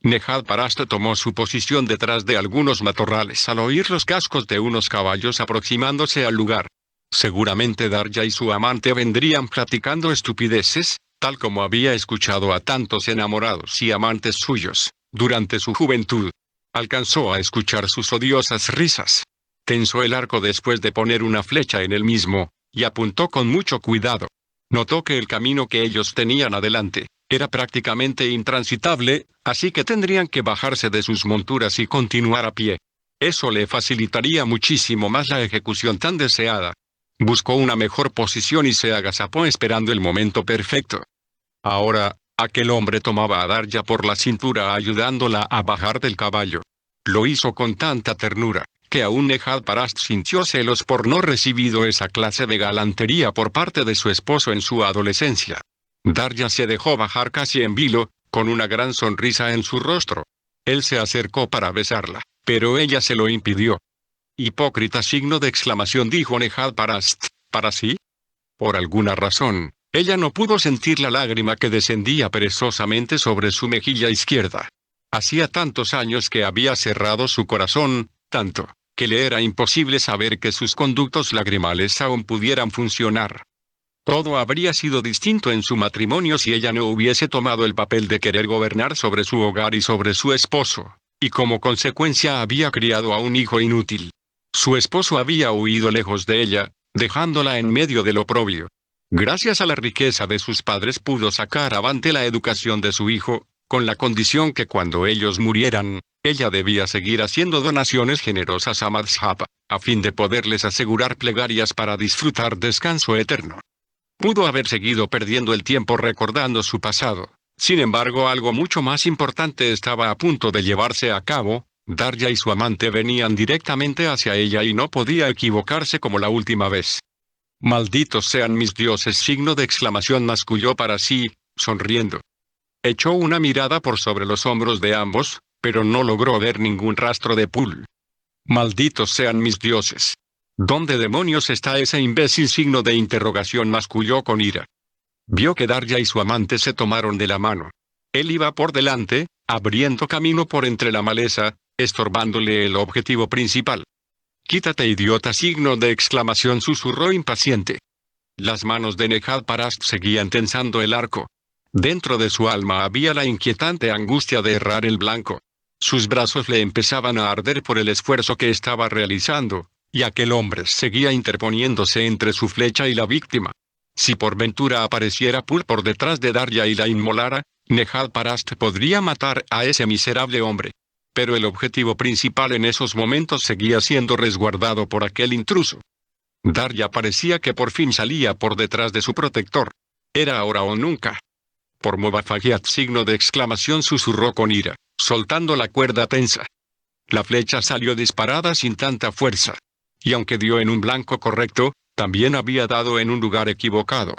Nejad-Parast tomó su posición detrás de algunos matorrales al oír los cascos de unos caballos aproximándose al lugar. Seguramente Darya y su amante vendrían platicando estupideces, tal como había escuchado a tantos enamorados y amantes suyos, durante su juventud. Alcanzó a escuchar sus odiosas risas. Tensó el arco después de poner una flecha en el mismo, y apuntó con mucho cuidado. Notó que el camino que ellos tenían adelante era prácticamente intransitable, así que tendrían que bajarse de sus monturas y continuar a pie. Eso le facilitaría muchísimo más la ejecución tan deseada. Buscó una mejor posición y se agazapó esperando el momento perfecto. Ahora, aquel hombre tomaba a Darya por la cintura ayudándola a bajar del caballo. Lo hizo con tanta ternura, que aún Nejad-Parast sintió celos por no recibido esa clase de galantería por parte de su esposo en su adolescencia. Darya se dejó bajar casi en vilo, con una gran sonrisa en su rostro. Él se acercó para besarla, pero ella se lo impidió. Hipócrita, signo de exclamación, dijo Nejad-Parast, ¿para sí? Por alguna razón, ella no pudo sentir la lágrima que descendía perezosamente sobre su mejilla izquierda. Hacía tantos años que había cerrado su corazón, tanto, que le era imposible saber que sus conductos lagrimales aún pudieran funcionar. Todo habría sido distinto en su matrimonio si ella no hubiese tomado el papel de querer gobernar sobre su hogar y sobre su esposo, y como consecuencia había criado a un hijo inútil. Su esposo había huido lejos de ella, dejándola en medio del oprobio. Gracias a la riqueza de sus padres pudo sacar avante la educación de su hijo, con la condición que cuando ellos murieran, ella debía seguir haciendo donaciones generosas a Madhhab, a fin de poderles asegurar plegarias para disfrutar descanso eterno. Pudo haber seguido perdiendo el tiempo recordando su pasado. Sin embargo, algo mucho más importante estaba a punto de llevarse a cabo. Darya y su amante venían directamente hacia ella y no podía equivocarse como la última vez. «Malditos sean mis dioses», signo de exclamación masculló para sí, sonriendo. Echó una mirada por sobre los hombros de ambos, pero no logró ver ningún rastro de Pul. «Malditos sean mis dioses. ¿Dónde demonios está ese imbécil?», signo de interrogación masculló con ira. Vio que Darya y su amante se tomaron de la mano. Él iba por delante, abriendo camino por entre la maleza, estorbándole el objetivo principal. «Quítate, idiota», signo de exclamación susurró impaciente. Las manos de Nehad Parast seguían tensando el arco. Dentro de su alma había la inquietante angustia de errar el blanco. Sus brazos le empezaban a arder por el esfuerzo que estaba realizando, y aquel hombre seguía interponiéndose entre su flecha y la víctima. Si por ventura apareciera Pul por detrás de Darya y la inmolara, Nehad Parast podría matar a ese miserable hombre. Pero el objetivo principal en esos momentos seguía siendo resguardado por aquel intruso. Darya parecía que por fin salía por detrás de su protector. Era ahora o nunca. «Por Movafagiat», signo de exclamación susurró con ira, soltando la cuerda tensa. La flecha salió disparada sin tanta fuerza. Y aunque dio en un blanco correcto, también había dado en un lugar equivocado.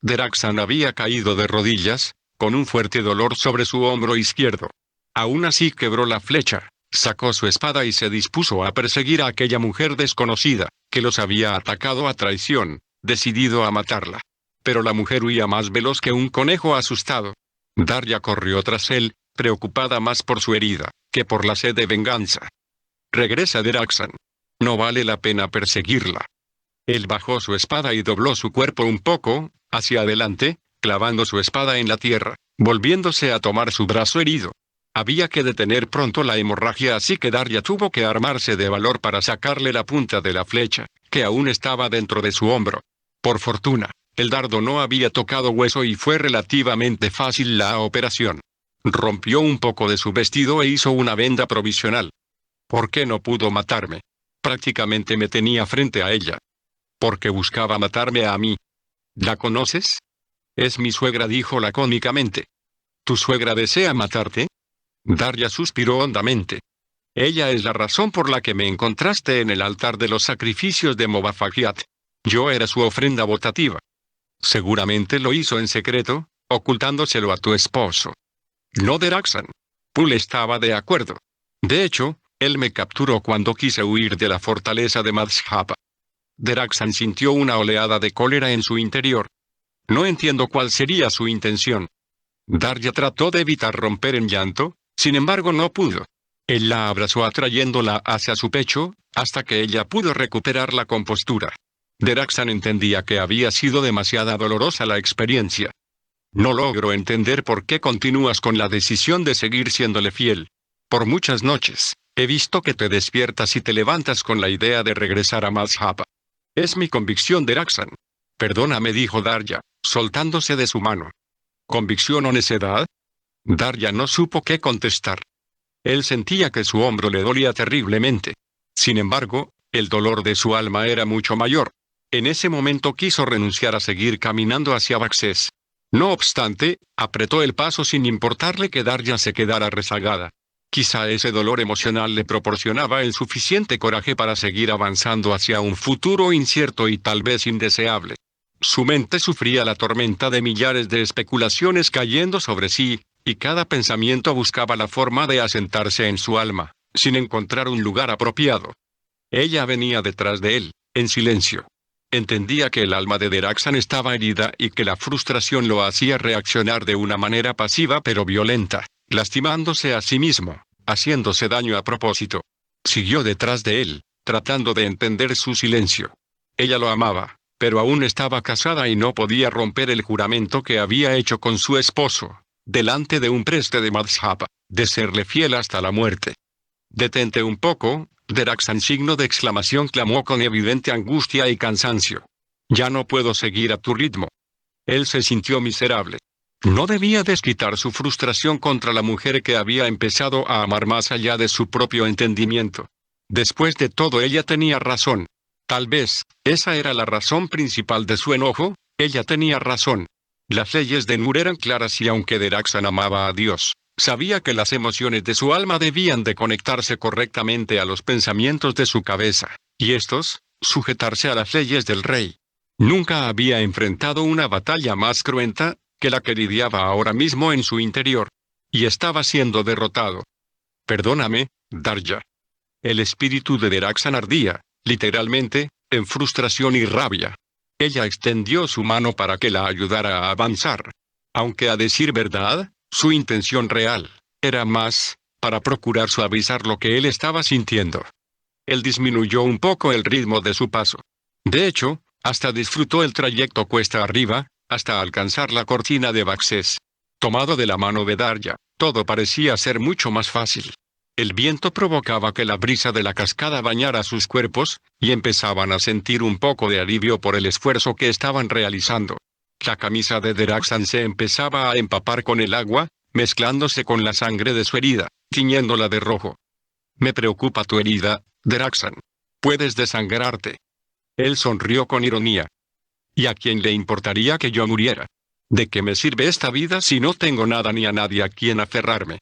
Deraxan había caído de rodillas, con un fuerte dolor sobre su hombro izquierdo. Aún así quebró la flecha, sacó su espada y se dispuso a perseguir a aquella mujer desconocida, que los había atacado a traición, decidido a matarla. Pero la mujer huía más veloz que un conejo asustado. Darya corrió tras él, preocupada más por su herida, que por la sed de venganza. «Regresa, Deraxan. No vale la pena perseguirla». Él bajó su espada y dobló su cuerpo un poco, hacia adelante, clavando su espada en la tierra, volviéndose a tomar su brazo herido. Había que detener pronto la hemorragia, así que Darya tuvo que armarse de valor para sacarle la punta de la flecha, que aún estaba dentro de su hombro. Por fortuna, el dardo no había tocado hueso y fue relativamente fácil la operación. Rompió un poco de su vestido e hizo una venda provisional. ¿Por qué no pudo matarme? Prácticamente me tenía frente a ella. Porque buscaba matarme a mí. ¿La conoces? Es mi suegra, dijo lacónicamente. ¿Tu suegra desea matarte? Darya suspiró hondamente. Ella es la razón por la que me encontraste en el altar de los sacrificios de Movafagiat. Yo era su ofrenda votativa. Seguramente lo hizo en secreto, ocultándoselo a tu esposo. No, Deraxan. Pul estaba de acuerdo. De hecho, él me capturó cuando quise huir de la fortaleza de Madhhab. Deraxan sintió una oleada de cólera en su interior. No entiendo cuál sería su intención. Darya trató de evitar romper en llanto, sin embargo no pudo. Él la abrazó atrayéndola hacia su pecho, hasta que ella pudo recuperar la compostura. Deraxan entendía que había sido demasiado dolorosa la experiencia. No logro entender por qué continúas con la decisión de seguir siéndole fiel. Por muchas noches, he visto que te despiertas y te levantas con la idea de regresar a Madhhab. Es mi convicción, Deraxan. Perdóname, dijo Darya, soltándose de su mano. ¿Convicción o necedad? Darya no supo qué contestar. Él sentía que su hombro le dolía terriblemente. Sin embargo, el dolor de su alma era mucho mayor. En ese momento quiso renunciar a seguir caminando hacia Baxés. No obstante, apretó el paso sin importarle que Darya se quedara rezagada. Quizá ese dolor emocional le proporcionaba el suficiente coraje para seguir avanzando hacia un futuro incierto y tal vez indeseable. Su mente sufría la tormenta de millares de especulaciones cayendo sobre sí, y cada pensamiento buscaba la forma de asentarse en su alma, sin encontrar un lugar apropiado. Ella venía detrás de él, en silencio. Entendía que el alma de Deraxan estaba herida y que la frustración lo hacía reaccionar de una manera pasiva pero violenta, lastimándose a sí mismo, haciéndose daño a propósito. Siguió detrás de él, tratando de entender su silencio. Ella lo amaba, pero aún estaba casada y no podía romper el juramento que había hecho con su esposo, delante de un preste de Madhhab, de serle fiel hasta la muerte. «Detente un poco», Deraxan, signo de exclamación, clamó con evidente angustia y cansancio. «Ya no puedo seguir a tu ritmo». Él se sintió miserable. No debía desquitar su frustración contra la mujer que había empezado a amar más allá de su propio entendimiento. Después de todo, ella tenía razón. Tal vez, esa era la razón principal de su enojo. Ella tenía razón. Las leyes de Nur eran claras y aunque Deraxan amaba a Dios, sabía que las emociones de su alma debían de conectarse correctamente a los pensamientos de su cabeza, y estos, sujetarse a las leyes del rey. Nunca había enfrentado una batalla más cruenta que la que lidiaba ahora mismo en su interior. Y estaba siendo derrotado. Perdóname, Darja. El espíritu de Deraxan ardía, literalmente, en frustración y rabia. Ella extendió su mano para que la ayudara a avanzar. Aunque a decir verdad, su intención real era más para procurar suavizar lo que él estaba sintiendo. Él disminuyó un poco el ritmo de su paso. De hecho, hasta disfrutó el trayecto cuesta arriba, hasta alcanzar la cortina de Baxés. Tomado de la mano de Darja, todo parecía ser mucho más fácil. El viento provocaba que la brisa de la cascada bañara sus cuerpos, y empezaban a sentir un poco de alivio por el esfuerzo que estaban realizando. La camisa de Deraxan se empezaba a empapar con el agua, mezclándose con la sangre de su herida, tiñéndola de rojo. Me preocupa tu herida, Deraxan. Puedes desangrarte. Él sonrió con ironía. ¿Y a quién le importaría que yo muriera? ¿De qué me sirve esta vida si no tengo nada ni a nadie a quien aferrarme?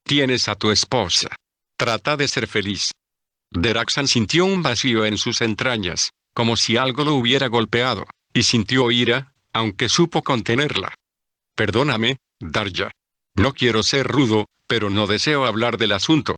Tienes a tu esposa. Trata de ser feliz. Deraxan sintió un vacío en sus entrañas, como si algo lo hubiera golpeado, y sintió ira, aunque supo contenerla. Perdóname, Darja. No quiero ser rudo, pero no deseo hablar del asunto.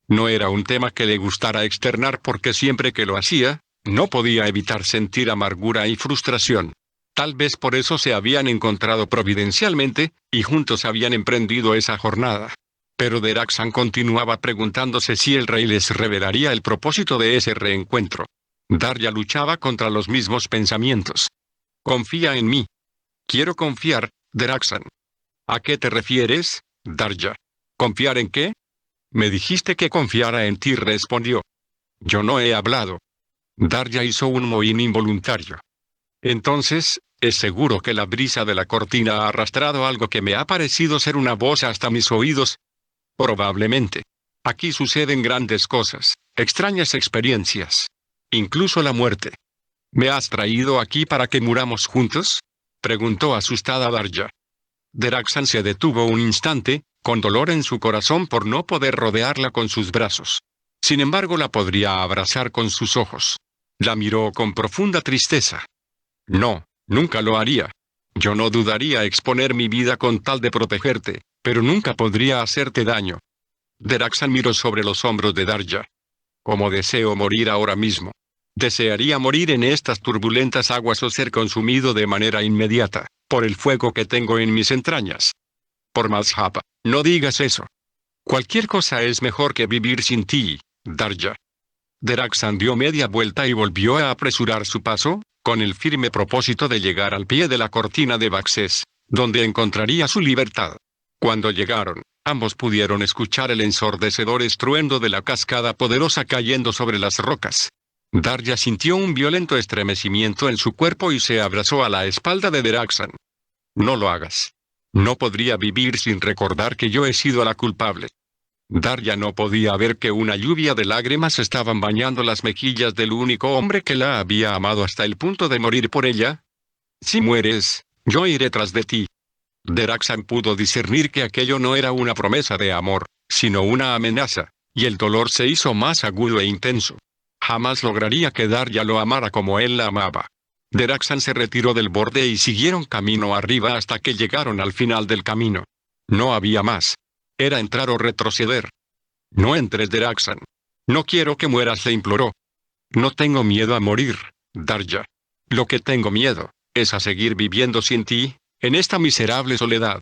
No era un tema que le gustara externar porque siempre que lo hacía, no podía evitar sentir amargura y frustración. Tal vez por eso se habían encontrado providencialmente, y juntos habían emprendido esa jornada. Pero Deraxan continuaba preguntándose si el rey les revelaría el propósito de ese reencuentro. Darja luchaba contra los mismos pensamientos. Confía en mí. Quiero confiar, Deraxan. ¿A qué te refieres, Darja? ¿Confiar en qué? Me dijiste que confiara en ti, respondió. Yo no he hablado. Darja hizo un mohín involuntario. Entonces, es seguro que la brisa de la cortina ha arrastrado algo que me ha parecido ser una voz hasta mis oídos. Probablemente. Aquí suceden grandes cosas, extrañas experiencias. Incluso la muerte. ¿Me has traído aquí para que muramos juntos? Preguntó asustada Darja. Deraxan se detuvo un instante, con dolor en su corazón por no poder rodearla con sus brazos. Sin embargo, la podría abrazar con sus ojos. La miró con profunda tristeza. No, nunca lo haría. Yo no dudaría exponer mi vida con tal de protegerte, pero nunca podría hacerte daño. Deraxan miró sobre los hombros de Darja. Como deseo morir ahora mismo. Desearía morir en estas turbulentas aguas o ser consumido de manera inmediata, por el fuego que tengo en mis entrañas. Por Mazhapa, no digas eso. Cualquier cosa es mejor que vivir sin ti, Darja. Deraxan dio media vuelta y volvió a apresurar su paso, con el firme propósito de llegar al pie de la cortina de Baxés, donde encontraría su libertad. Cuando llegaron, ambos pudieron escuchar el ensordecedor estruendo de la cascada poderosa cayendo sobre las rocas. Darja sintió un violento estremecimiento en su cuerpo y se abrazó a la espalda de Deraxan. No lo hagas. No podría vivir sin recordar que yo he sido la culpable. Darja no podía ver que una lluvia de lágrimas estaban bañando las mejillas del único hombre que la había amado hasta el punto de morir por ella. Si mueres, yo iré tras de ti. Deraxan pudo discernir que aquello no era una promesa de amor, sino una amenaza, y el dolor se hizo más agudo e intenso. Jamás lograría que Darja lo amara como él la amaba. Deraxan se retiró del borde y siguieron camino arriba hasta que llegaron al final del camino. No había más. Era entrar o retroceder. No entres, Deraxan. No quiero que mueras, le imploró. No tengo miedo a morir, Darja. Lo que tengo miedo es a seguir viviendo sin ti, en esta miserable soledad.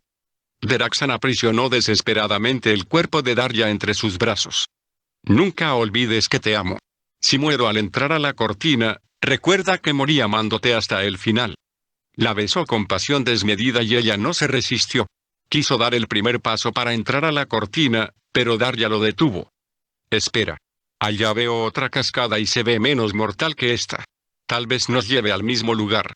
Deraxan aprisionó desesperadamente el cuerpo de Darja entre sus brazos. Nunca olvides que te amo. Si muero al entrar a la cortina, recuerda que morí amándote hasta el final. La besó con pasión desmedida y ella no se resistió. Quiso dar el primer paso para entrar a la cortina, pero Darja lo detuvo. Espera. Allá veo otra cascada y se ve menos mortal que esta. Tal vez nos lleve al mismo lugar.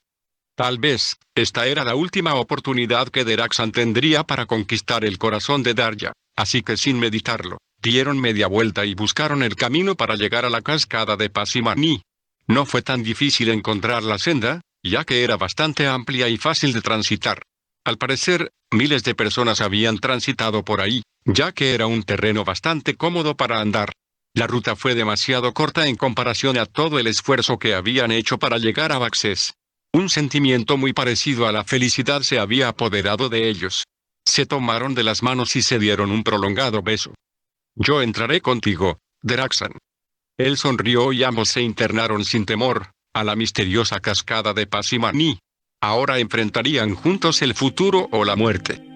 Tal vez, esta era la última oportunidad que Deraxan tendría para conquistar el corazón de Darya, así que sin meditarlo, dieron media vuelta y buscaron el camino para llegar a la cascada de Pasimani. No fue tan difícil encontrar la senda, ya que era bastante amplia y fácil de transitar. Al parecer, miles de personas habían transitado por ahí, ya que era un terreno bastante cómodo para andar. La ruta fue demasiado corta en comparación a todo el esfuerzo que habían hecho para llegar a Baxes. Un sentimiento muy parecido a la felicidad se había apoderado de ellos. Se tomaron de las manos y se dieron un prolongado beso. Yo entraré contigo, Deraxan. Él sonrió y ambos se internaron sin temor, a la misteriosa cascada de Pasimani. Ahora enfrentarían juntos el futuro o la muerte.